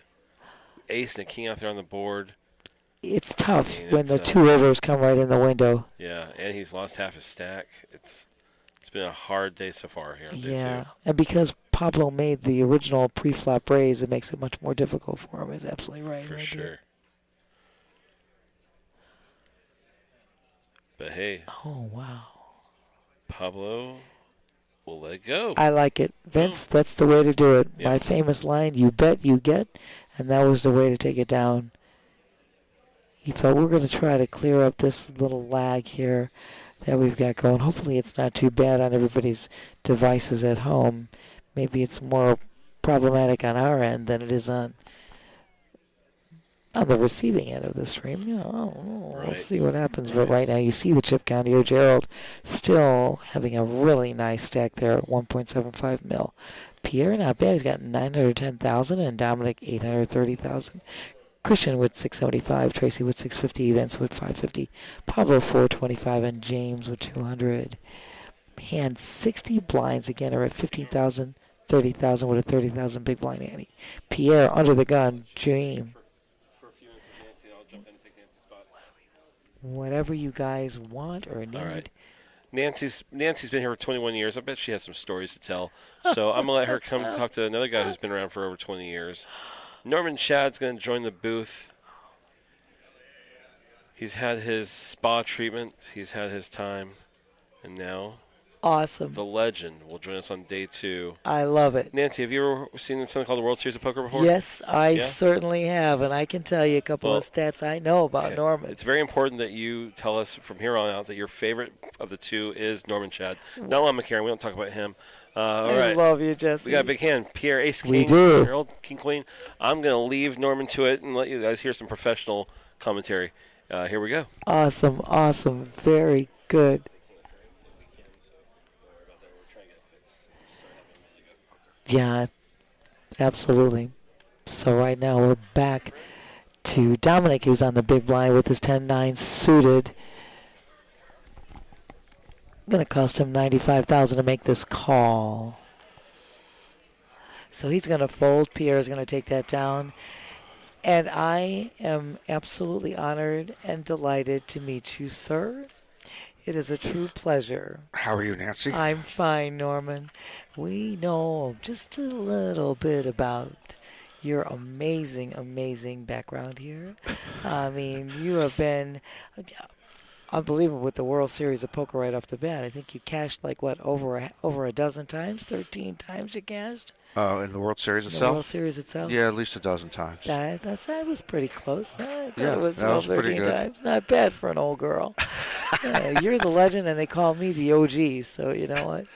Ace and a king out there on the board. It's tough when the 2 overs come right in the window. Yeah, and he's lost half his stack. It's been a hard day so far here on day 2. Yeah, and because Pablo made the original pre-flop raise, it makes it much more difficult for him. He's absolutely right. For sure. But hey. Oh, wow. Pablo will let it go. I like it. Vince, that's the way to do it. Yeah. My famous line, you bet, you get, and that was the way to take it down. He thought we're going to try to clear up this little lag here that we've got going. Hopefully it's not too bad on everybody's devices at home. Maybe it's more problematic on our end than it is on the receiving end of the stream. You know, I don't know. Right. We'll see what happens. But right now you see the chip count here. Gerald still having a really nice stack there at 1.75 mil. Pierre, not bad. He's got 910,000 and Dominic 830,000. Christian with 675, Tracy with 650, Vince with 550, Pablo 425, and James with 200. Hand 60 blinds again are at 15,000, 30,000 with a 30,000 big blind ante. Pierre under the gun, James. For a few minutes with Nancy, I'll jump in and take Nancy's spot. Whatever you guys want or need. All right. Nancy's been here for 21 years. I bet she has some stories to tell. So I'm going to let her come talk to another guy who's been around for over 20 years. Norman Shad's going to join the booth. He's had his spa treatment. He's had his time. And now Awesome. the legend will join us on day 2. I love it. Nancy, have you ever seen something called the World Series of Poker before? Yes, I Yeah? certainly have, and I can tell you a couple of stats I know about Okay. Norman. It's very important that you tell us from here on out that your favorite of the 2 is Norman Shad. Not Lon McCarron. We don't talk about him. All I right. love you, Jesse. We got a big hand. Pierre, Ace, King. We do. Harold, King, Queen. I'm going to leave Norman to it and let you guys hear some professional commentary. Here we go. Awesome, awesome. Very good. Yeah, absolutely. So right now we're back to Dominic, who's on the big blind with his 10-9 suited. Going to cost him $95,000 to make this call. So he's going to fold. Pierre's going to take that down. And I am absolutely honored and delighted to meet you, sir. It is a true pleasure. How are you, Nancy? I'm fine, Norman. We know just a little bit about your amazing, amazing background here. I mean, you have been unbelievable with the World Series of Poker right off the bat. I think you cashed like what, over a dozen times, 13 times you cashed In the World Series in the itself? World Series itself. Yeah, at least a dozen times. That was pretty close. I thought Yeah, it was that was 12, pretty 13 good. times. Not bad for an old girl. You're the legend, and they call me the OG. So you know what?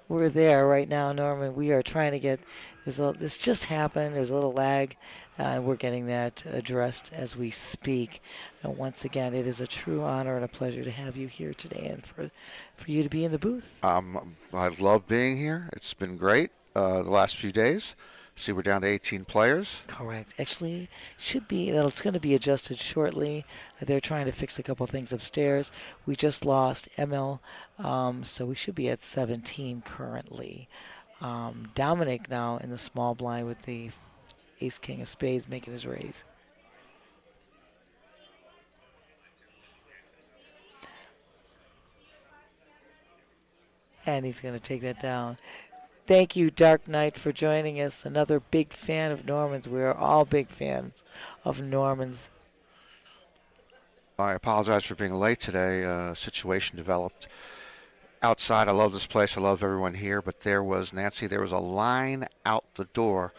We're there right now, Norman. We are trying to get this just happened. There's a little lag. We're getting that addressed as we speak. And once again, it is a true honor and a pleasure to have you here today and for you to be in the booth. I love being here. It's been great the last few days. See, we're down to 18 players. Correct. Actually, should be it's going to be adjusted shortly. They're trying to fix a couple things upstairs. We just lost Emil, so we should be at 17 currently. Dominic now in the small blind with the ace king of spades making his raise. And he's going to take that down. Thank you, Dark Knight, for joining us. Another big fan of Norman's. We are all big fans of Norman's. I apologize for being late today. Situation developed outside. I love this place. I love everyone here. But there was a line out the door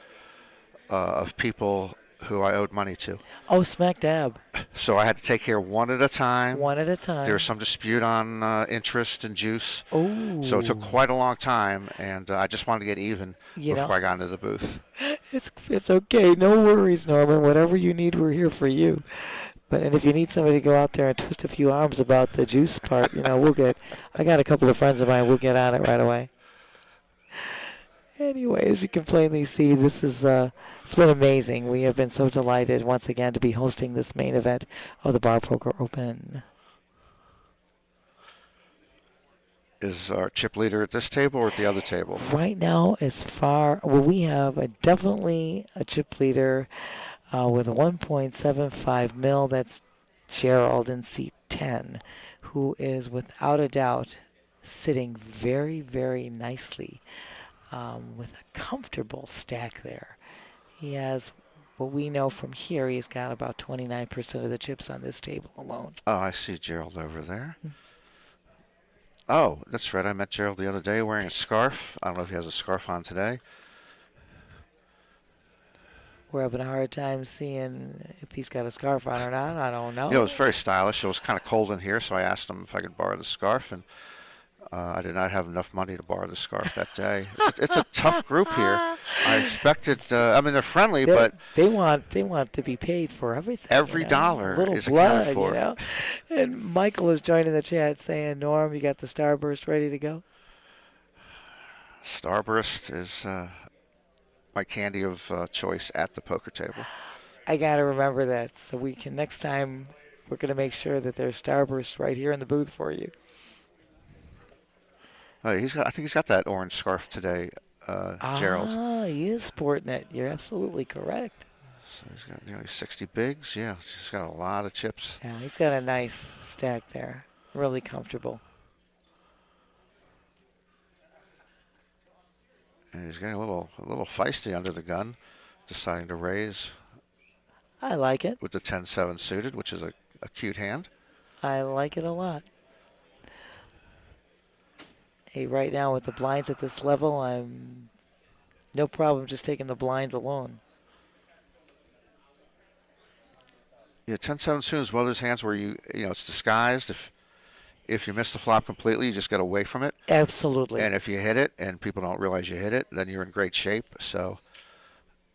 of people who I owed money to. Oh, smack dab. So I had to take care one at a time. One at a time. There was some dispute on interest and juice. Oh. So it took quite a long time, and I just wanted to get even before I got into the booth. It's okay. No worries, Norman. Whatever you need, we're here for you. And if you need somebody to go out there and twist a few arms about the juice part, I got a couple of friends of mine. We'll get on it right away. Anyway, as you can plainly see, this is it's been amazing. We have been so delighted once again to be hosting this main event of the Bar Poker Open. Is our chip leader at this table or at the other table? Right now, we have definitely a chip leader with a 1.75 mil. That's Gerald in seat 10, who is without a doubt sitting very, very nicely. With a comfortable stack there. He has, what we know from here, he's got about 29% of the chips on this table alone. Oh, I see Gerald over there. Oh, that's right. I met Gerald the other day wearing a scarf. I don't know if he has a scarf on today. We're having a hard time seeing if he's got a scarf on or not. I don't know. It was very stylish. It was kind of cold in here, so I asked him if I could borrow the scarf, and I did not have enough money to borrow the scarf that day. It's a tough group here. I expected. They're friendly, but they want to be paid for everything. Every dollar little is blood, accounted for. And Michael is joining the chat saying, "Norm, you got the Starburst ready to go?" Starburst is my candy of choice at the poker table. I got to remember that, so we can next time. We're going to make sure that there's Starburst right here in the booth for you. Oh, I think he's got that orange scarf today, Gerald. He is sporting it. You're absolutely correct. So he's got 60 bigs. Yeah, he's got a lot of chips. Yeah, he's got a nice stack there. Really comfortable. And he's getting a little feisty under the gun, deciding to raise. I like it. With the 10-7 suited, which is a cute hand. I like it a lot. Hey, right now with the blinds at this level, I'm no problem just taking the blinds alone. Yeah, 10-7 suited is one of those hands where it's disguised. If you miss the flop completely, you just get away from it. Absolutely. And if you hit it and people don't realize you hit it, then you're in great shape. So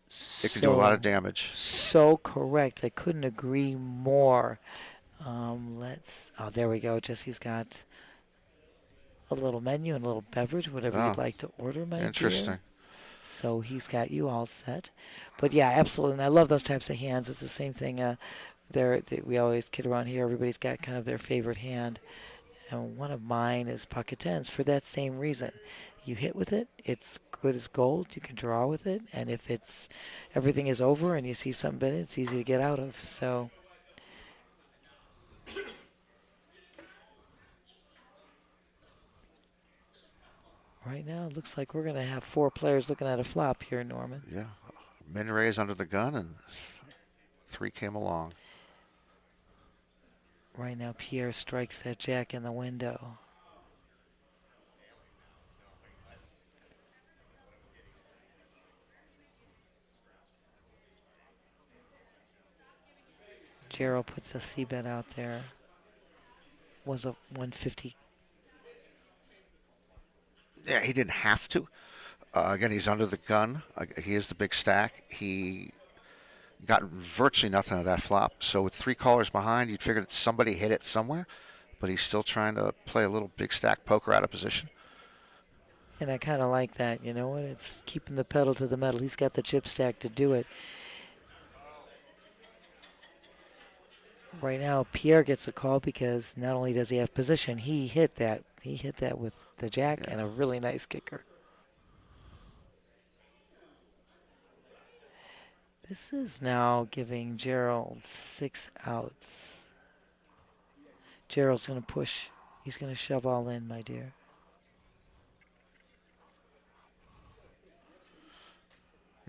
it can do a lot of damage. So correct. I couldn't agree more. There we go. Jesse's got a little menu and a little beverage, whatever you'd like to order, my Interesting. dear. So he's got you all set. But yeah, absolutely. And I love those types of hands. It's the same thing. We always kid around here. Everybody's got kind of their favorite hand. And one of mine is pocket tens for that same reason. You hit with it, it's good as gold. You can draw with it. And if everything is over and you see something in it, it's easy to get out of. So right now, it looks like we're going to have 4 players looking at a flop here, Norman. Yeah. Min raise under the gun, and 3 came along. Right now, Pierre strikes that jack in the window. Gerald puts a C-bet out there. Was a 150. Yeah, he didn't have to. Again, he's under the gun. He is the big stack. He got virtually nothing of that flop. So with 3 callers behind, you'd figure that somebody hit it somewhere, but he's still trying to play a little big stack poker out of position. And I kind of like that, you know what? It's keeping the pedal to the metal. He's got the chip stack to do it. Right now, Pierre gets a call because not only does he have position, he hit that. He hit that with the jack and a really nice kicker. This is now giving Gerald 6 outs. Gerald's going to push. He's going to shove all in, my dear.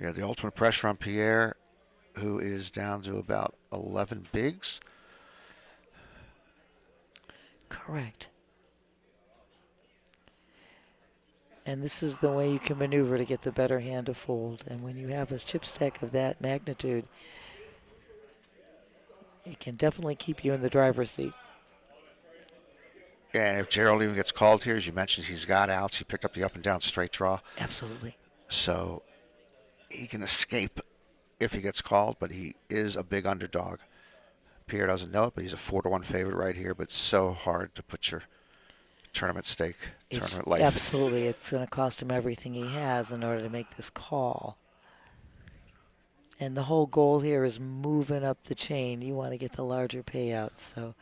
Yeah, the ultimate pressure on Pierre, who is down to about 11 bigs. Correct. And this is the way you can maneuver to get the better hand to fold. And when you have a chip stack of that magnitude, it can definitely keep you in the driver's seat. And if Gerald even gets called here, as you mentioned, he's got outs. He picked up the up and down straight draw. Absolutely. So he can escape if he gets called, but he is a big underdog. Pierre doesn't know it, but he's a 4-1 favorite right here, but it's so hard to put your tournament stake, tournament life. Absolutely. It's going to cost him everything he has in order to make this call. And the whole goal here is moving up the chain. You want to get the larger payouts, so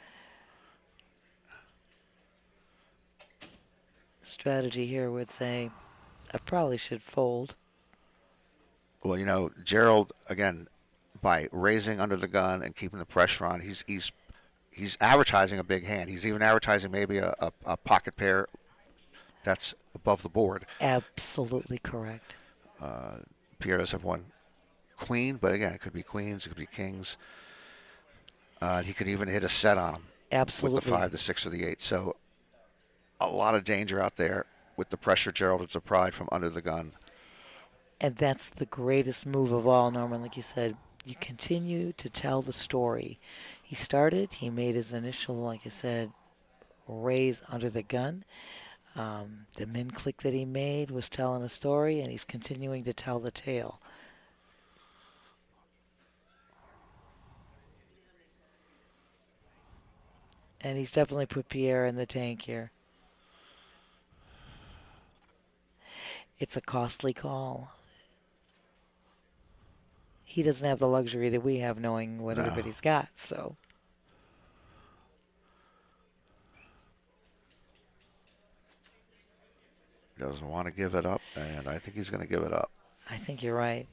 strategy here would say, I probably should fold. Well, you know, Gerald, again, by raising under the gun and keeping the pressure on, he's advertising a big hand. He's even advertising maybe a pocket pair that's above the board. Absolutely correct. Pierre does have one queen, but again, it could be queens, it could be kings. He could even hit a set on him. Absolutely. With the 5, the 6, or the 8. So a lot of danger out there with the pressure Gerald has applied from under the gun. And that's the greatest move of all, Norman. Like you said, you continue to tell the story. He started, he made his initial, like I said, raise under the gun. The min click that he made was telling a story, and he's continuing to tell the tale. And he's definitely put Pierre in the tank here. It's a costly call. He doesn't have the luxury that we have knowing what everybody's got, so. Doesn't want to give it up, and I think he's going to give it up. I think you're right.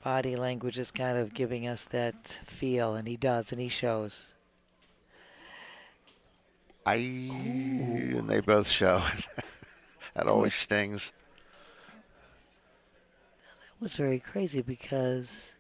Body language is kind of giving us that feel, and he does, and he shows. And they both show. That always stings. That was very crazy because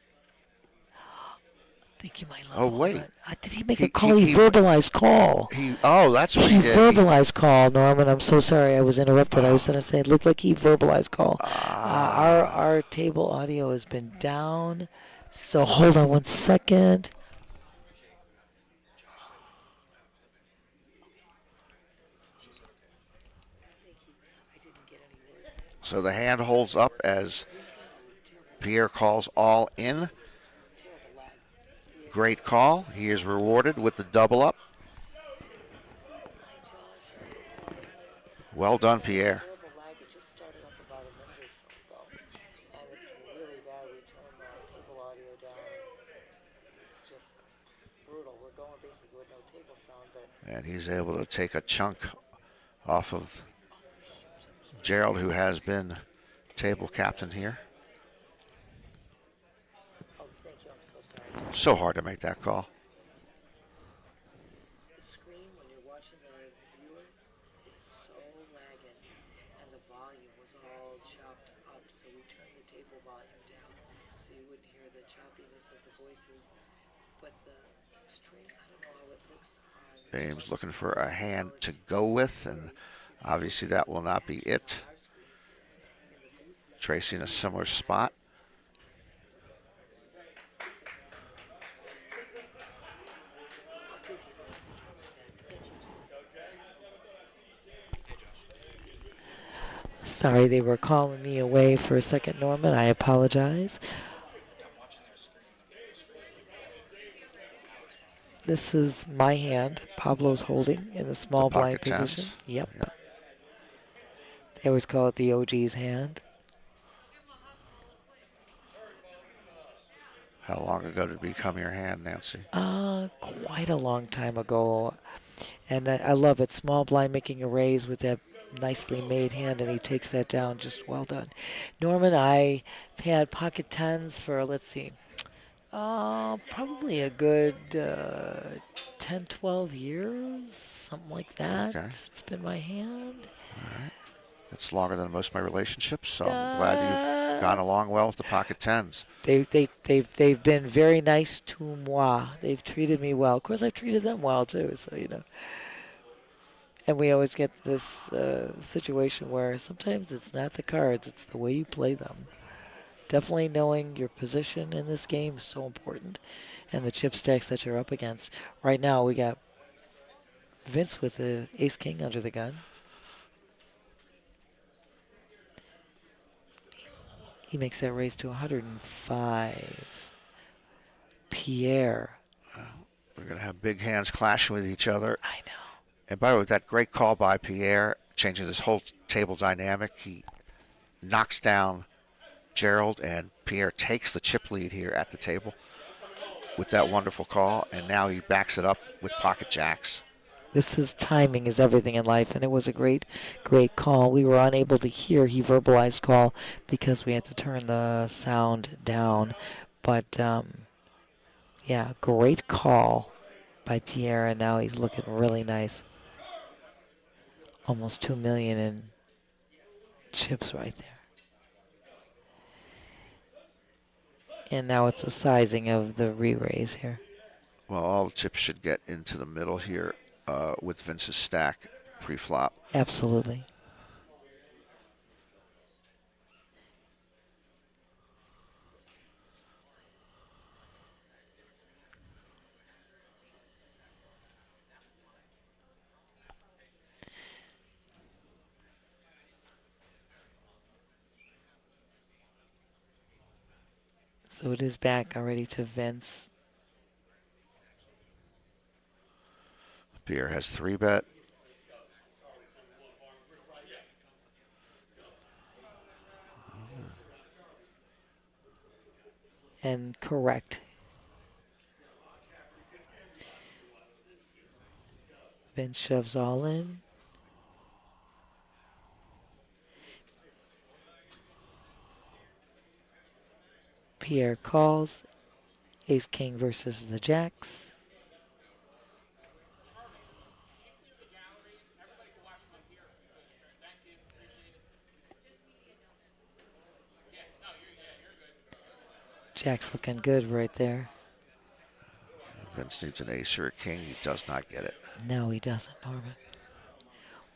I think you might love. Oh, wait. Did he make a call? He verbalized call. That's what he did. Verbalized call, Norman. I'm so sorry I was interrupted. I was going to say it looked like he verbalized call. Our table audio has been down. So hold on one second. So the hand holds up as Pierre calls all in. Great call. He is rewarded with the double up. Well done, Pierre. And he's able to take a chunk off of Gerald, who has been table captain here. Oh, thank you. I'm so sorry. So hard to make that call. The screen, when you're watching the viewer, it's so lagging, and the volume was all chopped up, so we turned the table volume down so you wouldn't hear the choppiness of the voices. But the stream, I don't know how it looks on. James looking for a hand to go with, and obviously that will not be it. Tracy in a similar spot. Sorry, they were calling me away for a second, Norman. I apologize. This is my hand. Pablo's holding in the small blind pocket position. tens. Yep. They always call it the OG's hand. How long ago did it become your hand, Nancy? Quite a long time ago. And I love it. Small blind making a raise with that nicely made hand, and he takes that down. Just well done. Norman, I've had pocket tens for, let's see, probably a good 10, 12 years, something like that. Okay. It's been my hand. It's longer than most of my relationships, so I'm glad you've gone along well with the pocket tens. They've been very nice to moi. They've treated me well. Of course, I've treated them well too. So and we always get this situation where sometimes it's not the cards; it's the way you play them. Definitely knowing your position in this game is so important, and the chip stacks that you're up against. Right now, we got Vince with the ace king under the gun. He makes that raise to 105. Pierre. We're going to have big hands clashing with each other. I know. And by the way, that great call by Pierre changes his whole table dynamic. He knocks down Gerald, and Pierre takes the chip lead here at the table with that wonderful call, and now he backs it up with pocket jacks. This is timing is everything in life, and it was a great, great call. We were unable to hear he verbalized call because we had to turn the sound down. But, yeah, great call by Pierre, and now he's looking really nice. Almost 2 million in chips right there. And now it's a sizing of the re-raise here. Well, all the chips should get into the middle here with Vince's stack pre-flop. Absolutely. So it is back already to Vince. Pierre has 3-bet. And correct. Vince shoves all in. Pierre calls. Ace King versus the Jacks. Jack's looking good right there. Vince needs an ace or a king. He does not get it. No, he doesn't, Norman.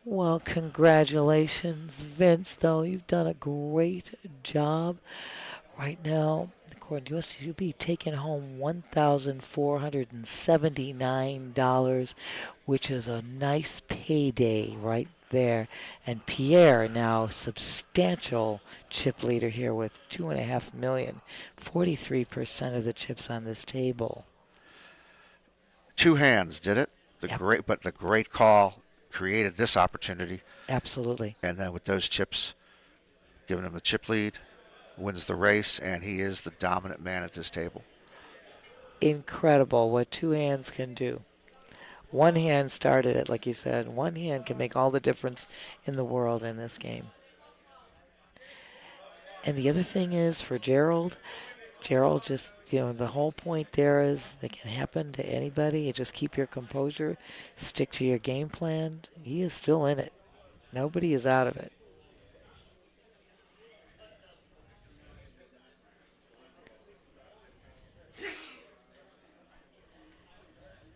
Well, congratulations, Vince, though. You've done a great job. Right now, according to us, you should be taking home $1,479, which is a nice payday right there. And Pierre now substantial chip leader here with $2.5 million, 43% of the chips on this table. 2 hands did it. Yep. But the great call created this opportunity. Absolutely. And then with those chips, giving him the chip lead, wins the race, and he is the dominant man at this table. Incredible what 2 hands can do. 1 hand started it, like you said. 1 hand can make all the difference in the world in this game. And the other thing is for Gerald just, the whole point there is it can happen to anybody. You just keep your composure, stick to your game plan. He is still in it. Nobody is out of it.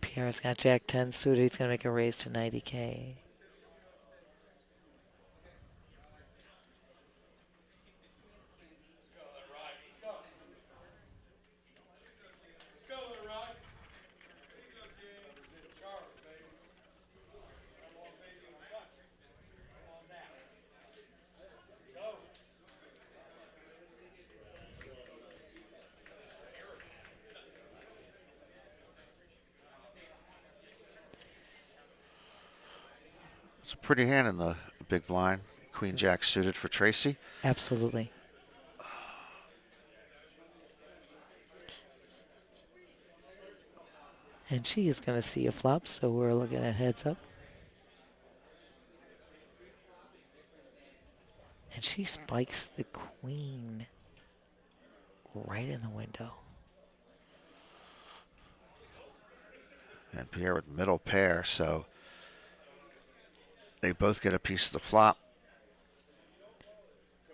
Pierre's got Jack 10 suited. He's going to make a raise to 90K. It's a pretty hand in the big blind. Queen Jack suited for Tracy. Absolutely. And she is going to see a flop, so we're looking at heads up. And she spikes the queen right in the window. And Pierre with middle pair, so they both get a piece of the flop.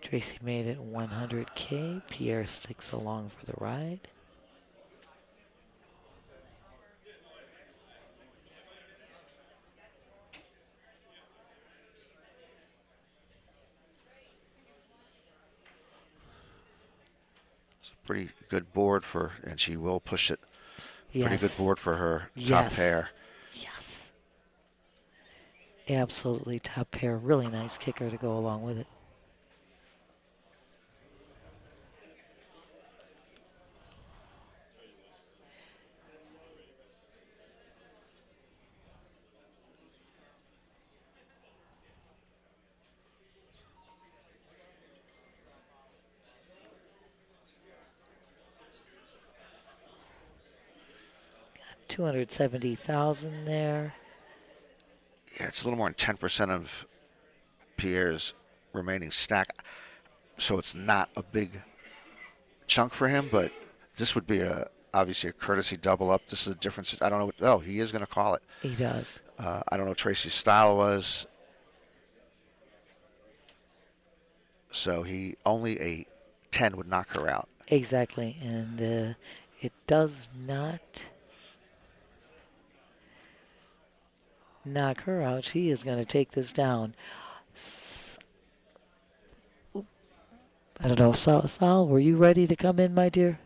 Tracy made it 100K. Pierre sticks along for the ride. It's a pretty good board for, and she will push it. Yes. Pretty good board for her top Yes. pair. Yes. Absolutely top pair. Really nice kicker to go along with it. Got 270,000 there. Yeah, it's a little more than 10% of Pierre's remaining stack. So it's not a big chunk for him, but this would be obviously a courtesy double up. This is a difference. I don't know. Oh, he is going to call it. He does. I don't know what Tracy's style was. So he only a 10 would knock her out. Exactly. And it does not knock her out. She is going to take this down. I don't know. Sal, were you ready to come in, my dear?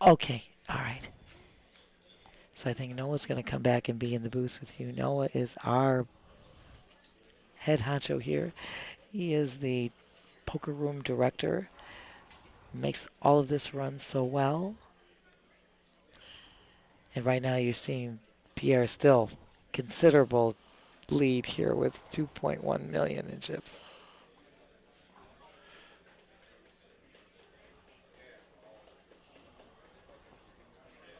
Okay. All right. So I think Noah's going to come back and be in the booth with you. Noah is our head honcho here. He is the poker room director. Makes all of this run so well. And right now you're seeing Pierre still considerable lead here with 2.1 million in chips.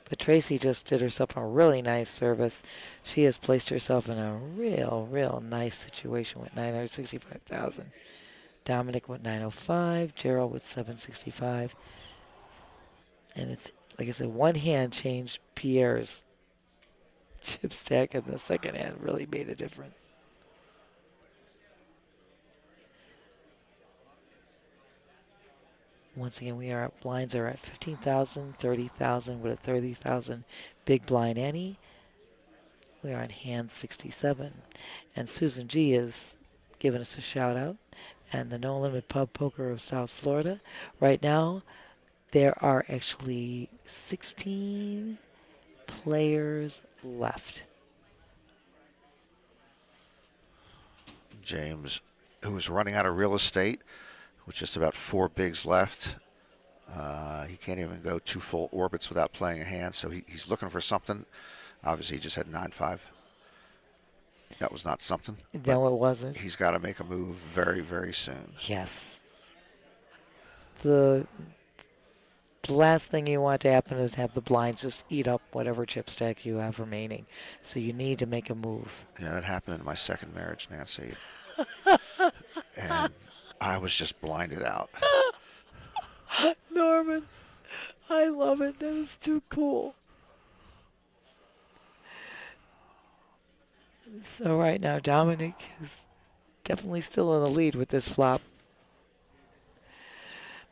But Tracy just did herself a really nice service. She has placed herself in a real nice situation with 965,000. Dominic with 905, Gerald with 765. And it's, like I said, one hand changed Pierre's chip stack, and the second hand really made a difference. Once again, blinds are at 15,000, 30,000 with a 30,000 big blind ante. We are on hand 67. And Susan G is giving us a shout out. And the No Limit Pub Poker of South Florida. Right now, there are actually 16 players left. James, who is running out of real estate, with just about 4 bigs left. He can't even go 2 full orbits without playing a hand, so he's looking for something. Obviously, he just had 9-5. That was not something. No, it wasn't. He's got to make a move very, very soon. Yes. The last thing you want to happen is have the blinds just eat up whatever chip stack you have remaining. So you need to make a move. Yeah, that happened in my second marriage, Nancy. And I was just blinded out. Norman, I love it. That is too cool. So right now, Dominic is definitely still in the lead with this flop.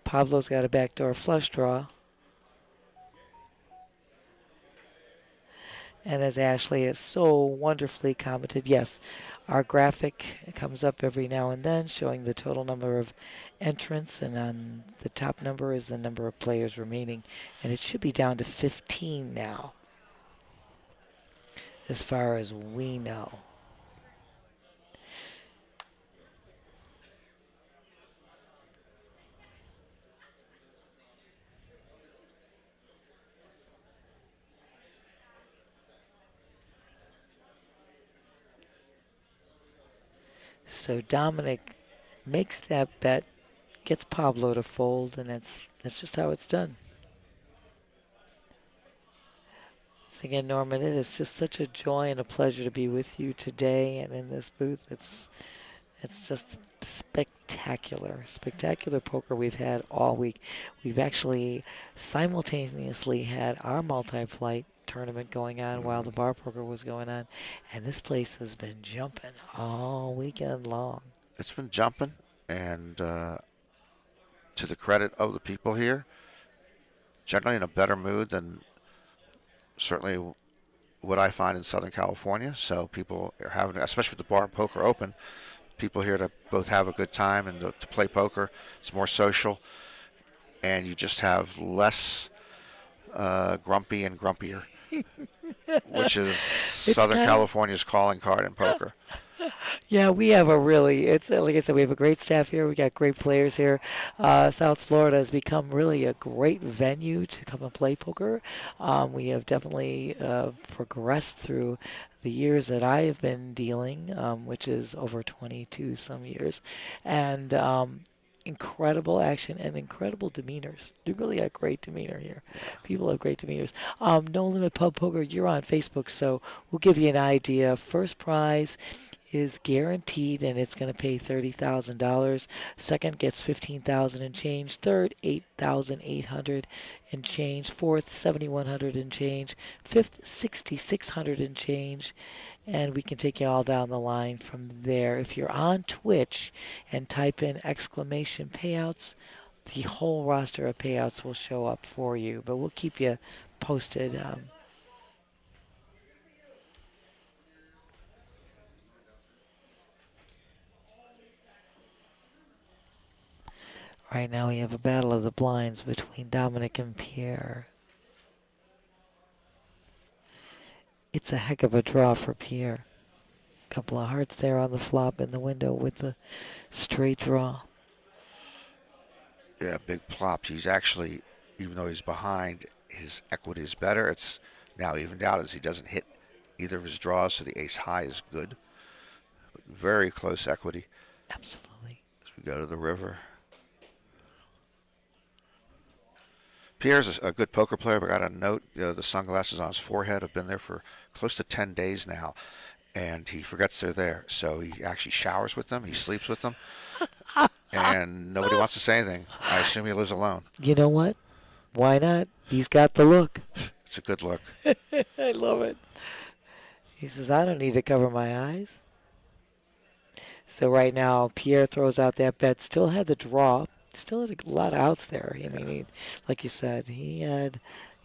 Pablo's got a backdoor flush draw. And as Ashley has so wonderfully commented, yes, our graphic comes up every now and then showing the total number of entrants, and on the top number is the number of players remaining. And it should be down to 15 now, as far as we know. So Dominic makes that bet, gets Pablo to fold, and that's just how it's done. Once again, Norman, it is just such a joy and a pleasure to be with you today and in this booth. It's just spectacular poker we've had all week. We've actually simultaneously had our multi-flight tournament going on while the bar poker was going on, and this place has been jumping all weekend long. It's been jumping, and to the credit of the people here, generally in a better mood than certainly what I find in Southern California. So people are having, especially with the bar poker open, people here to both have a good time and to play poker. It's more social, and you just have less grumpy and grumpier, which is Southern California's calling card in poker. Yeah, we have it's like I said, we have a great staff here. We got great players here. South Florida has become really a great venue to come and play poker. We have definitely progressed through the years that I have been dealing, which is over 22 some years, and incredible action and incredible demeanors. You really got great demeanor here. People have great demeanors. No Limit Pub Poker, you're on Facebook, so we'll give you an idea. First prize is guaranteed, and it's going to pay $30,000. Second gets $15,000 and change. Third, $8,800 and change. Fourth, $7,100 and change. Fifth, $6,600 and change. And we can take you all down the line from there. If you're on Twitch and type in exclamation payouts, the whole roster of payouts will show up for you. But we'll keep you posted. Right now we have a battle of the blinds between Dominic and Pierre. It's a heck of a draw for Pierre. Couple of hearts there on the flop in the window with the straight draw. Yeah, big plop. He's actually, even though he's behind, his equity is better. It's now evened out as he doesn't hit either of his draws, so the ace high is good. But very close equity. Absolutely. As we go to the river. Pierre's a good poker player, but got a note. The sunglasses on his forehead have been there for close to 10 days now, and he forgets they're there. So he actually showers with them. He sleeps with them, and nobody wants to say anything. I assume he lives alone. You know what? Why not? He's got the look. It's a good look. I love it. He says, I don't need to cover my eyes. So right now, Pierre throws out that bet. Still had the draw. Still had a lot of outs there. I mean, like you said, he had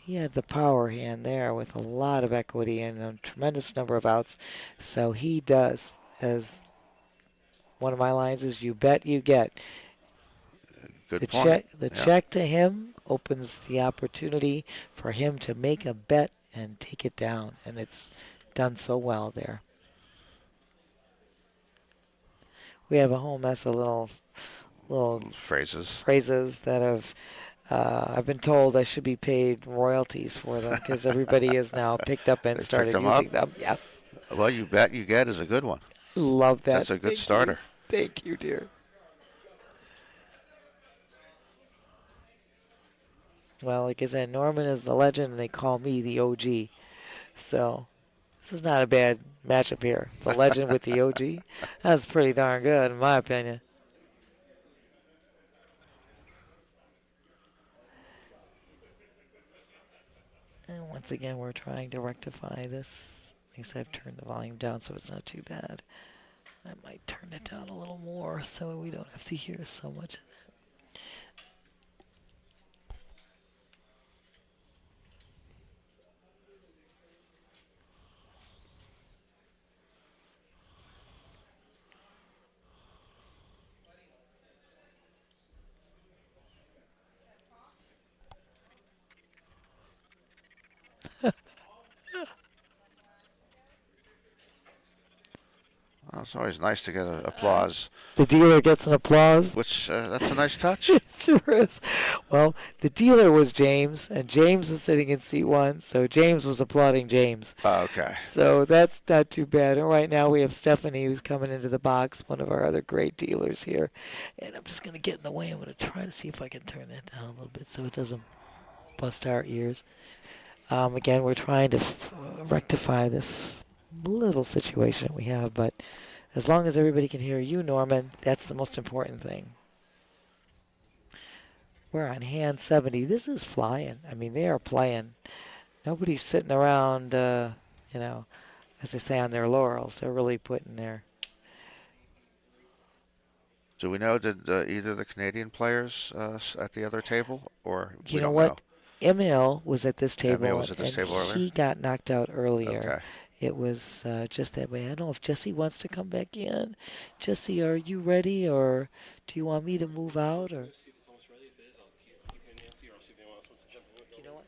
the power hand there with a lot of equity and a tremendous number of outs. So he does, as one of my lines is, you bet, you get. Good point. The check to him opens the opportunity for him to make a bet and take it down, and it's done so well there. We have a whole mess of little phrases that have I've been told I should be paid royalties for them because everybody has now picked up and started using them. Yes. Well, you bet you get is a good one. Love that. That's a good starter. Thank you, dear. Well, like I said, Norman is the legend, and they call me the OG. So this is not a bad matchup here. The legend with the OG. That's pretty darn good, in my opinion. And once again, we're trying to rectify this. At least I've turned the volume down so it's not too bad. I might turn it down a little more so we don't have to hear so much of that. it's always nice to get applause, The dealer gets an applause. which that's a nice touch. It sure is. Well, the dealer was James, and James was sitting in seat 1, so James was applauding James. Okay. So that's not too bad. And right now we have Stephanie who's coming into the box, one of our other great dealers here. And I'm just going to get in the way. I'm going to try to see if I can turn that down a little bit so it doesn't bust our ears. Again, we're trying to rectify this little situation we have, but as long as everybody can hear you, Norman, that's the most important thing. We're on hand 70. This is flying. I mean, they are playing. Nobody's sitting around, you know, as they say, on their laurels. They're really putting their... Do we know, did either of the Canadian players at the other table, or You we know don't what? know? Emil was at this table, Emil was at this and table earlier? he got knocked out earlier. Okay. It was just that way. I don't know if Jesse wants to come back in. Jesse, are you ready, or do you want me to move out? Or you know what?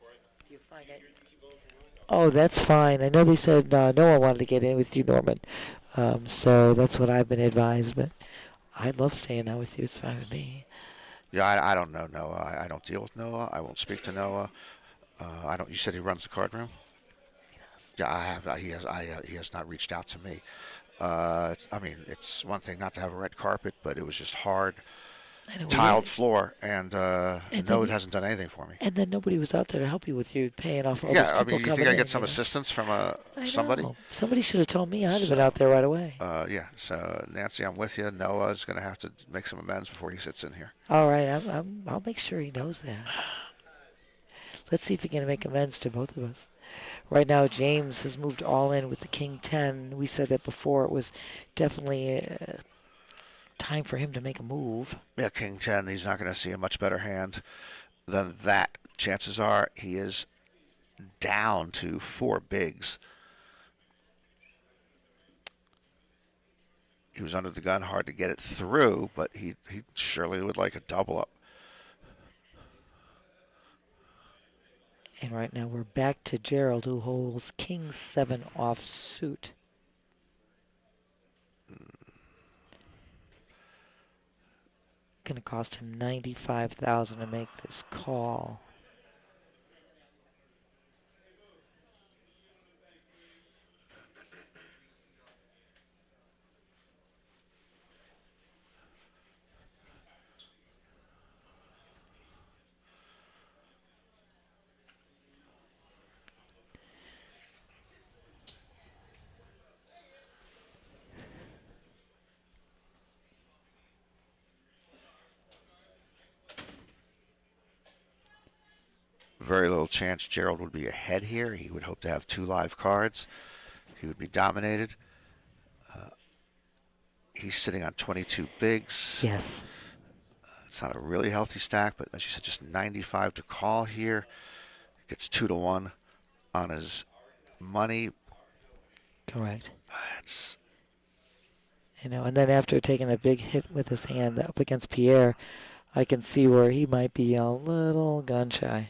You find it. Oh, that's fine. I know they said no one wanted to get in with you, Norman. So that's what I've been advised. But I'd love staying out with you. It's fine with me. Yeah, I don't know Noah. I don't deal with Noah. I won't speak to Noah. I don't. You said he runs the card room. Yeah, I have. He has not reached out to me. I mean, it's one thing not to have a red carpet, but it was just hard, I know tiled we- floor, and then Noah you- hasn't done anything for me. And then nobody was out there to help you with you paying off all those Yeah, I people mean, you coming think I in, get some you know? assistance from I somebody? know. Somebody should have told me. I'd have been out there right away. Yeah. So Nancy, I'm with you. Noah's going to have to make some amends before he sits in here. All right, I'll make sure he knows that. Let's see if he can make amends to both of us. Right now, James has moved all in with the King 10. We said that before. It was definitely time for him to make a move. Yeah, King 10. He's not going to see a much better hand than that. Chances are he is down to 4 bigs. He was under the gun, hard to get it through, but he surely would like a double up. And right now we're back to Gerald, who holds King 7 off suit. Going to cost him $95,000 to make this call. Very little chance Gerald would be ahead here. He would hope to have 2 live cards. He would be dominated. He's sitting on 22 bigs. Yes. It's not a really healthy stack, but as you said, just 95 to call here. Gets 2-1 on his money. Correct. That's You know, and then after taking a big hit with his hand up against Pierre, I can see where he might be a little gun shy.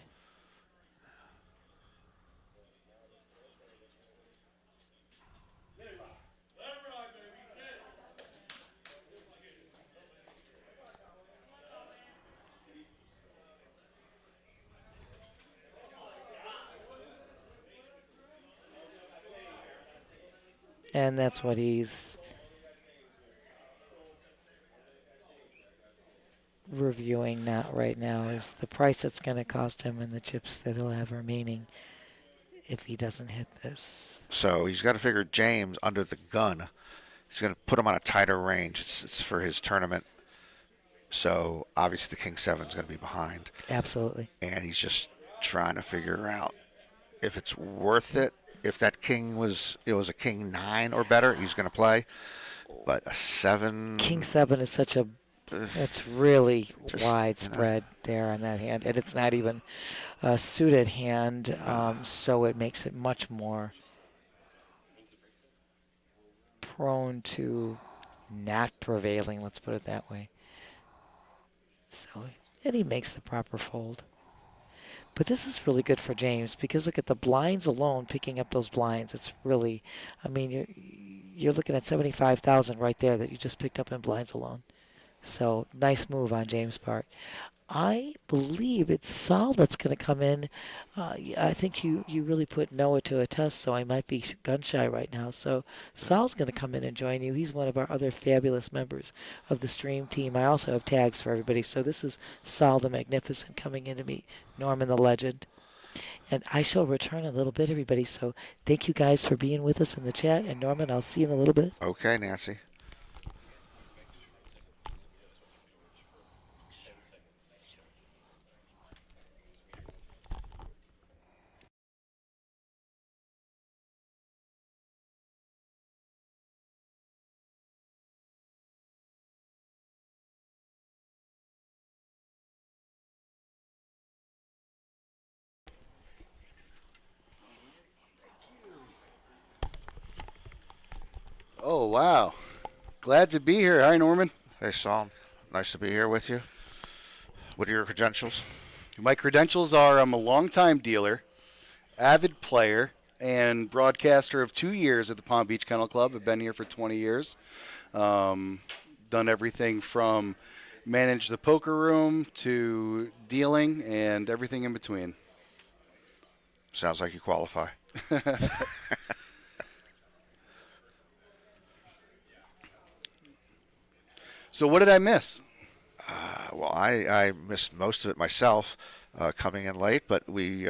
And that's what he's reviewing not right now is the price it's going to cost him and the chips that he'll have remaining if he doesn't hit this. so he's got to figure James under the gun. He's going to put him on a tighter range. It's for his tournament. So obviously the King 7 is going to be behind. Absolutely. And he's just trying to figure out if it's worth it. If that king was a King 9 or better, he's going to play. But a 7. King 7 is such a, it's really Just, widespread there on that hand. And it's not even a suited hand, so it makes it much more prone to not prevailing, let's put it that way. So, and he makes the proper fold. But this is really good for James because look at the blinds alone, picking up those blinds. It's really, I mean, you're looking at 75,000 right there that you just picked up in blinds alone. So nice move on James' part. I believe it's Sal that's going to come in. I think you really put Noah to a test, so I might be gun shy right now. So Sal's going to come in and join you. He's one of our other fabulous members of the stream team. I also have tags for everybody. So this is Sal the Magnificent coming in to meet Norman the Legend. And I shall return in a little bit, everybody. So thank you guys for being with us in the chat. And Norman, I'll see you in a little bit. Okay, Nancy. Oh, wow. Glad to be here. Hi, Norman. Hey, Saul. Nice to be here with you. What are your credentials? My credentials are I'm a longtime dealer, avid player, and broadcaster of 2 years at the Palm Beach Kennel Club. I've been here for 20 years. Done everything from manage the poker room to dealing and everything in between. Sounds like you qualify. So what did I miss? Well, I missed most of it myself coming in late, but we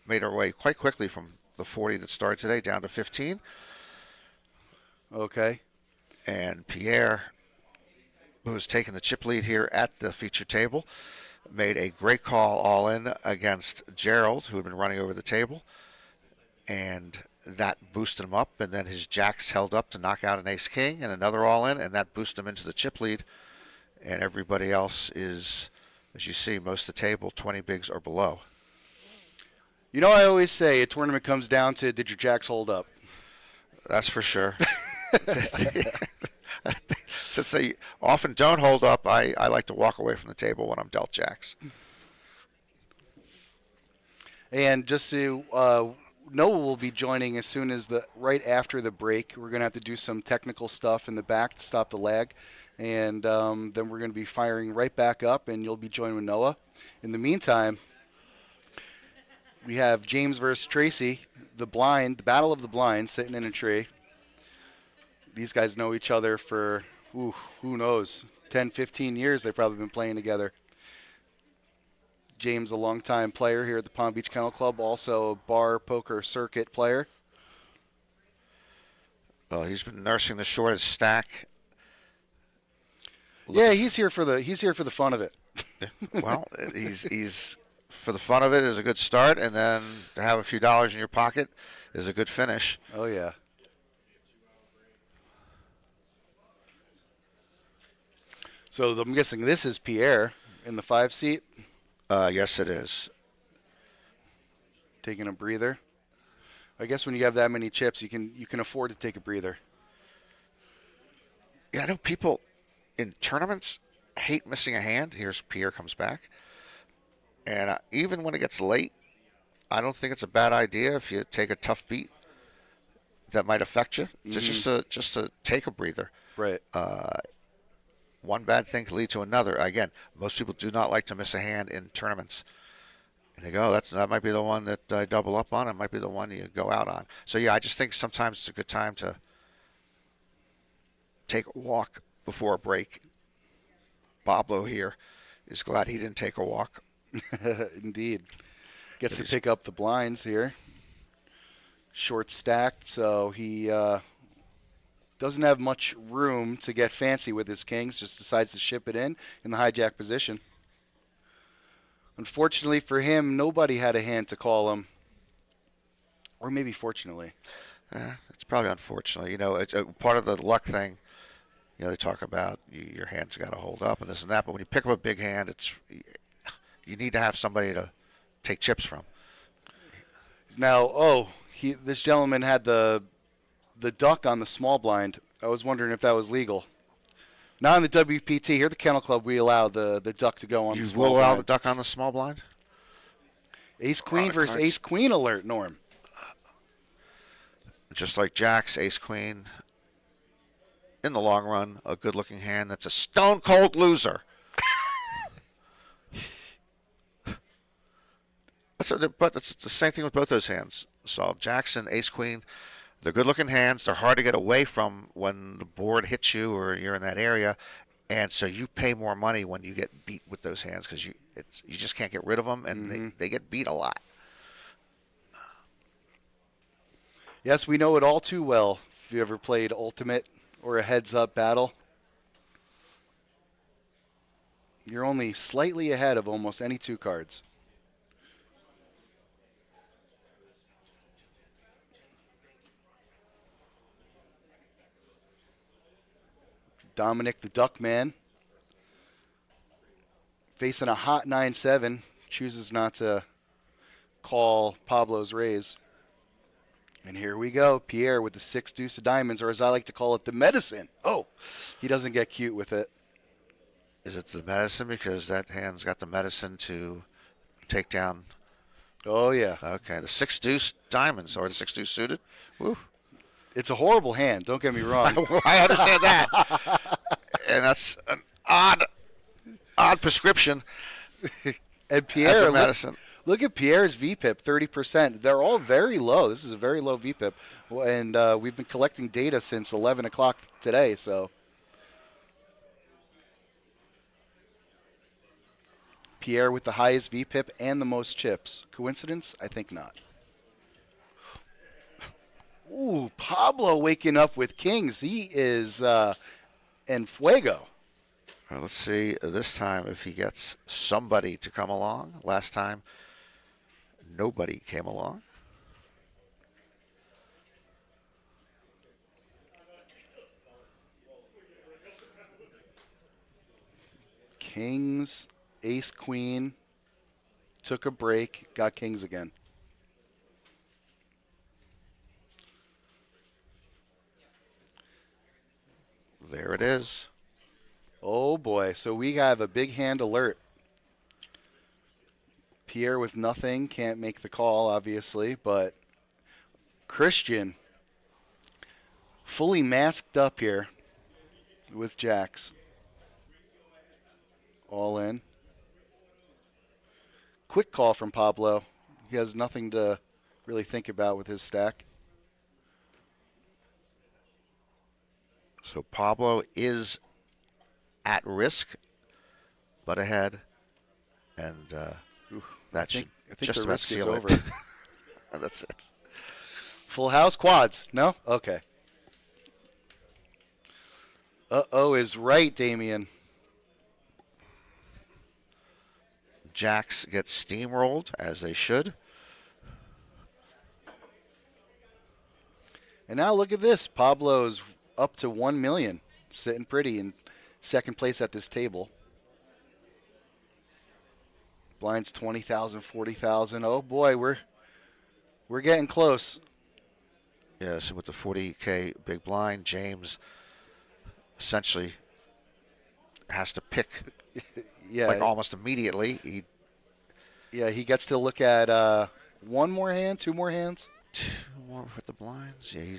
made our way quite quickly from the 40 that started today down to 15. Okay. And Pierre, who has taken the chip lead here at the feature table, made a great call all in against Gerald, who had been running over the table. And that boosted him up, and then his jacks held up to knock out an ace-king and another all-in, and that boosted him into the chip lead. And everybody else is, as you see, most of the table, 20 bigs or below. You know, I always say a tournament comes down to did your jacks hold up? That's for sure. Since they often don't hold up, I like to walk away from the table when I'm dealt jacks. And just to Noah will be joining as soon as right after the break. We're going to have to do some technical stuff in the back to stop the lag. And then we're going to be firing right back up, and you'll be joining with Noah. In the meantime, we have James versus Tracy, the battle of the blind, sitting in a tree. These guys know each other for, who knows, 10, 15 years they've probably been playing together. James, a longtime player here at the Palm Beach Kennel Club, also a bar poker circuit player. Well, he's been nursing the shortest stack. Yeah, he's here for the fun of it. Well, he's for the fun of it is a good start, and then to have a few dollars in your pocket is a good finish. Oh yeah. So I'm guessing this is Pierre in the 5 seat. Yes, it is. Taking a breather. I guess when you have that many chips, you can afford to take a breather. Yeah, I know people in tournaments hate missing a hand. Here's Pierre comes back. And even when it gets late, I don't think it's a bad idea if you take a tough beat that might affect you. Mm-hmm. Just to take a breather. Right. One bad thing can lead to another. Again, most people do not like to miss a hand in tournaments. And they go, that might be the one that I double up on. It might be the one you go out on. So, yeah, I just think sometimes it's a good time to take a walk before a break. Pablo here is glad he didn't take a walk. Indeed. Gets to pick up the blinds here. Short stacked, so he doesn't have much room to get fancy with his kings. Just decides to ship it in the hijack position. Unfortunately for him, nobody had a hand to call him. Or maybe fortunately. It's probably unfortunately. You know, it's part of the luck thing. You know, they talk about your hand's got to hold up and this and that. But when you pick up a big hand, you need to have somebody to take chips from. Now, this gentleman had the duck on the small blind. I was wondering if that was legal. Not in the WPT. Here at the Kennel Club, we allow the duck to go on the small blind. You will allow the duck on the small blind? Ace queen versus cards. ace queen alert, Norm. Just like Jacks, Ace Queen. In the long run, a good-looking hand that's a stone-cold loser. But it's the same thing with both those hands. So Jackson, Ace Queen, they're good-looking hands. They're hard to get away from when the board hits you or you're in that area, and so you pay more money when you get beat with those hands because you just can't get rid of them, and they get beat a lot. Yes, we know it all too well. If you ever played Ultimate or a heads-up battle, you're only slightly ahead of almost any two cards. Dominic the Duckman, facing a hot 9-7, chooses not to call Pablo's raise. And here we go, Pierre with the 6 deuce of diamonds, or as I like to call it, the medicine. Oh, he doesn't get cute with it. Is it the medicine because that hand's got the medicine to take down? Oh, yeah. Okay, the 6 deuce diamonds or the 6 deuce suited. Woo. It's a horrible hand, don't get me wrong. I understand that. And that's an odd prescription And as Pierre, a medicine. look at Pierre's VPIP, 30%. They're all very low. This is a very low VPIP. And we've been collecting data since 11 o'clock today, so. Pierre with the highest VPIP and the most chips. Coincidence? I think not. Ooh, Pablo waking up with kings. He is en fuego. Well, let's see this time if he gets somebody to come along. Last time, nobody came along. Kings, ace, queen, took a break, got kings again. There it is. Oh boy, so we have a big hand alert. Pierre with nothing, can't make the call, obviously, but Christian fully masked up here with jacks. All in. Quick call from Pablo. He has nothing to really think about with his stack. So Pablo is at risk, but ahead, and that should I think just the about risk is seal over. it. That's it. Full house quads. No? Okay. Uh-oh is right, Damien. Jacks get steamrolled, as they should. And now look at this. Pablo's up to 1 million, sitting pretty in second place at this table. Blinds 20,000, 40,000. Oh boy, we're getting close. Yes, with the 40K big blind, James essentially has to pick Yeah, like almost immediately. he gets to look at one more hand, two more hands. Two more with the blinds. Yeah,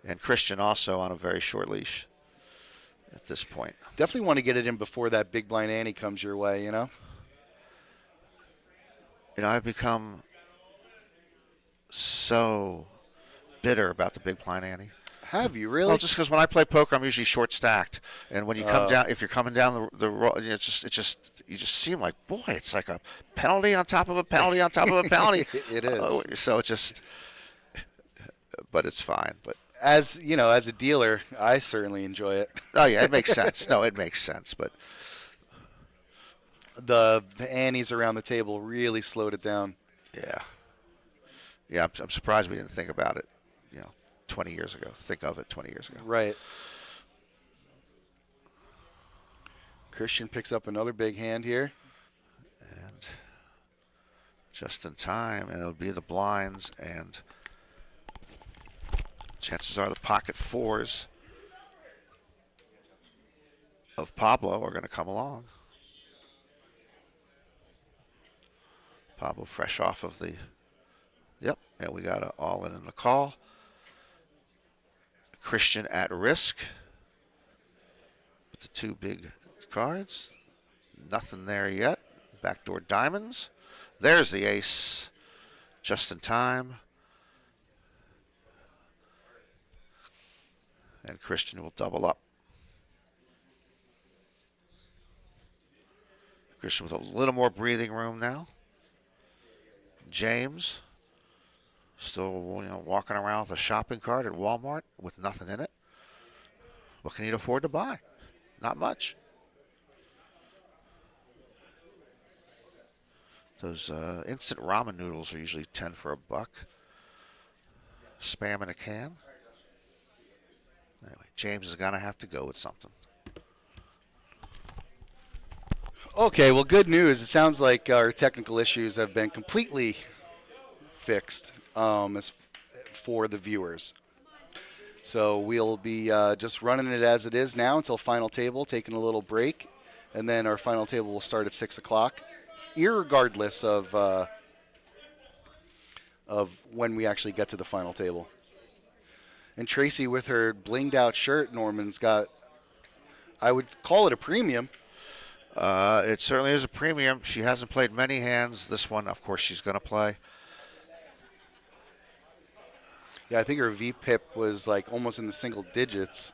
and Christian also on a very short leash at this point. Definitely want to get it in before that big blind ante comes your way, you know? I've become so bitter about the big blind ante. Have you really? Well, just because when I play poker, I'm usually short stacked, and when you come down, if you're coming down the road, you just seem like, boy, it's like a penalty on top of a penalty on top of a penalty. It is. So it just, but it's fine. But As you know, as a dealer, I certainly enjoy it. oh yeah, it makes sense. No, it makes sense. But The antes around the table really slowed it down. yeah, I'm surprised we didn't think about it. 20 years ago. Think of it 20 years ago. Right. Christian picks up another big hand here. And just in time, and it'll be the blinds, and chances are the pocket fours of Pablo are going to come along. Pablo fresh off of the, yep, and we got a all in the call. Christian at risk with the 2 big cards. Nothing there yet. Backdoor diamonds. There's the ace, just in time. And Christian will double up. Christian with a little more breathing room now. James still, walking around with a shopping cart at Walmart with nothing in it. What can he afford to buy? Not much. Those instant ramen noodles are usually 10 for a buck. Spam in a can. Anyway, James is going to have to go with something. Okay, well, good news. It sounds like our technical issues have been completely fixed as for the viewers. So we'll be just running it as it is now until final table, taking a little break, and then our final table will start at 6 o'clock, irregardless of when we actually get to the final table. And Tracy, with her blinged out shirt, Norman's got, I would call it a premium. It certainly is a premium. She hasn't played many hands. This one, of course, she's going to play. Yeah, I think her VPIP was like almost in the single digits.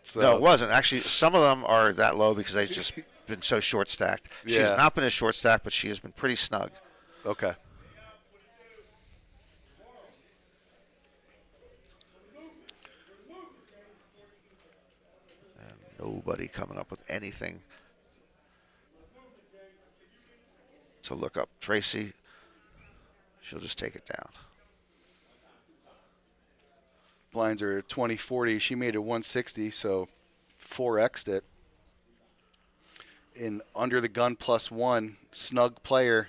So. No, it wasn't. Actually, some of them are that low because they've just been so short stacked. She's not been as short stacked, but she has been pretty snug. Okay. And nobody coming up with anything to look up. Tracy, she'll just take it down. Blinds are 20-40. She made it 160, so 4x'd it. In under the gun +1, snug player,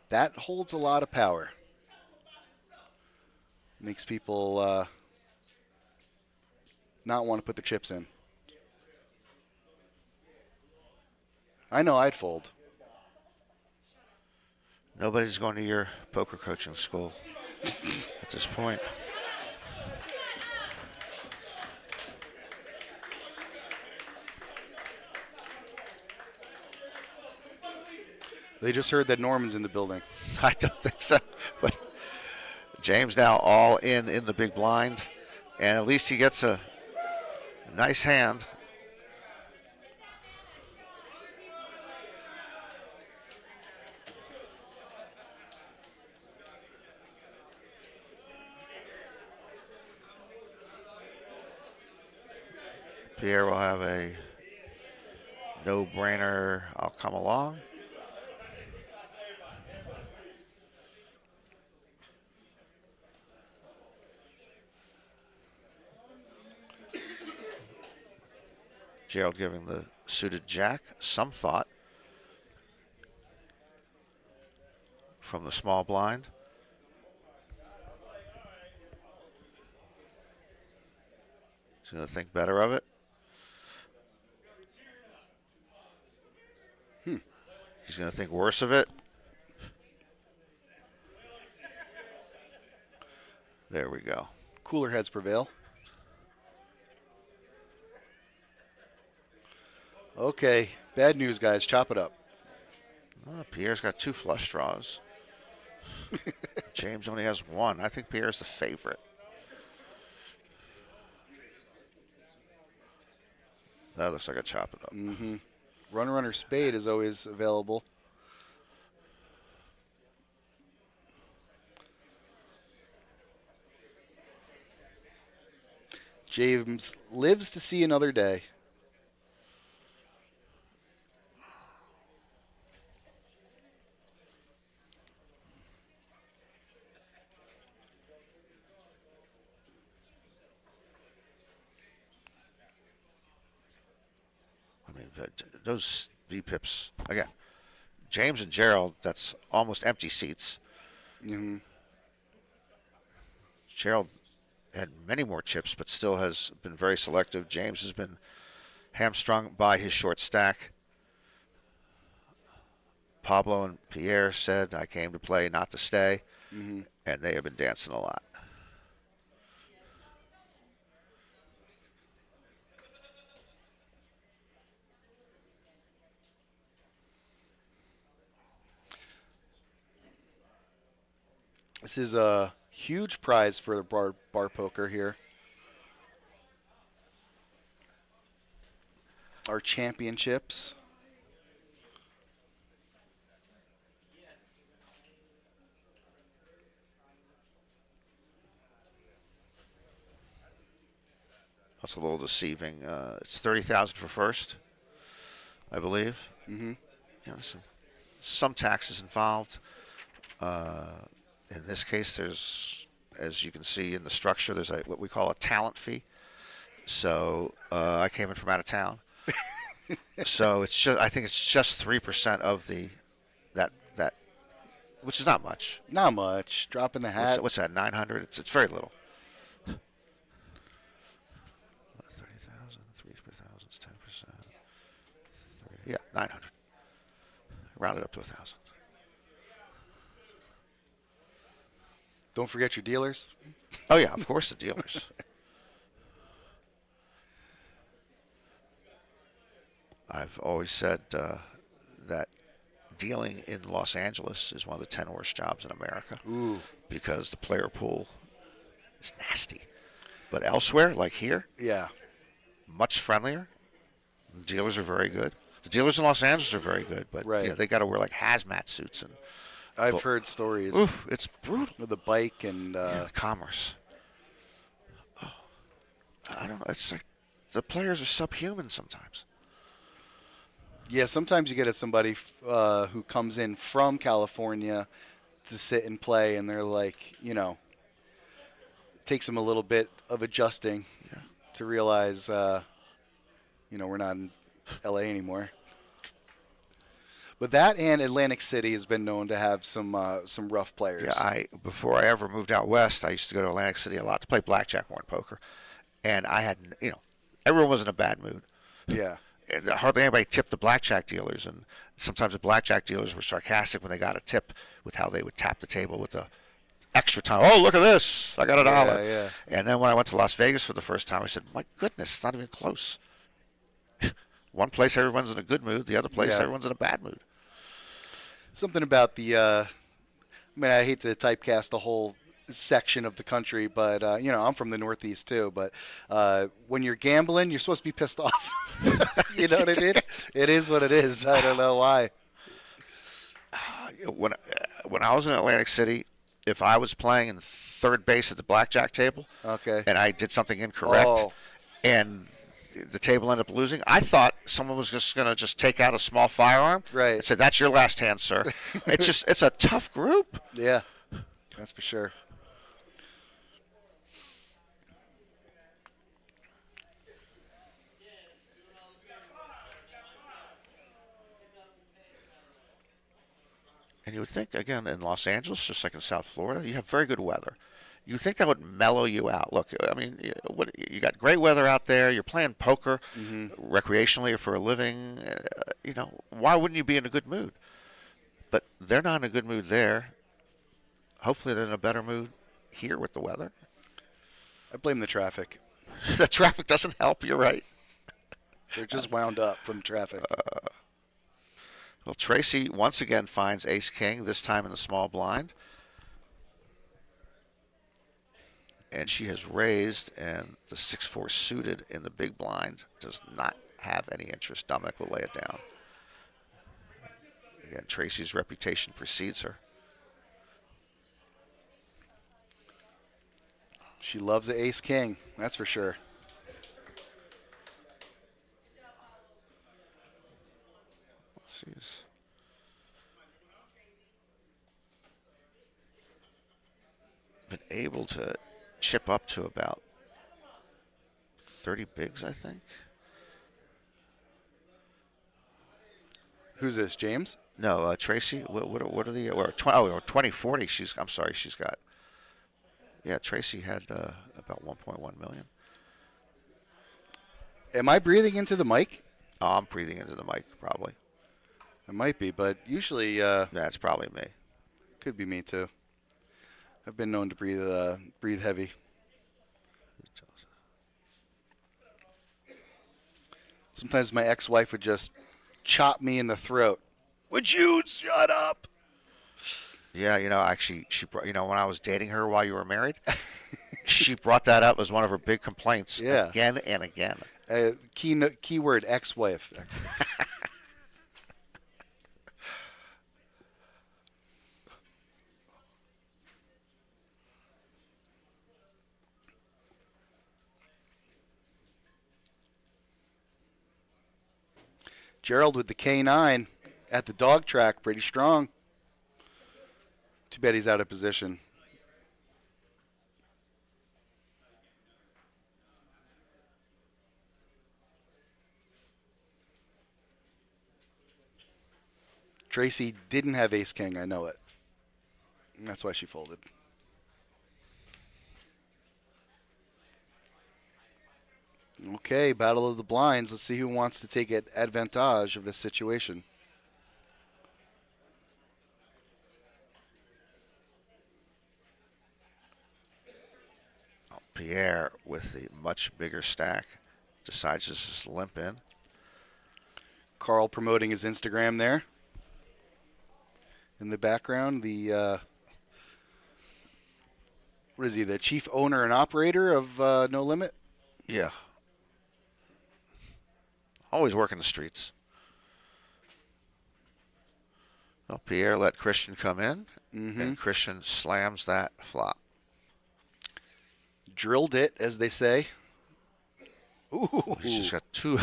that holds a lot of power. Makes people not want to put the chips in. I know I'd fold. Nobody's going to your poker coaching school at this point. They just heard that Norman's in the building. I don't think so. But James now all in the big blind. And at least he gets a nice hand. Pierre will have a no-brainer, I'll come along. Gerald giving the suited jack some thought from the small blind. He's going to think better of it. He's going to think worse of it. There we go. Cooler heads prevail. Okay, bad news, guys. Chop it up. Oh, Pierre's got 2 flush draws. James only has 1. I think Pierre's the favorite. That looks like a chop it up. Mm-hmm. Runner spade is always available. James lives to see another day. I mean, those VPIPs, again, James and Gerald, that's almost empty seats. Mm-hmm. Gerald had many more chips, but still has been very selective. James has been hamstrung by his short stack. Pablo and Pierre said, I came to play, not to stay, and they have been dancing a lot. This is a huge prize for the bar poker here. Our championships. That's a little deceiving. It's 30,000 for first, I believe. Mm-hmm. Yeah, there's some taxes involved. In this case, there's, as you can see in the structure, there's what we call a talent fee. So I came in from out of town. So it's just, I think it's just 3% of that, which is not much. Not much. Drop in the hat. What's that? 900. It's very little. 30,000, 3,000 is 10%. Yeah, 900. Round it up to 1,000. Don't forget your dealers. Oh yeah, of course the dealers. I've always said that dealing in Los Angeles is one of the 10 worst jobs in America. Ooh. Because the player pool is nasty. But elsewhere, like here, Yeah. much friendlier. The dealers are very good. The dealers in Los Angeles are very good, but Right. you know, they got to wear like hazmat suits and I've heard stories oof, it's brutal. with the bike and Yeah, commerce. Oh, I don't know. It's like the players are subhuman sometimes. yeah, sometimes you get somebody who comes in from California to sit and play, and they're like, you know, takes them a little bit of adjusting to realize, you know, we're not in L.A. anymore. But that and Atlantic City has been known to have some rough players. Yeah, before I ever moved out west, I used to go to Atlantic City a lot to play blackjack more than poker, and I had, you know, everyone was in a bad mood. Yeah. And hardly anybody tipped the blackjack dealers, and sometimes the blackjack dealers were sarcastic when they got a tip with how they would tap the table with the extra time. Oh, look at this! I got $1. Yeah. And then when I went to Las Vegas for the first time, I said, "My goodness, it's not even close." One place everyone's in a good mood, the other place everyone's in a bad mood. Something about the, I mean, I hate to typecast the whole section of the country, but, you know, I'm from the Northeast too, but when you're gambling, you're supposed to be pissed off. You know what I mean? It is what it is. I don't know why. When I was in Atlantic City, if I was playing in third base at the blackjack table and I did something incorrect and the table ended up losing, I thought someone was just going to just take out a small firearm and say, "That's your last hand, sir." It's a tough group. Yeah, that's for sure. And you would think, again, in Los Angeles, just like in South Florida, you have very good weather. You think that would mellow you out. Look, I mean, you got great weather out there. You're playing poker recreationally or for a living. You know, why wouldn't you be in a good mood? But they're not in a good mood there. Hopefully they're in a better mood here with the weather. I blame the traffic. The traffic doesn't help. You're right. They're just wound up from traffic. Well, Tracy once again finds ace-king, this time in the small blind. And she has raised, and the 6-4 suited in the big blind does not have any interest. Dominic will lay it down. Again, Tracy's reputation precedes her. She loves the ace-king, that's for sure. She's been able to chip up to about 30 bigs, I think. Who's this, James? No, Tracy. What are the or 2040? I'm sorry, she's got. Yeah, Tracy had about 1.1 million. Am I breathing into the mic? Oh, I'm breathing into the mic, probably. It might be, but usually That's probably me. could be me too. I've been known to breathe heavy. Sometimes my ex-wife would just chop me in the throat. Would you shut up? Yeah, actually, when I was dating her while you were married, she brought that up as one of her big complaints Yeah. again and again. Keyword ex-wife. Gerald with the K9 at the dog track, pretty strong. Too bad he's out of position. Tracy didn't have ace king, I know it. And that's why she folded. Okay, battle of the blinds. Let's see who wants to take advantage of this situation. Pierre, with the much bigger stack, decides to just limp in. Carl promoting his Instagram there. In the background, the what is he? The chief owner and operator of No Limit. Yeah. Always working the streets. Well, Pierre let Christian come in, and Christian slams that flop. Drilled it, as they say. Ooh. He's just got two.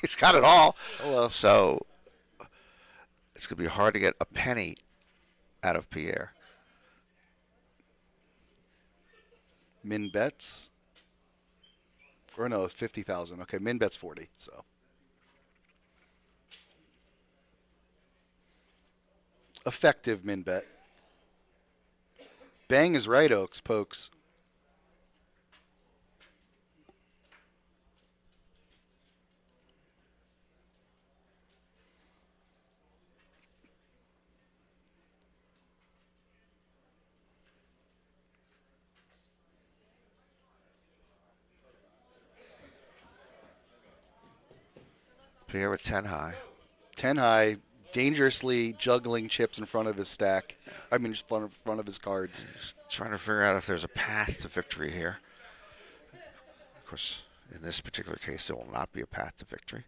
He's got it all. Hello. So it's going to be hard to get a penny out of Pierre. Min bets. Or no, it's 50,000. Okay, min bets 40. So effective min bet. Bang is right, Oaks, pokes. Pierre with 10 high. 10 high, dangerously juggling chips in front of his stack. I mean, just in front of his cards. Just trying to figure out if there's a path to victory here. Of course, in this particular case, there will not be a path to victory.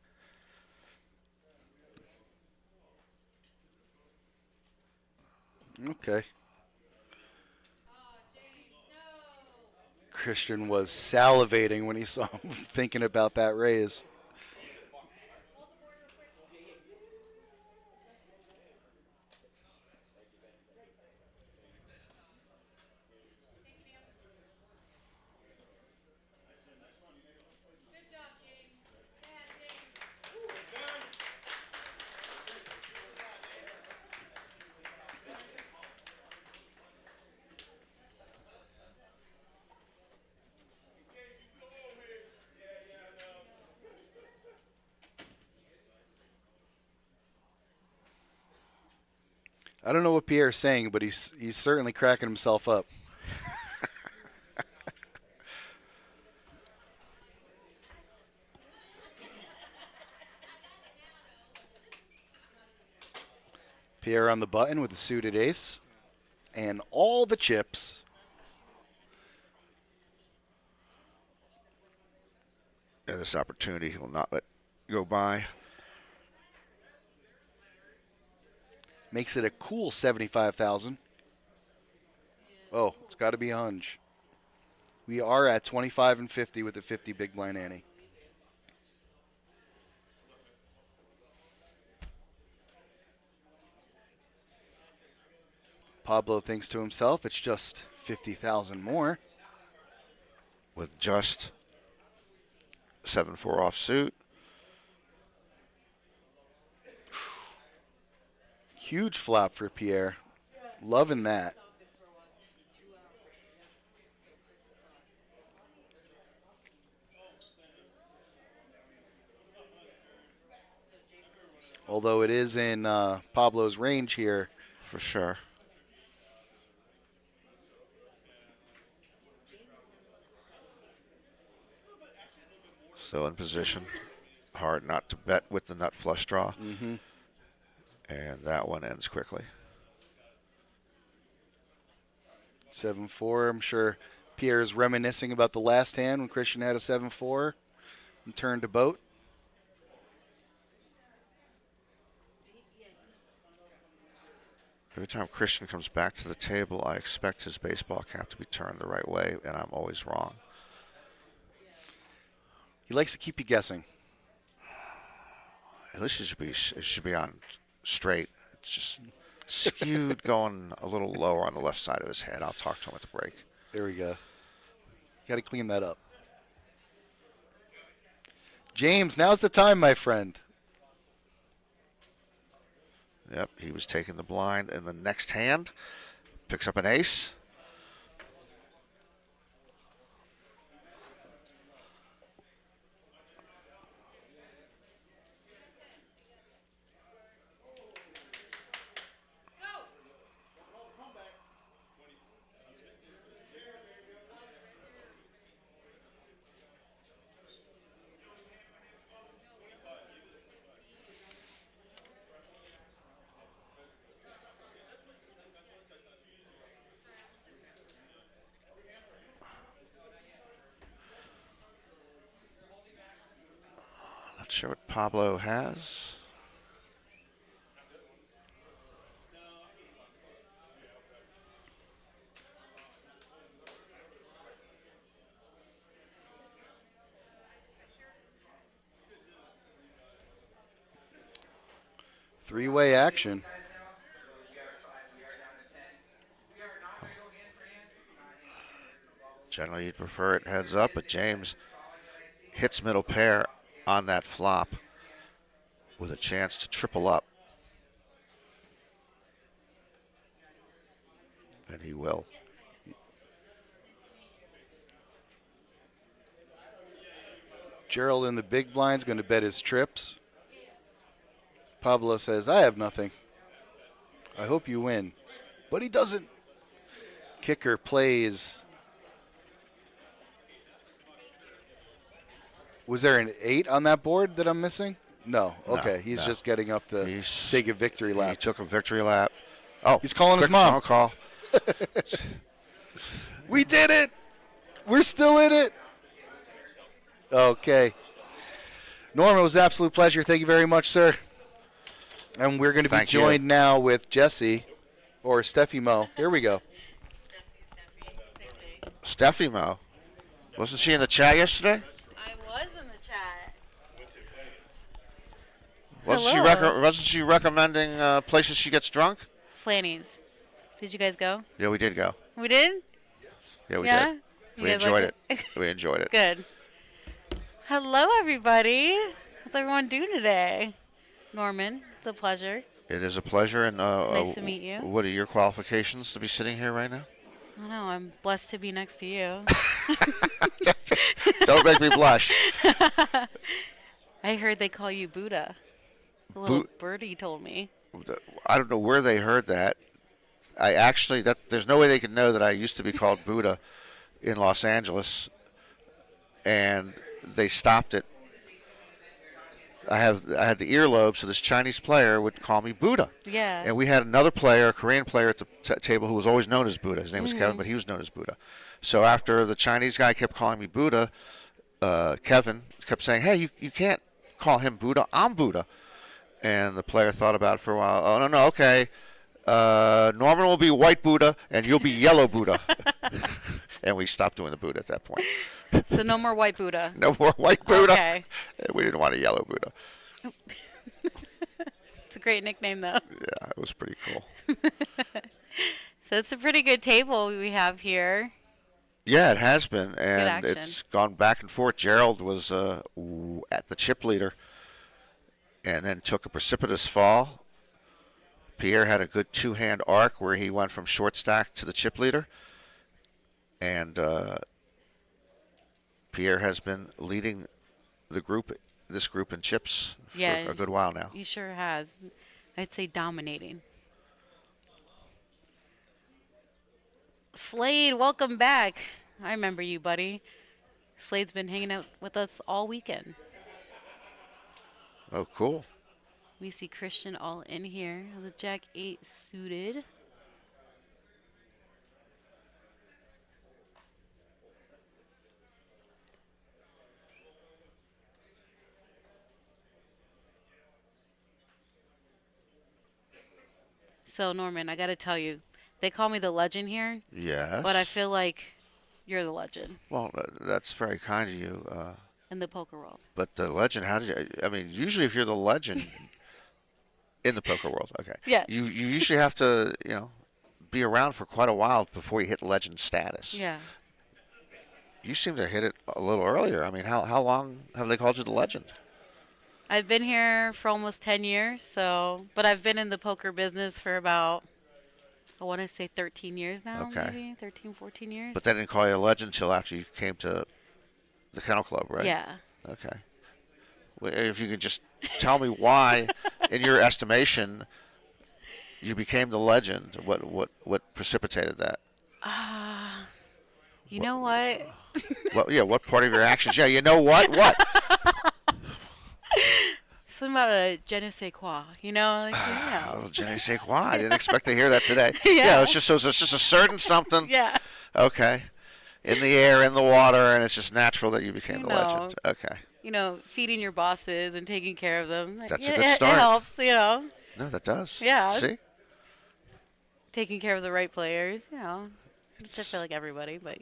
Okay. Christian was salivating when he saw him thinking about that raise. I don't know what Pierre's saying, but he's certainly cracking himself up. Pierre on the button with the suited ace and all the chips. Yeah, this opportunity he will not let go by. Makes it a cool 75,000. Oh, it's got to be a hunch. We are at 25 and 50 with the 50 big blind ante. Pablo thinks to himself, it's just 50,000 more. With just 7-4 offsuit. Huge flop for Pierre. Loving that. although it is in Pablo's range here. For sure. Still in position. Hard not to bet with the nut flush draw. Mm-hmm. And that one ends quickly. 7-4. I'm sure Pierre's reminiscing about the last hand when Christian had a 7-4 and turned to boat. Every time Christian comes back to the table, I expect his baseball cap to be turned the right way, and I'm always wrong. He likes to keep you guessing. At least it should be on straight. It's just skewed going a little lower on the left side of his head. I'll talk to him at the break. There we go. Got to clean that up. James, now's the time, my friend. Yep, he was taking the blind in the next hand. Picks up an ace. Not sure what Pablo has. Three-way action. Generally, you'd prefer it heads up, but James hits middle pair on that flop with a chance to triple up. And he will. Gerald in the big blind's going to bet his trips. Pablo says, I have nothing. I hope you win. But he doesn't. Kicker plays. Was there an 8 on that board that I'm missing? No. Okay, he's just getting up to take a victory lap. He took a victory lap. Oh, he's calling his quick mom. Phone call. We did it. We're still in it. Okay. Norm, it was an absolute pleasure. Thank you very much, sir. And we're going to be joined now with Jesse or Steffi Mo. Here we go. Steffi Mo. Wasn't she in the chat yesterday? I was in the chat. Wasn't she recommending places she gets drunk? Flanny's. Did you guys go? Yeah, we did go. We did? Yeah, we Yeah? did. You We guys enjoyed liked it. We enjoyed it. Good. Hello, everybody. How's everyone doing today? Norman, it's a pleasure. It is a pleasure. And Nice to meet you. What are your qualifications to be sitting here right now? I don't know. I'm blessed to be next to you. Don't make me blush. I heard they call you Buddha. The little birdie told me. I don't know where they heard that. I actually, there's no way they could know that I used to be called Buddha in Los Angeles, and they stopped it. I had the earlobe, so this Chinese player would call me Buddha. Yeah. And we had another player, a Korean player at the table who was always known as Buddha. His name was Kevin, but he was known as Buddha. So after the Chinese guy kept calling me Buddha, Kevin kept saying, hey, you can't call him Buddha. I'm Buddha. And the player thought about it for a while. Oh, no, okay. Norman will be white Buddha, and you'll be yellow Buddha. And we stopped doing the Buddha at that point. So no more white Buddha. No more white Buddha. Okay. We didn't want a yellow Buddha. It's a great nickname, though. Yeah, it was pretty cool. So it's a pretty good table we have here. Yeah, it has been, and action. it's gone back and forth. Gerald was at the chip leader and then took a precipitous fall. Pierre had a good two-hand arc where he went from short stack to the chip leader. And Pierre has been leading the group this group in chips for Yeah, a good while now. He sure has. I'd say dominating. Slade, welcome back. I remember you, buddy. Slade's been hanging out with us all weekend. Oh, cool. We see Christian all in here. The Jack 8 suited. So, Norman, I got to tell you, they call me the legend here, Yes. but I feel like you're the legend Well, that's very kind of you. in the poker world. But the legend, how did you? I mean, usually if you're the legend in the poker world, okay. Yeah. You usually have to be around for quite a while before you hit legend status. Yeah. You seem to hit it a little earlier. I mean, how long have they called you the legend? I've been here for almost 10 years, but I've been in the poker business for about, I want to say 13 years now, Okay. maybe 13, 14 years. But they didn't call you a legend until after you came to the Kennel Club, right? Yeah. Okay. Well, if you could just tell me why, in your estimation, you became the legend. What precipitated that? You know what? What part of your actions? Yeah, you know what? What? Something about a je ne sais quoi, Oh, je ne sais quoi. I didn't expect to hear that today. Yeah. It's just a certain something. Yeah. Okay. In the air, in the water, and it's just natural that you became the know. legend. Okay. Feeding your bosses and taking care of them. That's a it, good it start. helps, No, that does. Yeah. See? Taking care of the right players, I feel like everybody, but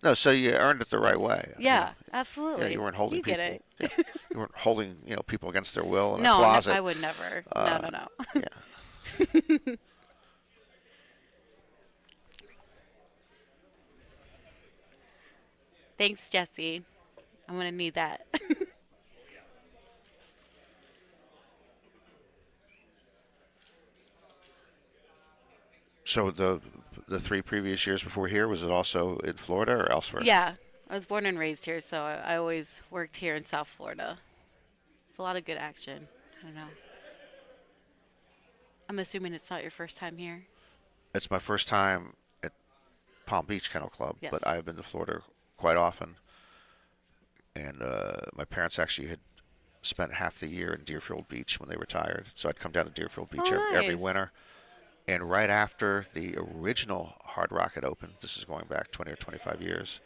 No, so you earned it the right way. Yeah, absolutely. Yeah, you weren't holding you people. Get it. Yeah, you weren't holding, people against their will in a No, closet. I would never. No. Yeah. Thanks, Jesse. I'm gonna need that. So the 3 previous years before here, was it also in Florida or elsewhere? Yeah, I was born and raised here, so I always worked here in South Florida. It's a lot of good action. I don't know. I'm assuming it's not your first time here. It's my first time at Palm Beach Kennel Club, Yes. but I've been to Florida quite often. And my parents actually had spent half the year in Deerfield Beach when they retired, so I'd come down to Deerfield Beach every nice. winter. And right after the original Hard Rock had opened, this is going back 20 or 25 years,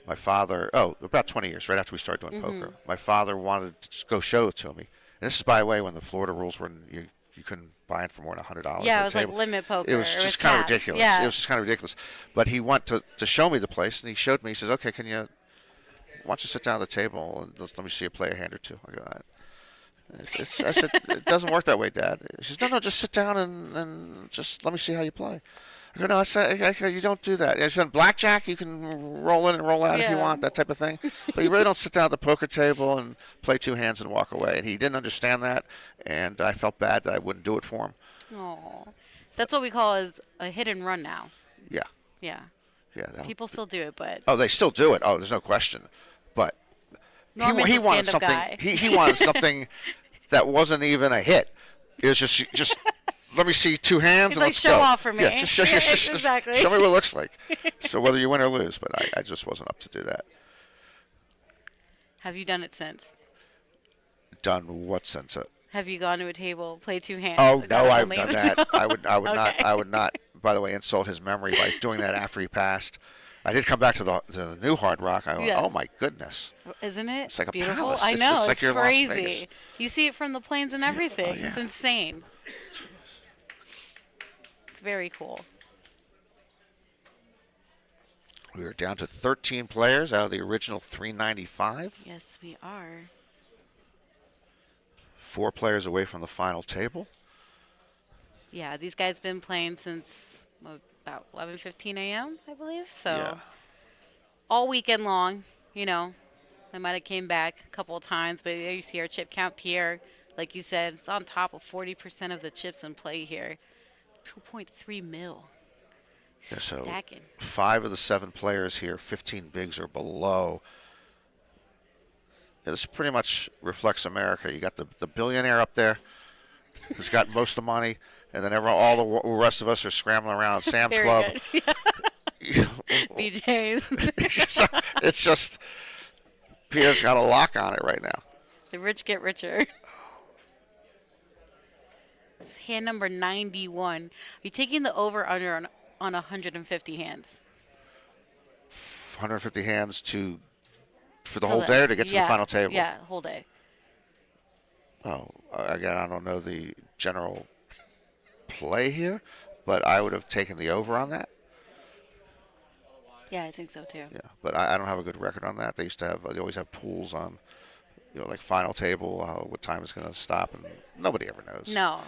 my father, about 20 years, right after we started doing poker, my father wanted to go show it to me. And this is, by the way, when the Florida rules were you couldn't buy it for more than $100. Yeah, at it a was like table. limit poker. It was or just kind of cash. ridiculous. Yeah. It was just kind of ridiculous. But he wanted to show me the place, and he showed me. He says, "Okay, why don't you sit down at the table and let me see you play a hand or two?" I go, "All right." I said, "It doesn't work that way, Dad." He says, "No, just sit down and just let me see how you play." I go, "No, I said, you don't do that." I said, "Blackjack, you can roll in and roll out if you Yeah. want, that type of thing. But you really don't sit down at the poker table and play 2 hands and walk away." And he didn't understand that, and I felt bad that I wouldn't do it for him. Aw. That's what we call as a hit and run now. Yeah. Yeah. Yeah. People still do it, but Oh, they still do it. Oh, there's no question. But Norman's he a wanted stand-up something. guy. He wanted something that wasn't even a hit. It was just let me see 2 hands He's and like, let's show go. off for me. Yeah, just Exactly. show me what it looks like. So whether you win or lose, but I just wasn't up to do that. Have you done it since? Done what sense? Have you gone to a table, played 2 hands? Oh and no, got I've only- done that. I would not. Okay. I would not. By the way, insult his memory by doing that after he passed. I did come back to the new Hard Rock. I went, Yeah. oh my goodness. Isn't it? It's like a beautiful? palace. I It's know. just like It's you're in Las Vegas. crazy. You see it from the planes and everything. yeah. It's insane. It's very cool. We are down to 13 players out of the original 395. Yes, we are. 4 players away from the final table. Yeah, these guys been playing since about 11:15 a.m. I believe. So Yeah. all weekend long, They might have came back a couple of times, but there you see our chip count, Pierre. Like you said, it's on top of 40% of the chips in play here. 2.3 mil. Yeah, so Stacking. 5 of the 7 players here, 15 bigs or below. This pretty much reflects America. You got the billionaire up there who's got most of the money, and then all the rest of us are scrambling around Sam's Very Club. good. BJ's. It's just Pierre's got a lock on it right now. The rich get richer. It's hand number 91. Are you taking the over/under on 150 hands? 150 hands for the Till whole the- day, or to get to the yeah, final table. Yeah, whole day. Oh, again, I don't know the general play here, but I would have taken the over on that. Yeah, I think so too. Yeah, but I don't have a good record on that. They always have pools on, like final table, what time it's going to stop, and nobody ever knows. No,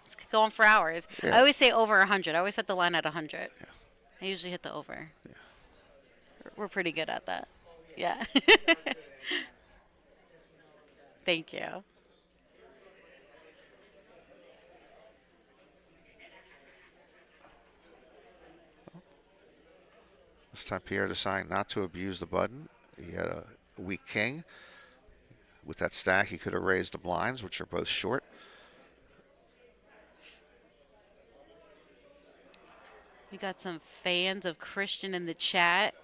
It's go on for hours. Yeah. I always say over 100. I always set the line at 100. Yeah. I usually hit the over. Yeah. We're pretty good at that. Yeah. Thank you. This time Pierre decided not to abuse the button. He had a weak king. With that stack, he could have raised the blinds, which are both short. We got some fans of Christian in the chat.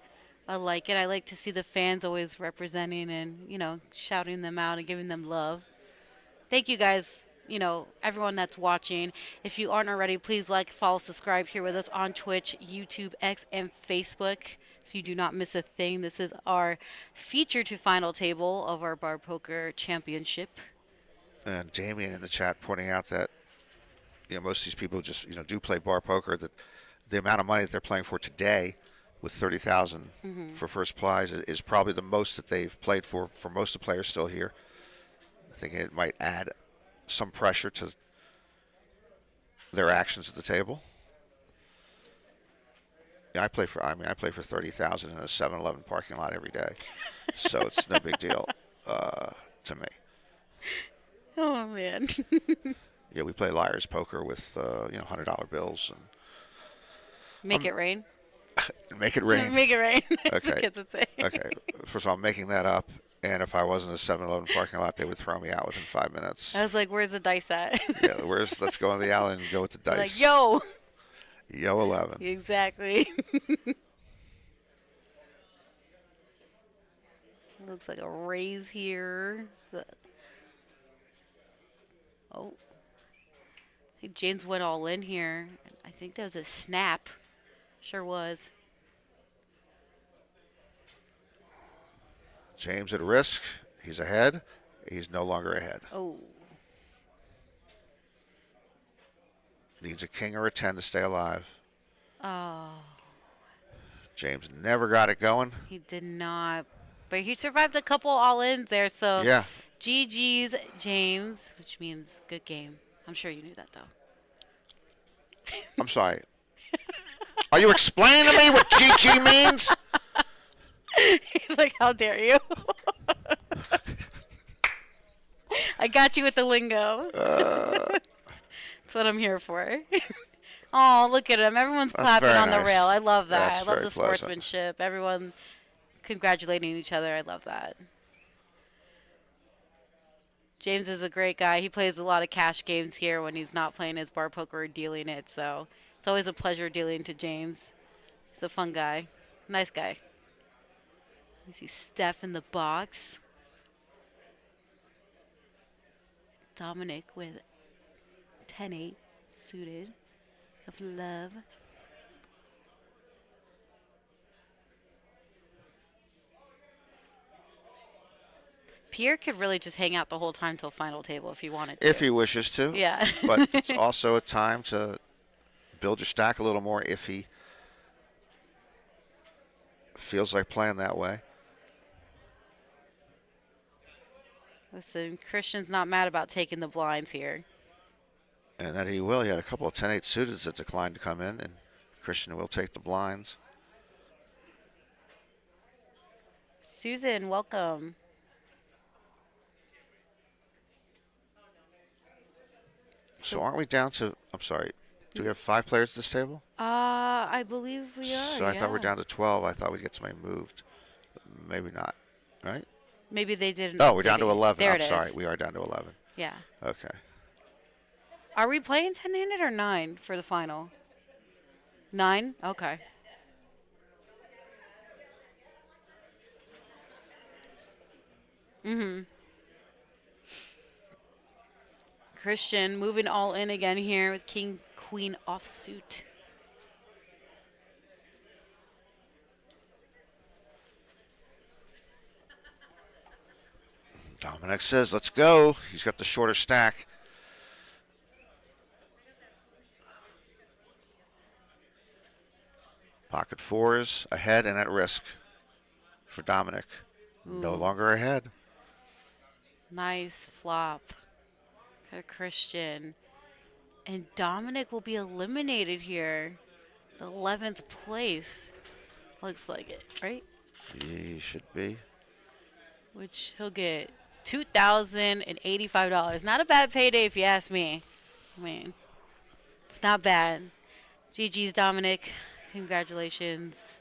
I like it. I like to see the fans always representing and, shouting them out and giving them love. Thank you guys, everyone that's watching. If you aren't already, please like, follow, subscribe here with us on Twitch, YouTube, X, and Facebook so you do not miss a thing. This is our feature to final table of our Bar Poker Championship. And Damien in the chat pointing out that, most of these people just, do play bar poker, that the amount of money that they're playing for today with 30,000 for first prize is probably the most that they've played for most of the players still here. I think it might add some pressure to their actions at the table. Yeah, I play for 30,000 in a 7-Eleven parking lot every day, so it's no big deal to me. Oh, man. Yeah, we play liar's poker with $100 bills and Make it rain. make it rain. Make it rain. Okay. The kids would say. Okay. First of all, I'm making that up. And if I was in a 7-Eleven parking lot, they would throw me out within 5 minutes. I was like, where's the dice at? Yeah, let's go in the alley and go with the dice. Like, yo. Yo 11. Exactly. Looks like a raise here. Oh. I think James went all in here. I think that was a snap. Sure was. James at risk. He's ahead. He's no longer ahead. Oh. Needs a king or a 10 to stay alive. Oh. James never got it going. He did not. But he survived a couple all-ins there, so Yeah. GG's, James, which means good game. I'm sure you knew that, though. I'm sorry. Are you explaining to me what GG means? He's like, how dare you? I got you with the lingo. That's what I'm here for. Oh, look at him. Everyone's That's clapping very on the nice. rail. I love that. That's I love very the pleasant. sportsmanship. Everyone congratulating each other. I love that. James is a great guy. He plays a lot of cash games here when he's not playing his bar poker or dealing it. So it's always a pleasure dealing to James. He's a fun guy. Nice guy. You see Steph in the box. Dominic with 10-8 suited of love. Pierre could really just hang out the whole time till final table if he wanted to. If he wishes to. Yeah. But it's also a time to build your stack a little more if he feels like playing that way. Listen, Christian's not mad about taking the blinds here. And that he will. He had a couple of 10-8 suited that declined to come in, and Christian will take the blinds. Susan, welcome. So aren't we down to, I'm sorry, do we have 5 players at this table? I believe we are. So I thought we're yeah. down to 12. I thought we'd get somebody moved. Maybe not, right? Maybe they didn't. Oh, we're down to update it. 11. There I'm it is. sorry. We are down to 11. Yeah. Okay. Are we playing 10-handed or 9 for the final? 9? Okay. Christian moving all in again here with King Queen offsuit. Dominic says, let's go. He's got the shorter stack. Pocket fours ahead and at risk for Dominic. No longer ahead. Nice flop for Christian. And Dominic will be eliminated here. 11th place. Looks like it, right? He should be. Which he'll get $2,085. Not a bad payday if you ask me. I mean, it's not bad. GG's, Dominic. Congratulations.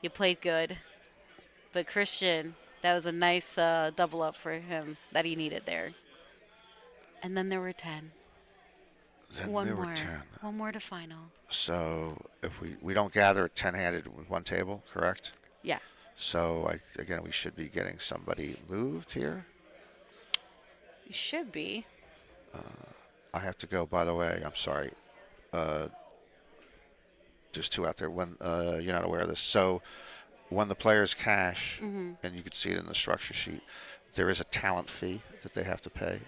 You played good. But Christian, that was a nice double up for him that he needed there. And then there were 10. Then One there more. were 10. One more to final. So if we don't gather 10-handed with one table, correct? Yeah. So again, we should be getting somebody moved here. You should be. I have to go, by the way. I'm sorry. There's 2 out there. When you're not aware of this. So when the players cash, and you can see it in the structure sheet, there is a talent fee that they have to pay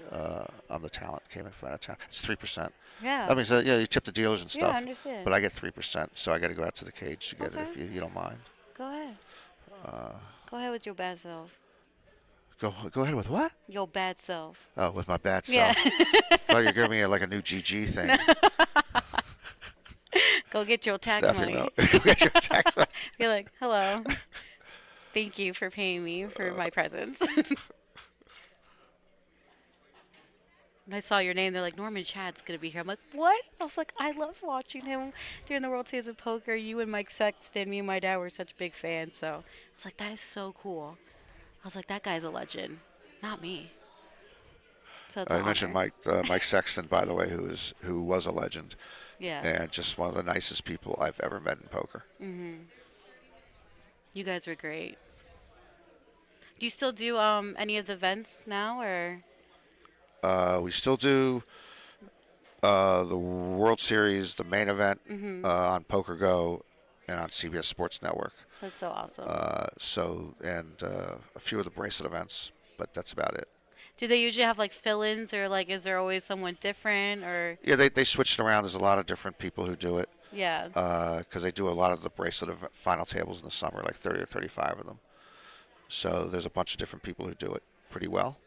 on the talent. Came in front of town. It's 3%. Yeah. I mean, so, yeah, you tip the dealers and Yeah, stuff. I understand. But I get 3%, so I got to go out to the cage to get it Okay. if you don't mind. Go ahead. Go ahead with your bad self. Go ahead with what? Your bad self. Oh, with my bad Yeah. self. I thought you were giving me like a new GG thing. Go get your tax Stephanie, money. no. Go get your tax money. Be like, hello. Thank you for paying me for my presents. When I saw your name, they're like, Norman Chad's going to be here. I'm like, what? I was like, I love watching him during the World Series of Poker. You and Mike Sexton, me and my dad were such big fans. So I was like, that is so cool. I was like, that guy's a legend, not me. So it's I an mentioned honor. Mike Sexton, by the way, who was a legend Yeah. and just one of the nicest people I've ever met in poker. You guys were great. Do you still do any of the events now, or? We still do the World Series, the main event on Poker Go and on CBS Sports Network. That's so awesome. And a few of the bracelet events, but that's about it. Do they usually have like fill-ins, or like is there always someone different, or? Yeah, they switch it around. There's a lot of different people who do it Yeah. because they do a lot of the bracelet final tables in the summer, like 30 or 35 of them. So there's a bunch of different people who do it pretty well.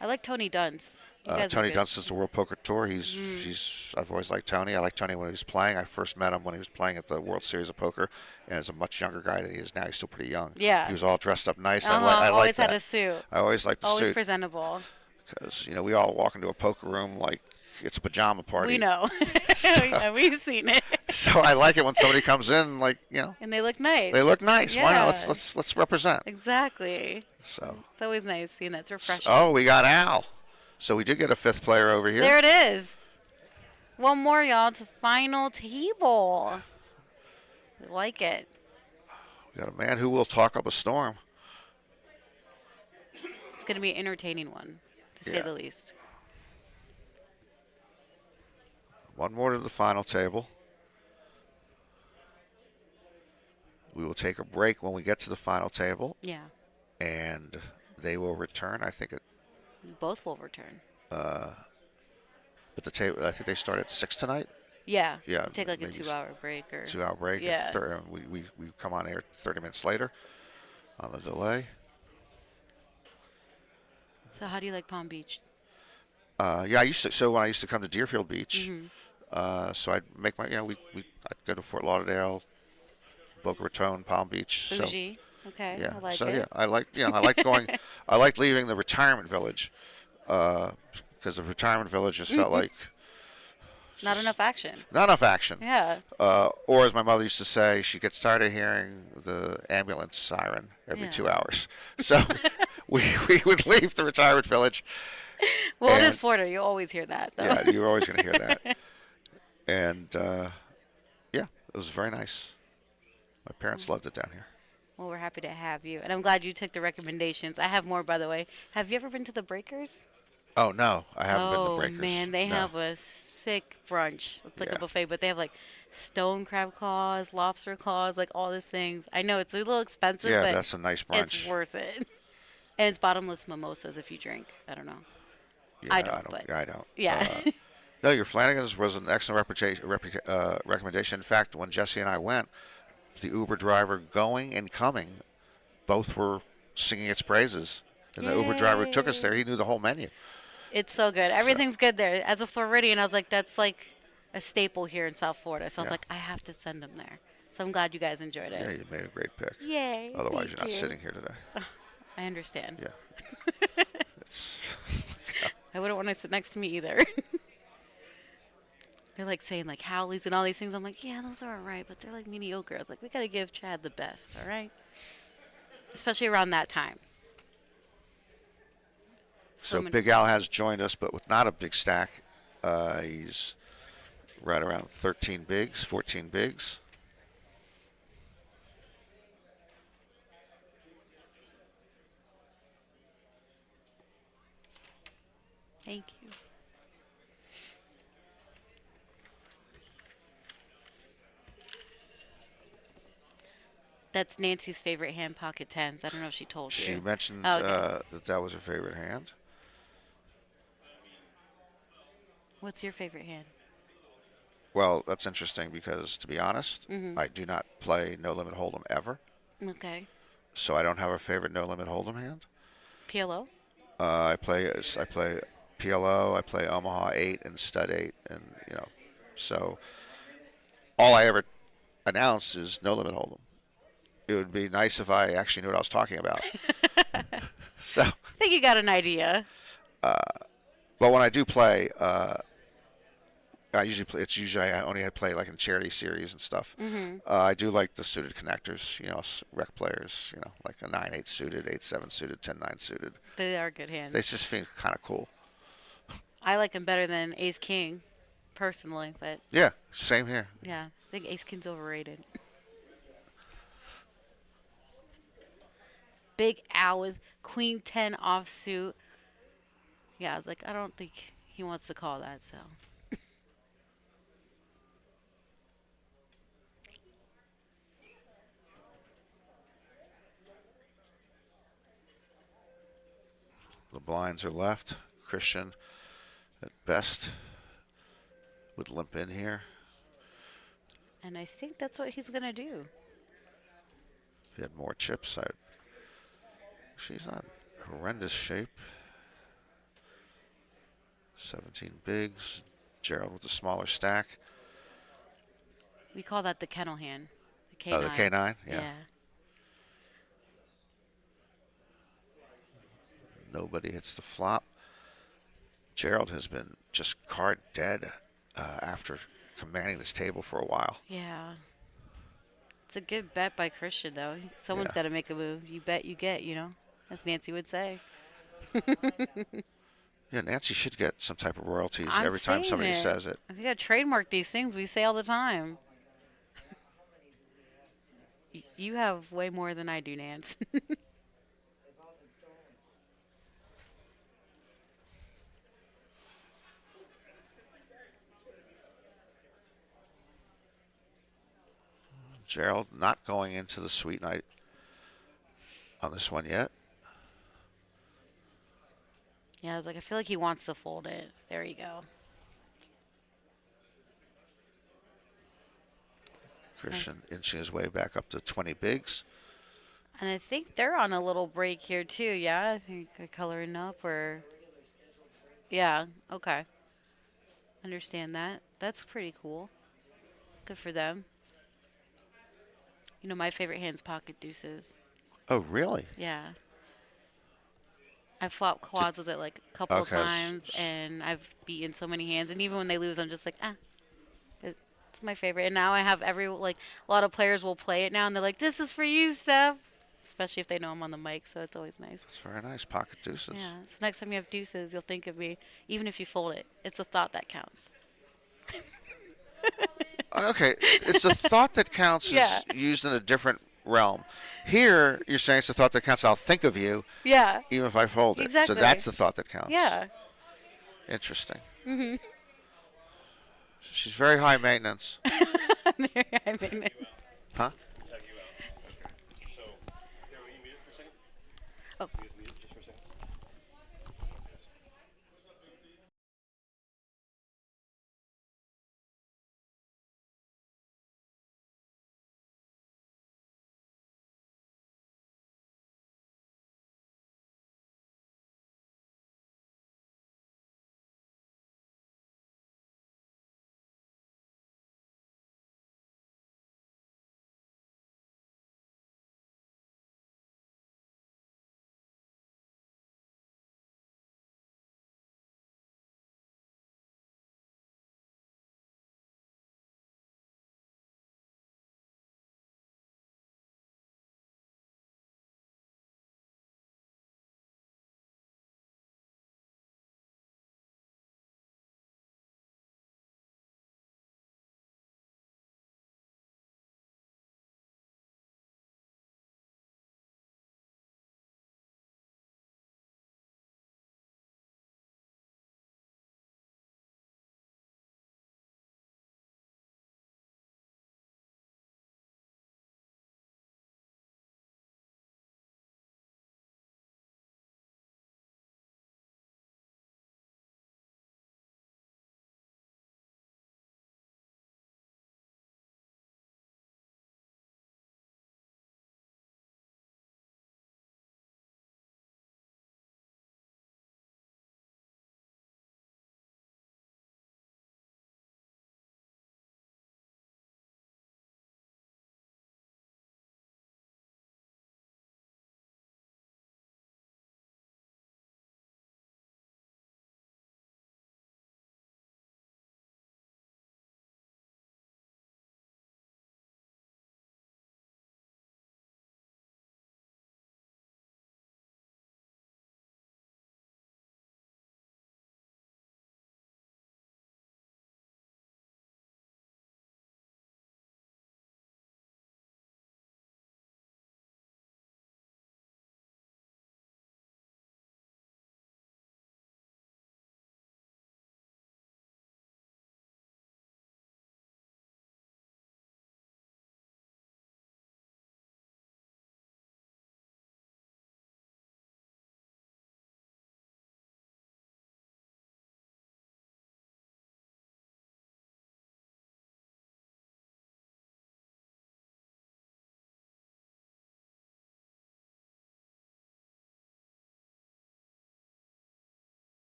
I like Tony Dunst. You guys are Tony good. Dunst is the World Poker Tour. I've always liked Tony. I liked Tony when he was playing. I first met him when he was playing at the World Series of Poker, and as a much younger guy than he is now. He's still pretty young. Yeah. He was all dressed up nice. I like Always that. had a suit. I always liked the Always suit presentable. because we all walk into a poker room like it's a pajama party. We know. We know. We've seen it. So I like it when somebody comes in And they look nice. they look nice. Why Yeah. not? Let's represent. Exactly. So. It's always nice seeing that. It's refreshing. Oh, we got Al. So we did get a 5th player over here. There it is. One more, y'all. It's the final table. I like it. We got a man who will talk up a storm. It's going to be an entertaining one, to say Yeah. the least. One more to the final table. We will take a break when we get to the final table, Yeah. and they will return. I think Both will return. but the table. I think they start at 6 tonight. Yeah. Yeah, Take like a maybe 2-hour break or. 2-hour break. Yeah. And we come on air 30 minutes later on the delay. So how do you like Palm Beach? Yeah, So when I used to come to Deerfield Beach, Mm-hmm. so I'd make my. I'd go to Fort Lauderdale, Boca Raton, Palm Beach. So, Bougie. Okay. yeah. I like so it. yeah, I like going. I like leaving the retirement village because the retirement village just felt like Not enough action. not enough action. Yeah. Or as my mother used to say, she gets tired of hearing the ambulance siren every Yeah. 2 hours. So we would leave the retirement village. Well, it is And- Florida. You always hear that, though. Yeah, you're always going to hear that. And yeah, it was very nice. My parents loved it down here. Well, we're happy to have you, and I'm glad you took the recommendations. I have more, by the way. Have you ever been to the Breakers? Oh no, I haven't been to Oh Breakers. man, they No. have a sick brunch. It's like Yeah. a buffet, but they have like stone crab claws, lobster claws, like all these things. I know it's a little expensive, Yeah, but that's a nice brunch. it's worth it. And it's bottomless mimosas if you drink. I don't know. Yeah, I don't, but- I don't. Yeah. No, your Flanagan's was an excellent recommendation. In fact, when Jesse and I went, the Uber driver going and coming, both were singing its praises. And the Uber driver who took us there, he knew the whole menu. It's so good. Everything's good there. As a Floridian, I was like, that's like a staple here in South Florida. So I was Yeah. like, I have to send them there. So I'm glad you guys enjoyed Yeah, it. you made a great pick. Yay. Otherwise, thank you're not you. sitting here today. I understand. Yeah. It's, I wouldn't want to sit next to me either. They're like saying like Howleys and all these things. I'm like, yeah, those are all right, but they're like mediocre. I was like, we got to give Chad the best, all right? Especially around that time. so many- Big Al has joined us, but with not a big stack. He's right around 13 bigs, 14 bigs. Thank you. That's Nancy's favorite hand, pocket tens. I don't know if she told you. She mentioned Oh, okay. that was her favorite hand. What's your favorite hand? Well, that's interesting because, to be honest, Mm-hmm. I do not play No Limit Hold'em ever, Okay. so I don't have a favorite No Limit Hold'em hand. PLO? I play PLO, I play Omaha 8 and Stud 8, and so all I ever announce is No Limit Hold'em. It would be nice if I actually knew what I was talking about. So, I think you got an idea. but when I do play, I usually play. It's usually I only play like in charity series and stuff. I do like the suited connectors, rec players, like a 9-8 suited, 8-7 suited, 10-9 suited. They are good hands. They just feel kind of cool. I like them better than Ace King, personally, but Yeah, same here. yeah, I think Ace King's overrated. Big Al with Queen 10 offsuit. Yeah, I was like, I don't think he wants to call that, so. The blinds are left. Christian, at best, would limp in here. And I think that's what he's going to do. If he had more chips, she's not in horrendous shape. 17 bigs. Gerald with the smaller stack. We call that the kennel hand. The K9. Oh, the K9? Yeah. Nobody hits the flop. Gerald has been just card dead after commanding this table for a while. Yeah. It's a good bet by Christian, though. Someone's Yeah. got to make a move. You bet, you get, as Nancy would say. Yeah, Nancy should get some type of royalties I'm every time saying somebody it. says it. We got to trademark these things we say all the time. You have way more than I do, Nance. Gerald not going into the sweet night on this one yet. Yeah, I was like, I feel like he wants to fold it. There you go. Christian inching his way back up to 20 bigs. And I think they're on a little break here, too. Yeah, I think they're coloring up or... Yeah, okay. Understand that. That's pretty cool. Good for them. My favorite hand's pocket deuces. Oh, really? Yeah. I've flopped quads with it like a couple of Okay. times, and I've beaten so many hands. And even when they lose, I'm just like, it's my favorite. And now I have a lot of players will play it now, and they're like, this is for you, Steph. especially if they know I'm on the mic, so it's always nice. It's very nice. Pocket deuces. Yeah, so next time you have deuces, you'll think of me, even if you fold it. It's a thought that counts. Okay, it's a thought that counts Yeah. is used in a different realm. Here, you're saying it's a thought that counts. I'll think of you, Yeah, even if I fold it. Exactly. So that's the thought that counts. yeah. Interesting. She's very high maintenance. I mean, Huh? So, here, will you mute it for a second? Oh. You guys mute it just for a second?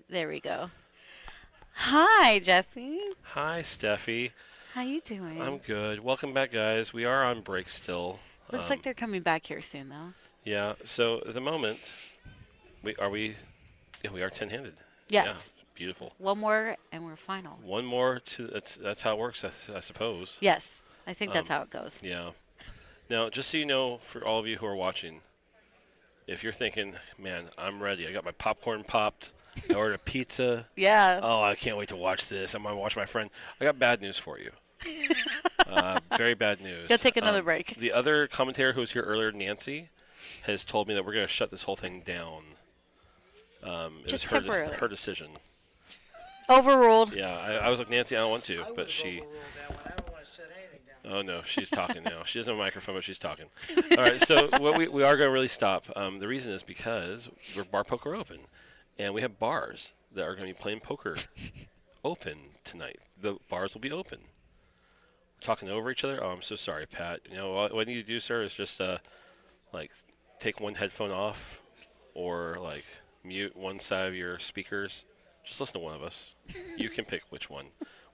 There we go. Hi, Jesse. Hi, Steffi. How you doing? I'm good. Welcome back, guys. We are on break still. Looks like they're coming back here soon, though. Yeah. So at the moment, we are 10-handed. Yes. Yeah, beautiful. One more, and we're final. One more to that's how it works, I suppose. Yes, I think that's how it goes. Yeah. Now, just so you know, for all of you who are watching, if you're thinking, man, I'm ready. I got my popcorn popped. I ordered a pizza. Yeah. Oh, I can't wait to watch this. I'm going to watch my friend. I got bad news for you. Very bad news. You'll take another break. The other commentator who was here earlier, Nancy, has told me that we're going to shut this whole thing down. Just it's temporarily. her decision. Overruled. Yeah, I was like, Nancy, I don't want to, but she... Oh, no, she's talking now. She doesn't have a microphone, but she's talking. All right, so what we are going to really stop. The reason is because we're Bar Poker Open, and we have bars that are going to be playing poker open tonight. The bars will be open. We're talking over each other. Oh, I'm so sorry, Pat. You know, what you need to do, sir, is just, like, take one headphone off or, like, mute one side of your speakers. Just listen to one of us. You can pick which one.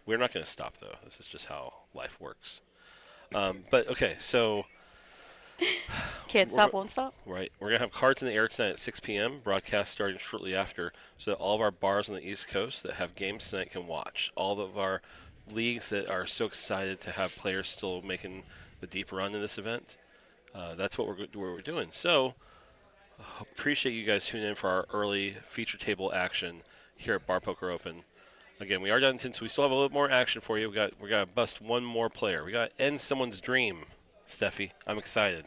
We're not going to stop, though. This is just how life works. But, okay, so... Can't stop, won't stop. Right. We're going to have cards in the air tonight at 6 p.m., broadcast starting shortly after, so that all of our bars on the East Coast that have games tonight can watch. All of our leagues that are so excited to have players still making the deep run in this event, that's what we're doing. So, appreciate you guys tuning in for our early feature table action here at Bar Poker Open. Again, we are done 10, so we still have a little more action for you. We got to bust one more player. We got to end someone's dream, Steffi. I'm excited.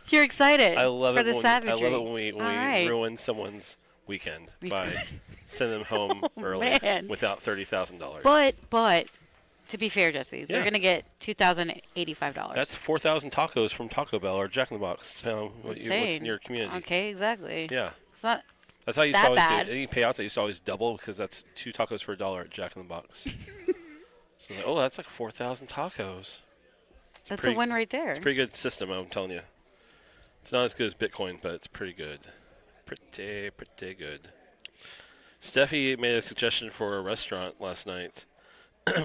You're excited. I love for it the when savagery. I love it when we right. ruin someone's weekend by sending them home early without $30,000. But to be fair, Jesse, they're Yeah. going to get $2,085. That's 4,000 tacos from Taco Bell or Jack in the Box, depending on what's insane. in your community. Okay, exactly. Yeah. It's not. That's how I used to that always bad. do it. Any payouts, I used to always double because that's 2 tacos for $1 at Jack in the Box. So, like, oh, that's like 4,000 tacos. That's a win right there. It's a pretty good system, I'm telling you. It's not as good as Bitcoin, but it's pretty good. Pretty good. Steffi made a suggestion for a restaurant last night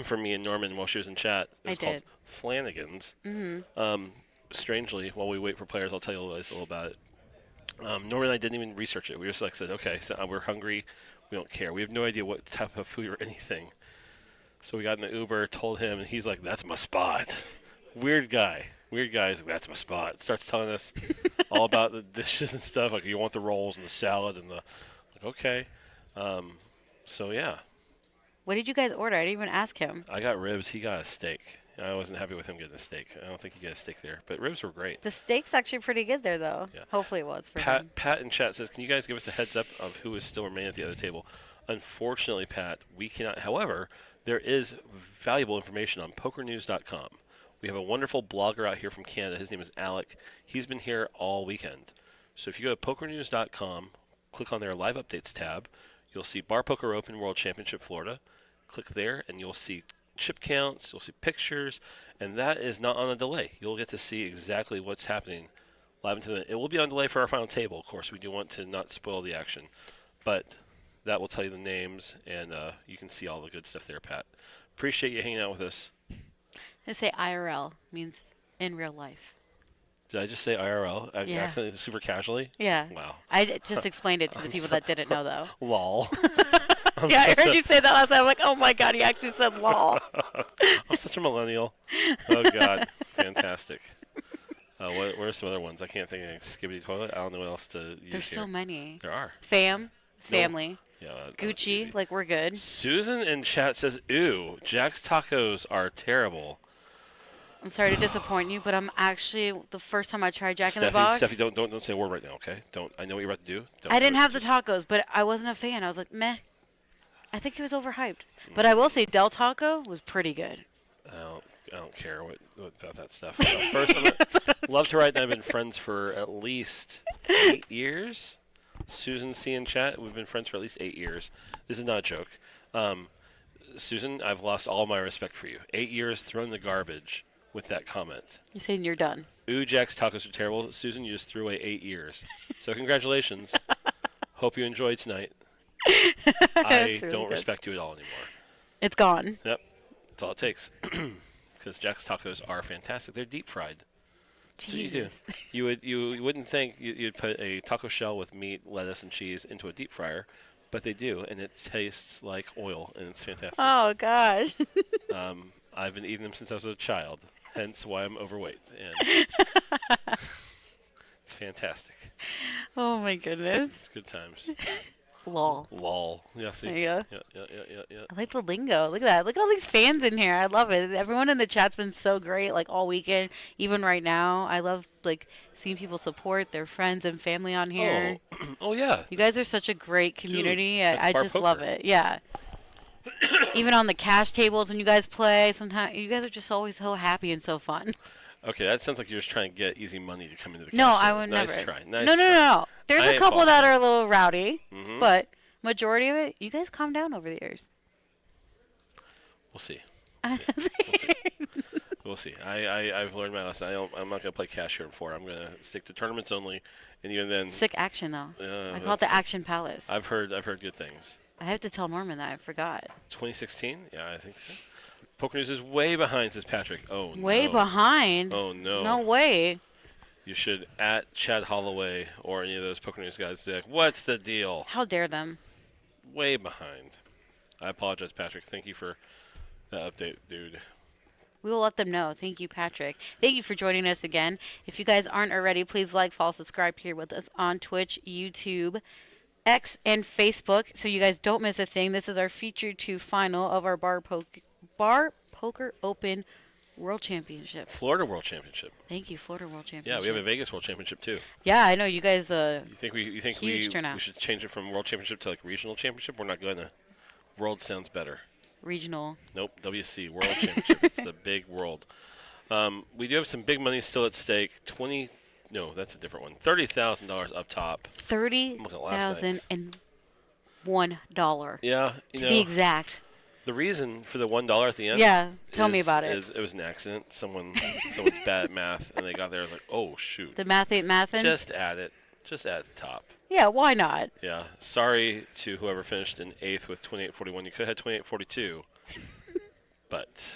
for me and Norman while she was in chat. It was called Flanagan's. Mm-hmm. Strangely, while we wait for players, I'll tell you guys a little about it. Norman and I didn't even research it. We just said, okay, so we're hungry. We don't care. We have no idea what type of food or anything. So we got in the Uber, told him, and he's like, that's my spot. Weird guy. He's like, that's my spot. Starts telling us all about the dishes and stuff. Like, you want the rolls and the salad and the... Like, okay. So, yeah. What did you guys order? I didn't even ask him. I got ribs. He got a steak. I wasn't happy with him getting a steak. I don't think he got a steak there. But ribs were great. The steak's actually pretty good there, though. Yeah. Hopefully it was for him. Pat in chat says, can you guys give us a heads up of who is still remaining at the other table? Unfortunately, Pat, we cannot. However, there is valuable information on pokernews.com. We have a wonderful blogger out here from Canada. His name is Alec. He's been here all weekend. So if you go to pokernews.com, click on their live updates tab, you'll see Bar Poker Open World Championship Florida. Click there, and you'll see chip counts, you'll see pictures, and that is not on a delay. You'll get to see exactly what's happening live into the... It will be on delay for our final table, of course. We do want to not spoil the action. But that will tell you the names, and you can see all the good stuff there, Pat. Appreciate you hanging out with us. They say IRL means in real life. Did I just say IRL? Yeah. Actually, super casually? Yeah. Wow. I just explained it to the people that didn't know, though. Lol. Yeah, I heard you say that last time. I'm like, oh my God, he actually said lol. I'm such a millennial. Oh, God. Fantastic. What are some other ones? I can't think of Skibbity Toilet. I don't know what else to use There's so here. many. There are. Fam. It's family. Yeah, that's Gucci. easy. Like, we're good. Susan in chat says, ooh, Jack's tacos are terrible. I'm sorry to disappoint you, but I'm actually, the first time I tried Jack in the Box. Steffi, don't say a word right now, okay? Don't. I know what you're about to do. Don't I do didn't it. have the tacos, but I wasn't a fan. I was like, meh. I think he was overhyped. But I will say Del Taco was pretty good. I don't care what about that stuff. First, love to write that I've been friends for at least 8 years. Susan C in chat, we've been friends for at least 8 years. This is not a joke. Susan, I've lost all my respect for you. 8 years thrown in the garbage with that comment. You're saying you're done. Ooh, Jack's tacos are terrible. Susan, you just threw away 8 years. So congratulations. Hope you enjoyed tonight. I really don't good. respect you at all anymore. It's gone. Yep. That's all it takes. Because Jack's tacos are fantastic. They're deep fried. So you do. Jesus. You wouldn't think you'd put a taco shell with meat, lettuce, and cheese into a deep fryer, but they do, and it tastes like oil, and it's fantastic. Oh gosh. I've been eating them since I was a child, hence why I'm overweight, and it's fantastic. Oh my goodness. It's good times. Lol. Lol. Yeah, see? There you go. Yeah. I like the lingo. Look at that. Look at all these fans in here. I love it. Everyone in the chat's been so great, like all weekend, even right now. I love like seeing people support their friends and family on here. Oh yeah. You guys are such a great community. that's I bar just love poker. it. Yeah. Even on the cash tables when you guys play, sometimes you guys are just always so happy and so fun. Okay, that sounds like you're just trying to get easy money to come into the No, cash I tables. would Nice never. try. Nice No. try. There's I a ain't couple faulting that you. are a little rowdy, Mhm. but majority of it, you guys calm down over the years. We'll see. We'll see. I've learned my lesson. I'm not going to play cash here in 4. I'm going to stick to tournaments only, and even then. Sick action though. I call it that's- the Action Palace. I've heard good things. I have to tell Norman that I forgot. 2016? Yeah, I think so. Poker News is way behind, says Patrick. Oh, Way no. behind. Oh, no. No way. You should at Chad Holloway or any of those Poker News guys say, what's the deal? How dare them? Way behind. I apologize, Patrick. Thank you for that update, dude. We will let them know. Thank you, Patrick. Thank you for joining us again. If you guys aren't already, please like, follow, subscribe here with us on Twitch, YouTube, X, and Facebook so you guys don't miss a thing. This is our feature 2 final of our Bar Poker Open World Championship. Florida World Championship. Thank you, Florida World Championship. Yeah, we have a Vegas World Championship too. Yeah, I know you guys. You think we Huge turnout. should change it from World Championship to like Regional Championship? We're not going to. World sounds better. Regional. Nope, WC World Championship. It's the big world. We do have some big money still at stake. No, that's a different one. $30,000 up top. $30,001. Yeah, To be exact. the reason for the $1 at the end. Yeah, tell me about it. It was an accident. Someone's bad at math, and they got there. I was like, oh shoot. The math ain't mathin'. Just add it. Just add it at the top. Yeah, why not? Yeah. Sorry to whoever finished in 8th with 28.41. You could have had 28.42, but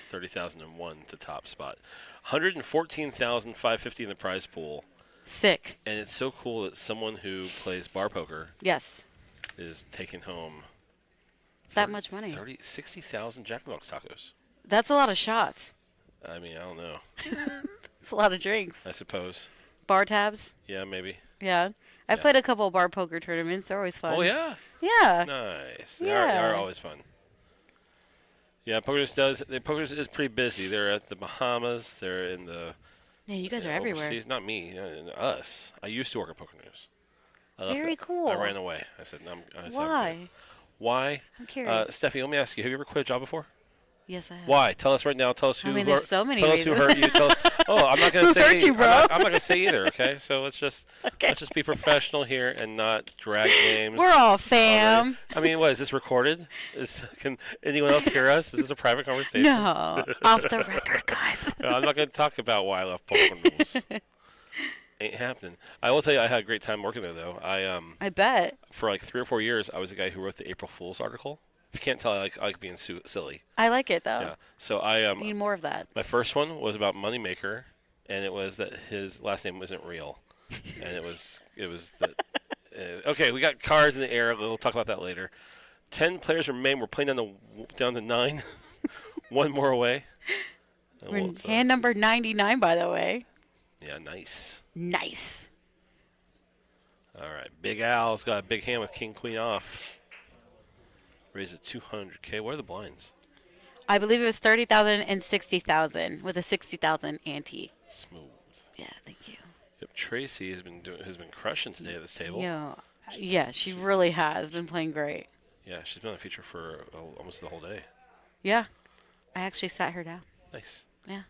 30,001 to top spot. 114,550 in the prize pool. Sick. And it's so cool that someone who plays bar poker Yes. is taking home That much money. 60,000 Jack in the Box tacos. That's a lot of shots. I mean, I don't know. It's a lot of drinks. I suppose. Bar tabs. Yeah, maybe. Yeah. I've played a couple of bar poker tournaments. They're always fun. Oh, yeah? Yeah. Nice. Yeah. They are always fun. Yeah, Poker's is pretty busy. They're at the Bahamas. They're in the Man, you guys are everywhere. overseas. Not me, us. I used to work at Poker News. I left Very it. cool. I ran away. I said, no, I'm good." Why? Why? I'm curious. Steffi, let me ask you. Have you ever quit a job before? Yes, I have. Why? Tell us right now. Tell us who. I mean, who there's so many Tell us who reasons. hurt you. Tell us. Oh, I'm not gonna Who say. hurt you, bro? I'm not gonna say either. Okay, so let's just be professional here and not drag names. We're all fam. I mean, what is this recorded? Can anyone else hear us? Is this a private conversation? No. Off the record, guys. No, I'm not gonna talk about why I left Poker News. Ain't happening. I will tell you, I had a great time working there, though. I bet. For like 3 or 4 years, I was the guy who wrote the April Fool's article. If you can't tell, I like being silly. I like it, though. Yeah. So I Need more of that. my first one was about Moneymaker, and it was that his last name wasn't real, and it was that. Okay, we got cards in the air. We'll talk about that later. 10 players remain. We're playing down to 9. One more away. And We're in it's, hand number 99, by the way. yeah, nice. Nice. All right, Big Al's got a big hand with King Queen off. Raise it 200K. What are the blinds? I believe it was 30,000 and 60,000 with a 60,000 ante. Smooth. Yeah, thank you. Yep, Tracy has been crushing today at this table. Yeah, she really has been playing great. Yeah, she's been on the feature for almost the whole day. Yeah. I actually sat her down. Nice. Yeah.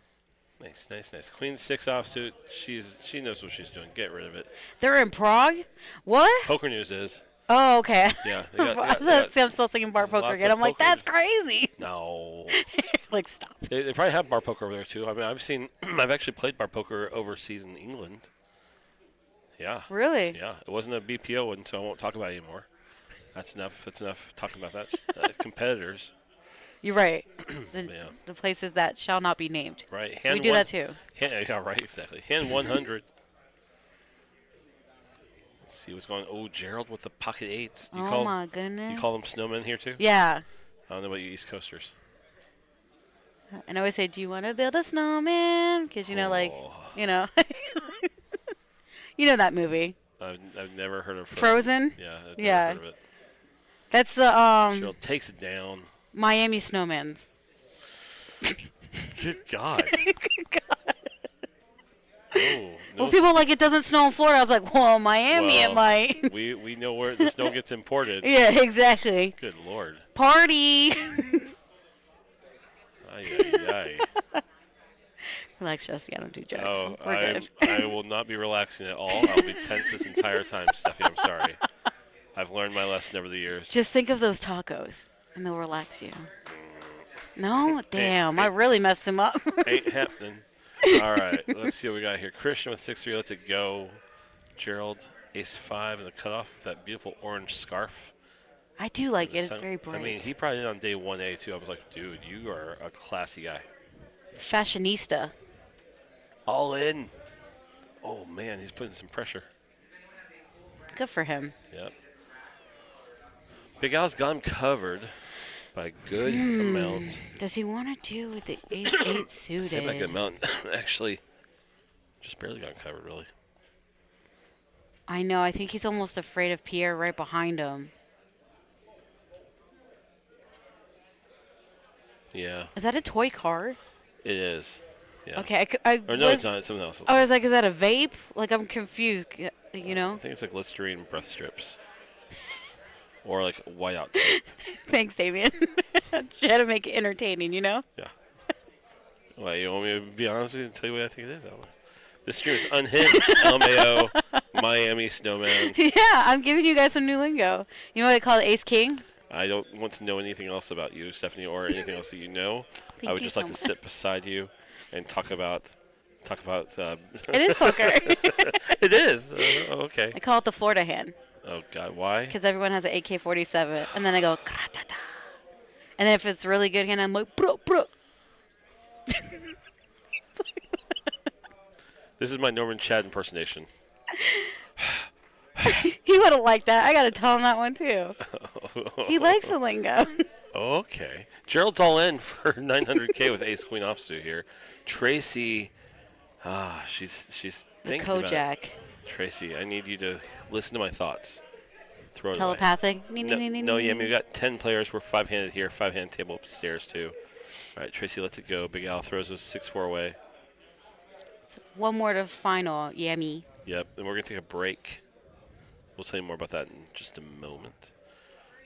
Nice. Queen 6 offsuit. She knows what she's doing. Get rid of it. They're in Prague? What? Poker News is. Oh, okay. Yeah. I'm still thinking bar poker lots again. of I'm like, poker. that's crazy. No. Like, stop. They probably have bar poker over there too. I mean, I've actually played bar poker overseas in England. Yeah. Really? Yeah. It wasn't a BPO one, so I won't talk about it anymore. That's enough. Talking about that. Competitors. You're right. Yeah. The places that shall not be named. Right. We do that too. Yeah, right, exactly. Hand 100. Let's see what's going on. Oh, Gerald with the pocket eights. Do you Oh my goodness. You call them snowmen here too? Yeah. I don't know about you East Coasters. And I always say, do you want to build a snowman? Because, you know, you know. You know that movie. I've never heard of Frozen? Yeah, I've Yeah. never heard of it. That's the Gerald takes it down. Miami Snowmans. Good God. Oh, Well, people are like, it doesn't snow in Florida. I was like, well, Miami it might. we know where the snow gets imported. Yeah, exactly. Good Lord. Party. Ay. Relax, Jesse. I don't do jokes. Oh, We're good. I will not be relaxing at all. I'll be tense this entire time, Steffi. I'm sorry. I've learned my lesson over the years. Just think of those tacos, and they'll relax you. No? Damn, I really messed him up. Ain't happening. All right, let's see what we got here. Christian with 6-3 lets it go. Gerald, ace-5 in the cutoff with that beautiful orange scarf. I do like it. It's very bright. I mean, he probably did on day 1A, too. I was like, dude, you are a classy guy. Fashionista. All in. Oh, man, he's putting some pressure. Good for him. Yep. Big Al's got him covered by a good amount. Does he want to do with the ace-8 suited? Say by a good amount. Actually, just barely got him covered, really. I know. I think he's almost afraid of Pierre right behind him. Yeah. Is that a toy car? It is. Yeah. Okay. Or no, it's not. It's something else. I was like, is that a vape? Like, I'm confused, you know? I think it's like Listerine breath strips. Or like whiteout tape. Thanks, Damien. You had to make it entertaining, you know? Yeah. Well, you want me to be honest with you and tell you what I think it is? This stream is unhinged. LMAO, Miami Snowman. Yeah, I'm giving you guys some new lingo. You know what I call it, Ace King? I don't want to know anything else about you, Stephanie, or anything else that you know. Thank I would you just so like to much. sit beside you and talk about. It is poker. It is. Okay. I call it the Florida hand Oh God, why? because everyone has an AK-47, and then I go, "Kra-ta-ta." And then if it's really good hand, I'm like, bro. This is my Norman Chad impersonation. He wouldn't like that. I got to tell him that one, too. He likes the lingo. Okay. Gerald's all in for 900K with Ace Queen offsuit here. Tracy, she's The thinking about it. Kojak. Tracy, I need you to listen to my thoughts. Throw it Telepathic. away. No, yeah, we got 10 players. We're 5-handed here. 5-hand table upstairs too. All right, Tracy lets it go. Big Al throws those 6-4 away. One more to final. Yummy. Yep, and we're going to take a break. We'll tell you more about that in just a moment.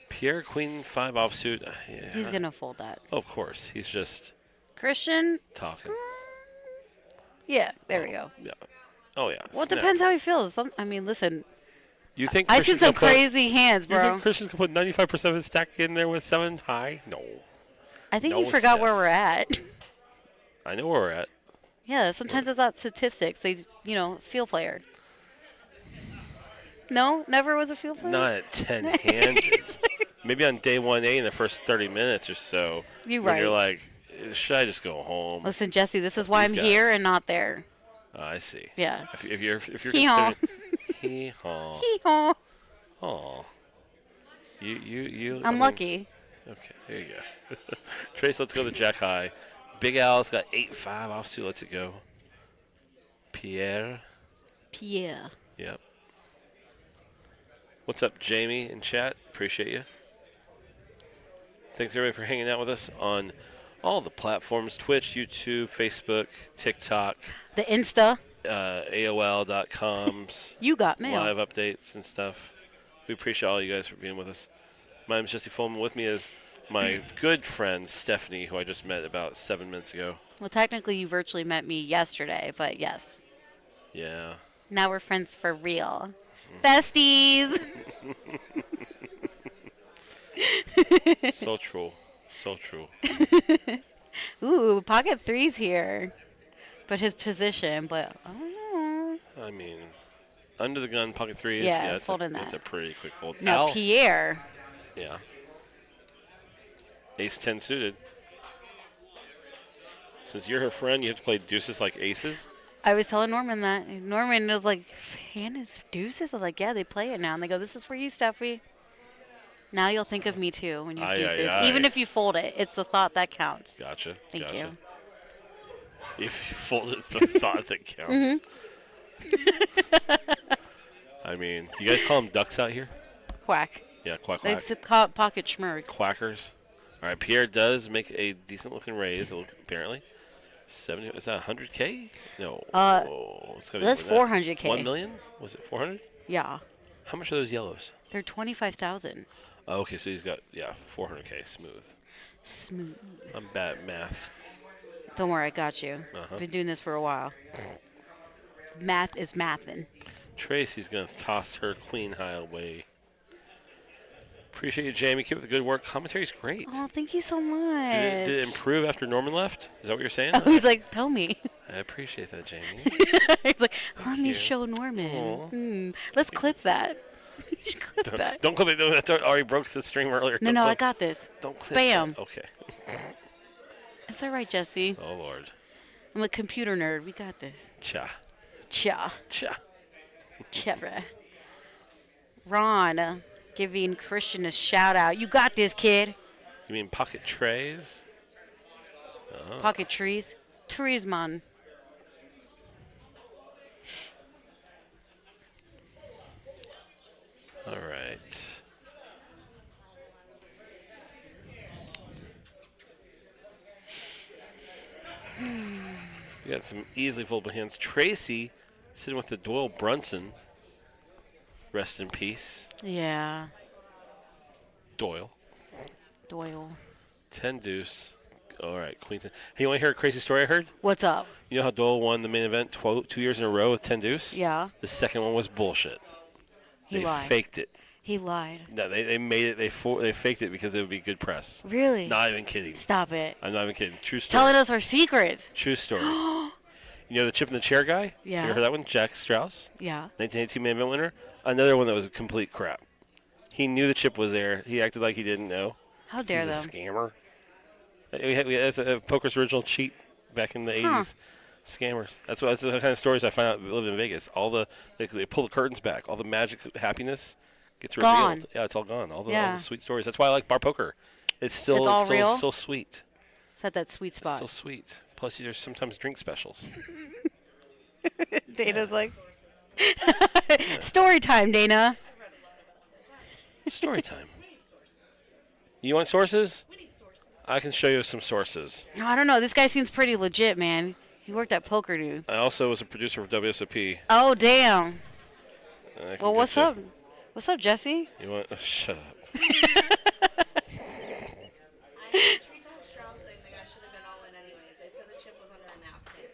Pierre, Queen 5 offsuit. Yeah. He's going to fold that. Oh, of course. He's just Christian? talking. Yeah, there we go. Yeah. Oh, yeah. Well, it snap. depends how he feels. I mean, listen. You think I've seen Christian's some gonna put- crazy hands, You bro. think Christian's going to put 95% of his stack in there with 7 high? No. I think No, you forgot Steph. where we're at. I know where we're at. Yeah, sometimes it's not statistics. They, field player. No? Never was a field player? Not at 10-handed. Maybe on day 1A in the first 30 minutes or so. You're when right. You're like, should I just go home? Listen, Jesse, this is why These I'm here guys. and not there. I see. Yeah. If you're Hee-haw. considering hee-haw. Hee-haw. Aw. You. I'm lucky. Okay, there you go. Trace, let's go to Jack High. Big Al's got 8-5 offsuit. Let's it go. Pierre. Pierre. Yep. What's up, Jamie in chat? Appreciate you. Thanks everybody for hanging out with us on all the platforms: Twitch, YouTube, Facebook, TikTok, The Insta. AOL.com's You got mail. live updates and stuff. We appreciate all you guys for being with us. My name is Jesse Fulman. With me is my good friend Stephanie, who I just met about 7 minutes ago. Well, technically, you virtually met me yesterday, but yes. Yeah. Now we're friends for real. Besties. So true. So true. Ooh, pocket three's here. But his position, but I don't know. I mean, under the gun, pocket threes. Yeah, it's folding it's that. a pretty quick fold. No, Al, Pierre. yeah. Ace 10 suited. Since you're her friend, you have to play deuces like aces. I was telling Norman that. Norman was like, Hannah's deuces? I was like, yeah, they play it now. And they go, this is for you, Steffi. Now you'll think of me, too, when you have deuces. Even if you fold it, it's the thought that counts. Gotcha. Thank you. If you fold it, it's the thought that counts. I mean, do you guys call them ducks out here? Quack. Yeah, quack, quack. It's called pocket schmurds. Quackers. All right, Pierre does make a decent-looking raise, apparently. 70. Is that 100K? No. It's gotta be That's more than 400K. 1 million? Was it 400? Yeah. How much are those yellows? They're 25,000. Oh, okay, so he's got 400K smooth. Smooth. I'm bad at math. Don't worry, I got you. Uh-huh. Been doing this for a while. Math is mathin'. Tracy's gonna toss her queen high away. Appreciate you, Jamie. Keep up the good work. Commentary's great. Oh, thank you so much. Did it improve after Norman left? Is that what you're saying? Oh, he's like, tell me. I appreciate that, Jamie. He's like, let me you. show Norman. Aw. Let's clip that. Clip that. Don't clip it. That already broke the stream earlier. No, I got this. Don't clip Bam. that. Okay. It's all right, Jesse. Oh, Lord. I'm a computer nerd. We got this. Cha. Cha. Cha. Chevra. Ron, giving Christian a shout out. You got this, kid. You mean pocket trays? Oh. Pocket trees. Trees, man. All right. We got some easily foldable hands. Tracy sitting with the Doyle Brunson. Rest in peace, Yeah. Doyle. Doyle. 10 deuce. All right, Queen. Hey, you want to hear a crazy story I heard? What's up? You know how Doyle won the main event 2 years in a row with 10 deuce? Yeah. The second one was bullshit. He They lied. faked it. He lied. No, they made it. They faked it because it would be good press. Really? Not even kidding. Stop it. I'm not even kidding. True story. Telling us our secrets. True story. You know the chip in the chair guy? Yeah. You ever heard that one? Jack Strauss, Yeah. 1982 main event winner. Another one that was a complete crap. He knew the chip was there. He acted like he didn't know. How dare He's a them. scammer. That's a poker's original cheat back in the 80s. Scammers. That's the kind of stories I find out living in Vegas. They pull the curtains back. All the magic, happiness gets Gone. revealed. Yeah, it's all gone. All Yeah. the sweet stories. That's why I like bar poker. It's It's all real? still sweet. It's at that sweet It's spot. still sweet. Plus, there's sometimes drink specials. Dana's like, story time, Dana. Story time. You want sources? I can show you some sources. I don't know. This guy seems pretty legit, man. He worked at Poker Dude. I also was a producer for WSOP. Oh, damn. and I can Well, get what's you- up? What's up, Jesse? You want? Shut up. I told Strauss thing that I should have been all in anyways. They said the chip was under a napkin.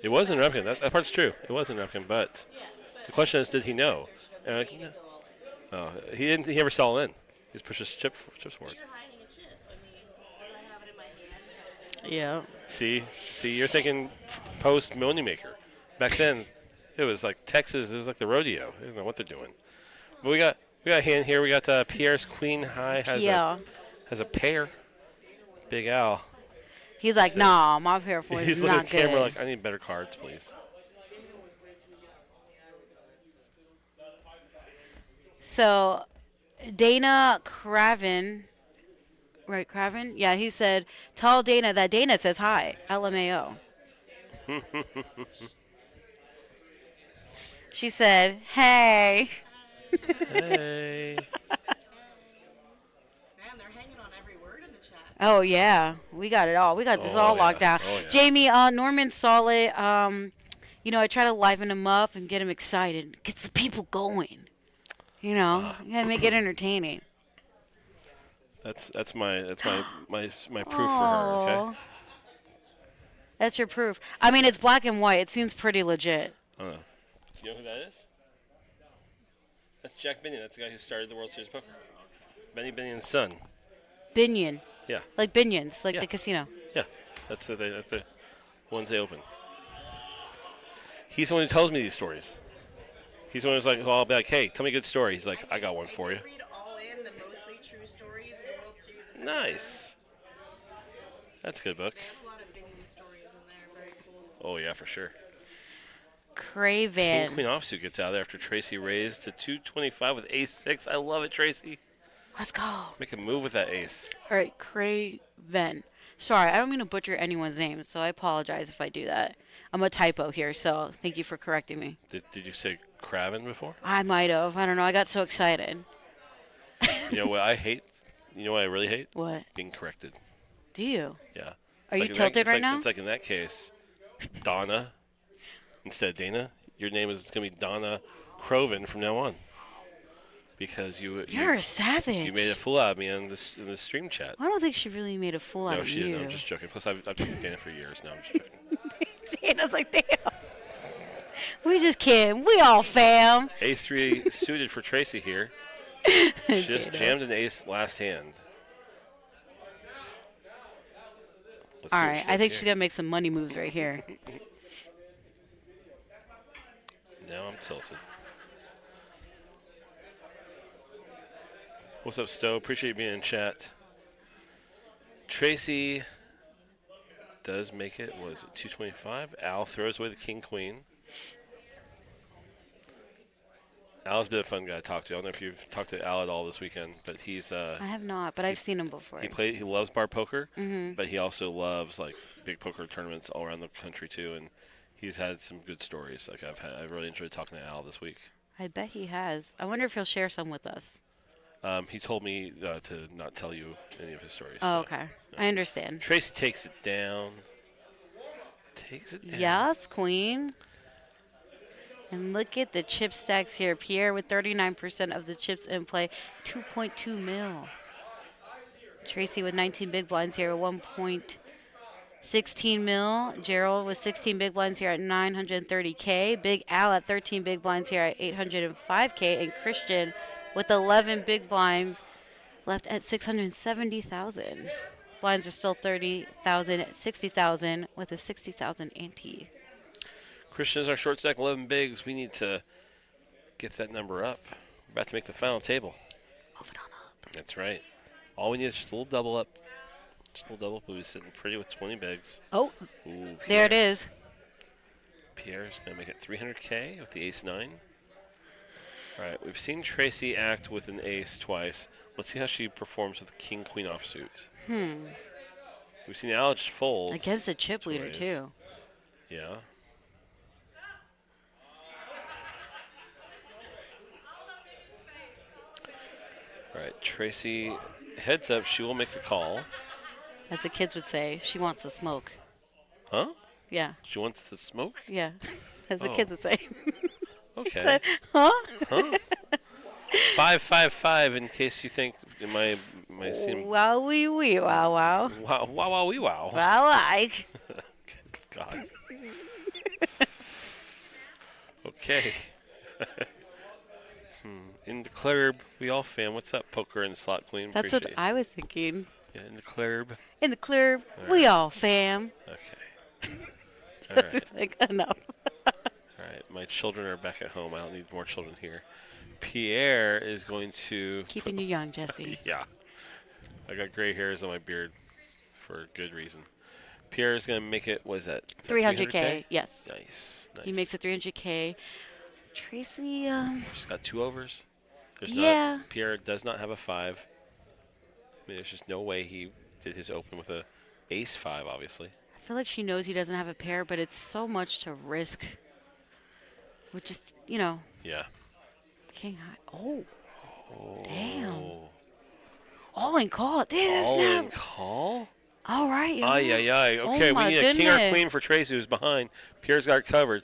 It wasn't a napkin. That part's true. It wasn't a napkin, but Yeah, but the question is, did he know? And I- he didn't go all in. he didn't. He never saw it in. He's pushed his chips for it. You're hiding a chip. I mean, when I have it in my hand, Yeah. See, you're thinking post Moneymaker. Back then, it was like Texas. It was like the rodeo. They don't know what they're doing. But we got a hand here. We got Pierre's Queen High has a pair. Big Al. He's like, nah, my pair for He's is looking not at the camera good. like, I need better cards, please. So, Dana Craven, right, Craven? Yeah, he said, tell Dana that Dana says hi, LMAO. She said, hey. Hey. man, they're hanging on every word in the chat. Oh, yeah. We got it all. We got this Oh, all yeah. locked down. Oh, yeah. Jamie, Norman saw it. I try to liven him up and get him excited. Gets the people going. You gotta make it entertaining. That's my proof for her. Okay. Aw. That's your proof. I mean, it's black and white. It seems pretty legit. I don't know. Do you know who that is? That's Jack Binion. That's the guy who started the World Series of Poker. Benny Binion's son. Binion. Yeah. Like Binions, like Yeah. the casino. Yeah. That's the ones they open. He's the one who tells me these stories. He's the one who's like, I'll be like, hey, tell me a good story. He's like, I got one for you. I read all in the mostly true stories of the World Series. Of Nice. That's a good book. They have a lot of Binion's Oh, yeah, for sure. Craven. King Queen offsuit gets out of there after Tracy raised to 225 with ace-6. I love it, Tracy. Let's go. Make a move with that ace. All right, Craven. Sorry, I don't mean to butcher anyone's name, so I apologize if I do that. I'm a typo here, so thank you for correcting me. Did you say Craven before? I might have. I don't know. I got so excited. You know what I hate? You know what I really hate? What? Being corrected. Do you? Yeah. Are you tilted right now? It's like in that case, Donna instead of Dana. Your name is going to be Donna Croven from now on. Because You're a savage. You made a fool out of me in the stream chat. I don't think she really made a fool out No, of she you. didn't. I'm just joking. Plus, I've talked to Dana for years now. I'm just joking. Dana's like, damn. We just kidding. We all fam. Ace-3 suited for Tracy here. She just jammed an ace last hand. Let's see All what right, she I does think she's here. going to make some money moves right here. Now I'm tilted. What's up, Stowe? Appreciate you being in chat. Tracy does make it. Was it 225? Al throws away the king queen. Al's been a fun guy to talk to. I don't know if you've talked to Al at all this weekend, but he's I have not, but I've seen him before. he loves bar poker, but he also loves like big poker tournaments all around the country too, and he's had some good stories. Like I really enjoyed talking to Al this week. I bet he has. I wonder if he'll share some with us. He told me to not tell you any of his stories. Oh, so, okay. no. I understand. Tracy takes it down. Takes it down. Yes, queen. And look at the chip stacks here. Pierre with 39% of the chips in play, 2.2 mil. Tracy with 19 big blinds here, 1.16 mil. Gerald with 16 big blinds here at 930K. Big Al at 13 big blinds here at 805K. And Christian with 11 big blinds left at 670,000. Blinds are still 30,000, 60,000 with a 60,000 ante. Christian is our short stack, 11 bigs. We need to get that number up. We're about to make the final table. Move it on up. That's right. All we need is just a little double up. Just a little double up. We'll be sitting pretty with 20 bigs. Oh, Ooh, there it is. Pierre's going to make it 300K with the ace-9. All right, we've seen Tracy act with an ace twice. Let's see how she performs with king-queen offsuit. We've seen Alex fold. Against a chip leader, raise. too. Yeah. All right, Tracy heads up. She will make the call. As the kids would say, she wants the smoke. Huh? Yeah, She wants the smoke? yeah. As the Oh. kids would say. Okay. Huh? Huh? 555 in case you think am I seem Wow, wee, wee, wow, wow. wow wow wow wee wow. Wow, like. God. Okay. In the club, we all fam. What's up, poker and slot queen? That's what Appreciate I was thinking. you. Yeah, in the club. In the club, we all fam. Okay. All That's right. just like enough. All right. My children are back at home. I don't need more children here. Pierre is going to. Keeping you young, Jesse. Yeah. I got gray hairs on my beard for good reason. Pierre is going to make it, what is that? Is that 300K, yes. Nice. He makes it 300K. Tracy, She's got 2 overs. There's Yeah. Not, Pierre does not have a 5. I mean, there's just no way he did his open with a ace-5, obviously. I feel like she knows he doesn't have a pair, but it's so much to risk. Which is, you know, Yeah. king high. Oh. Damn. All in call. This All is in not. call? All right. Ay, ay, ay. Okay, Oh we my need a king or goodness. queen for Tracy, who's behind. Pierre's got it covered.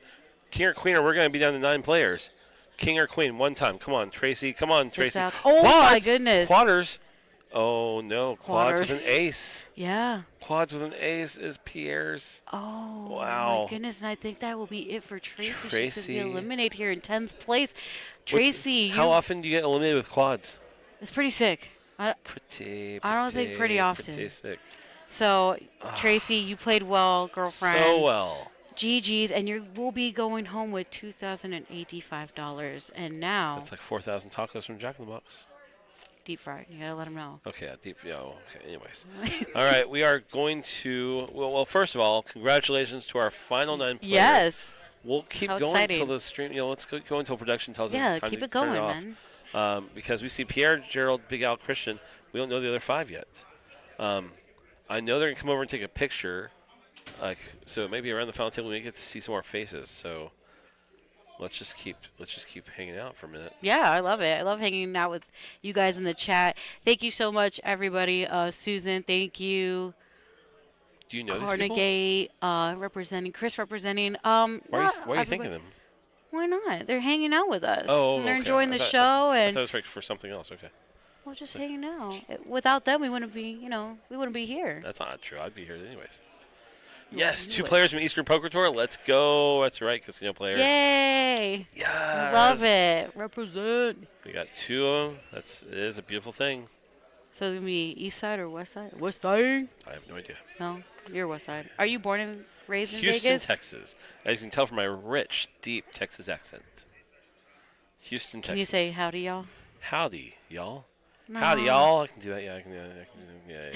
King or queen, or we're going to be down to 9 players. King or queen, one time. Come on, Tracy. Come on, Six Tracy. out. Oh, my Quads. goodness. Quadders. Oh, no. Quads Quadders. with an ace. Yeah. Quads with an ace is Pierre's. Oh, Wow. my goodness. And I think that will be it for Tracy. She's going Tracy. to be eliminated here in 10th place. Tracy, How often do you get eliminated with quads? it's pretty sick. Pretty I don't think pretty often. Pretty sick. So, Tracy, you played well, girlfriend. So well. GG's, and you will be going home with $2,085. And now, That's like 4,000 tacos from Jack in the Box. Deep fried. You gotta let them know. Okay, deep. Yeah. Okay. Anyways, all right. We are going to. Well, first of all, congratulations to our final 9 players. Yes. We'll keep How going exciting. until the stream. Let's go until production tells us Yeah, it's time keep to it turn going, it off. man. Because we see Pierre, Gerald, Big Al, Christian. We don't know the other 5 yet. I know they're gonna come over and take a picture. So maybe around the final table we get to see some more faces. So let's just keep hanging out for a minute. Yeah, I love it. I love hanging out with you guys in the chat. Thank you so much, everybody. Susan, thank you. Do you know these people? Carnegie, representing Chris, representing. Why are you thinking them? Why not? They're hanging out with us. Oh, and they're okay. enjoying the I show, thought and it was for something else. Okay. well, just hanging out. Without them, we wouldn't be. We wouldn't be here. That's not true. I'd be here anyways. Yes, 2 players from Eastern Poker Tour. Let's go. That's right, casino players. Yay! Yes. I love it. Represent. We got 2 of them. It is a beautiful thing. So it's gonna be East Side or West Side? West Side. I have no idea. No, you're West Side. Are you born and raised in Houston, Vegas? Texas. As you can tell from my rich, deep Texas accent. Houston, Texas. Can you say howdy, y'all? Howdy, y'all? No. Howdy, y'all. I can do that. Yeah, I can do that. Yeah.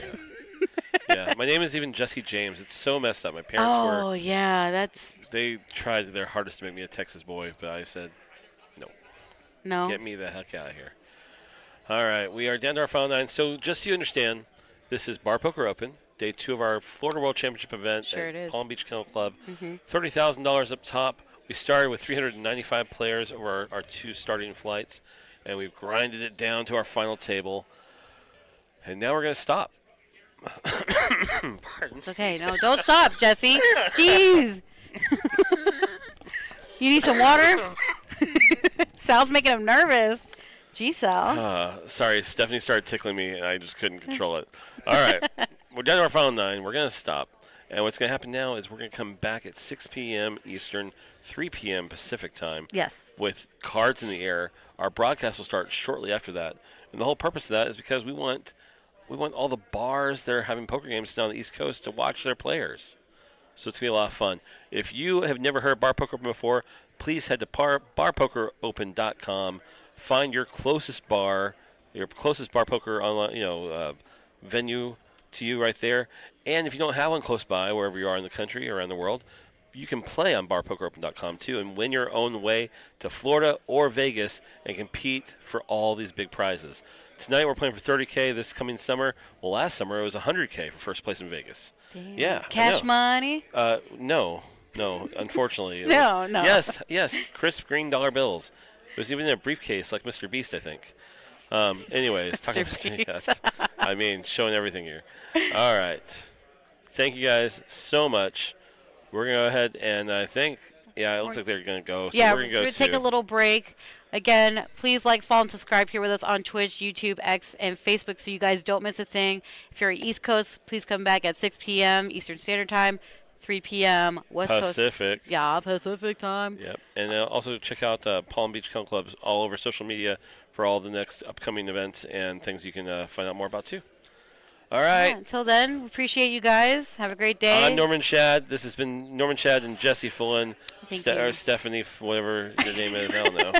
Yeah, my name is even Jesse James. It's so messed up. My parents Oh yeah, that's they tried their hardest to make me a Texas boy, but I said, no. no. Get me the heck out of here. All right, we are down to our final 9. So just so you understand, this is Bar Poker Open, day 2 of our Florida World Championship event Sure at it is. Palm Beach Kennel Club. $30,000 up top. We started with 395 players over our 2 starting flights, and we've grinded it down to our final table. And now we're going to stop. Pardon. It's okay. No, don't stop, Jesse. Jeez. You need some water? Sal's making him nervous. Gee, Sal. Sorry, Stephanie started tickling me, and I just couldn't control it. All right, we're down to our final 9. We're going to stop. And what's going to happen now is we're going to come back at 6 p.m. Eastern, 3 p.m. Pacific time. Yes. With cards in the air. Our broadcast will start shortly after that. And the whole purpose of that is because we want all the bars that are having poker games down the East Coast to watch their players. So it's going to be a lot of fun. If you have never heard Bar Poker Open before, please head to barpokeropen.com. Find your closest bar poker online, venue to you right there. And if you don't have one close by, wherever you are in the country or around the world, you can play on barpokeropen.com too and win your own way to Florida or Vegas and compete for all these big prizes. Tonight we're playing for $30K this coming summer. Well, last summer it was $100K for first place in Vegas. Damn. Yeah. Cash money? No, unfortunately. No. Yes, crisp green dollar bills. It was even in a briefcase like Mr. Beast, I think. Anyways, talking about yes. I mean, showing everything here. All right. Thank you guys so much. We're going to go ahead and I think, it looks like they're going to go. So yeah, we're going to go take a little break. Again, please like, follow, and subscribe here with us on Twitch, YouTube, X, and Facebook so you guys don't miss a thing. If you're East Coast, please come back at 6 p.m. Eastern Standard Time, 3 p.m. West Pacific. Coast. Yeah, Pacific time. Yep. And also check out Palm Beach Kennel Clubs all over social media for all the next upcoming events and things you can find out more about too. All right. Yeah, until then, we appreciate you guys. Have a great day. I'm Norman Shad. This has been Norman Shad and Jesse Fullen. Thank you. Or Stephanie, whatever your name is. I don't know.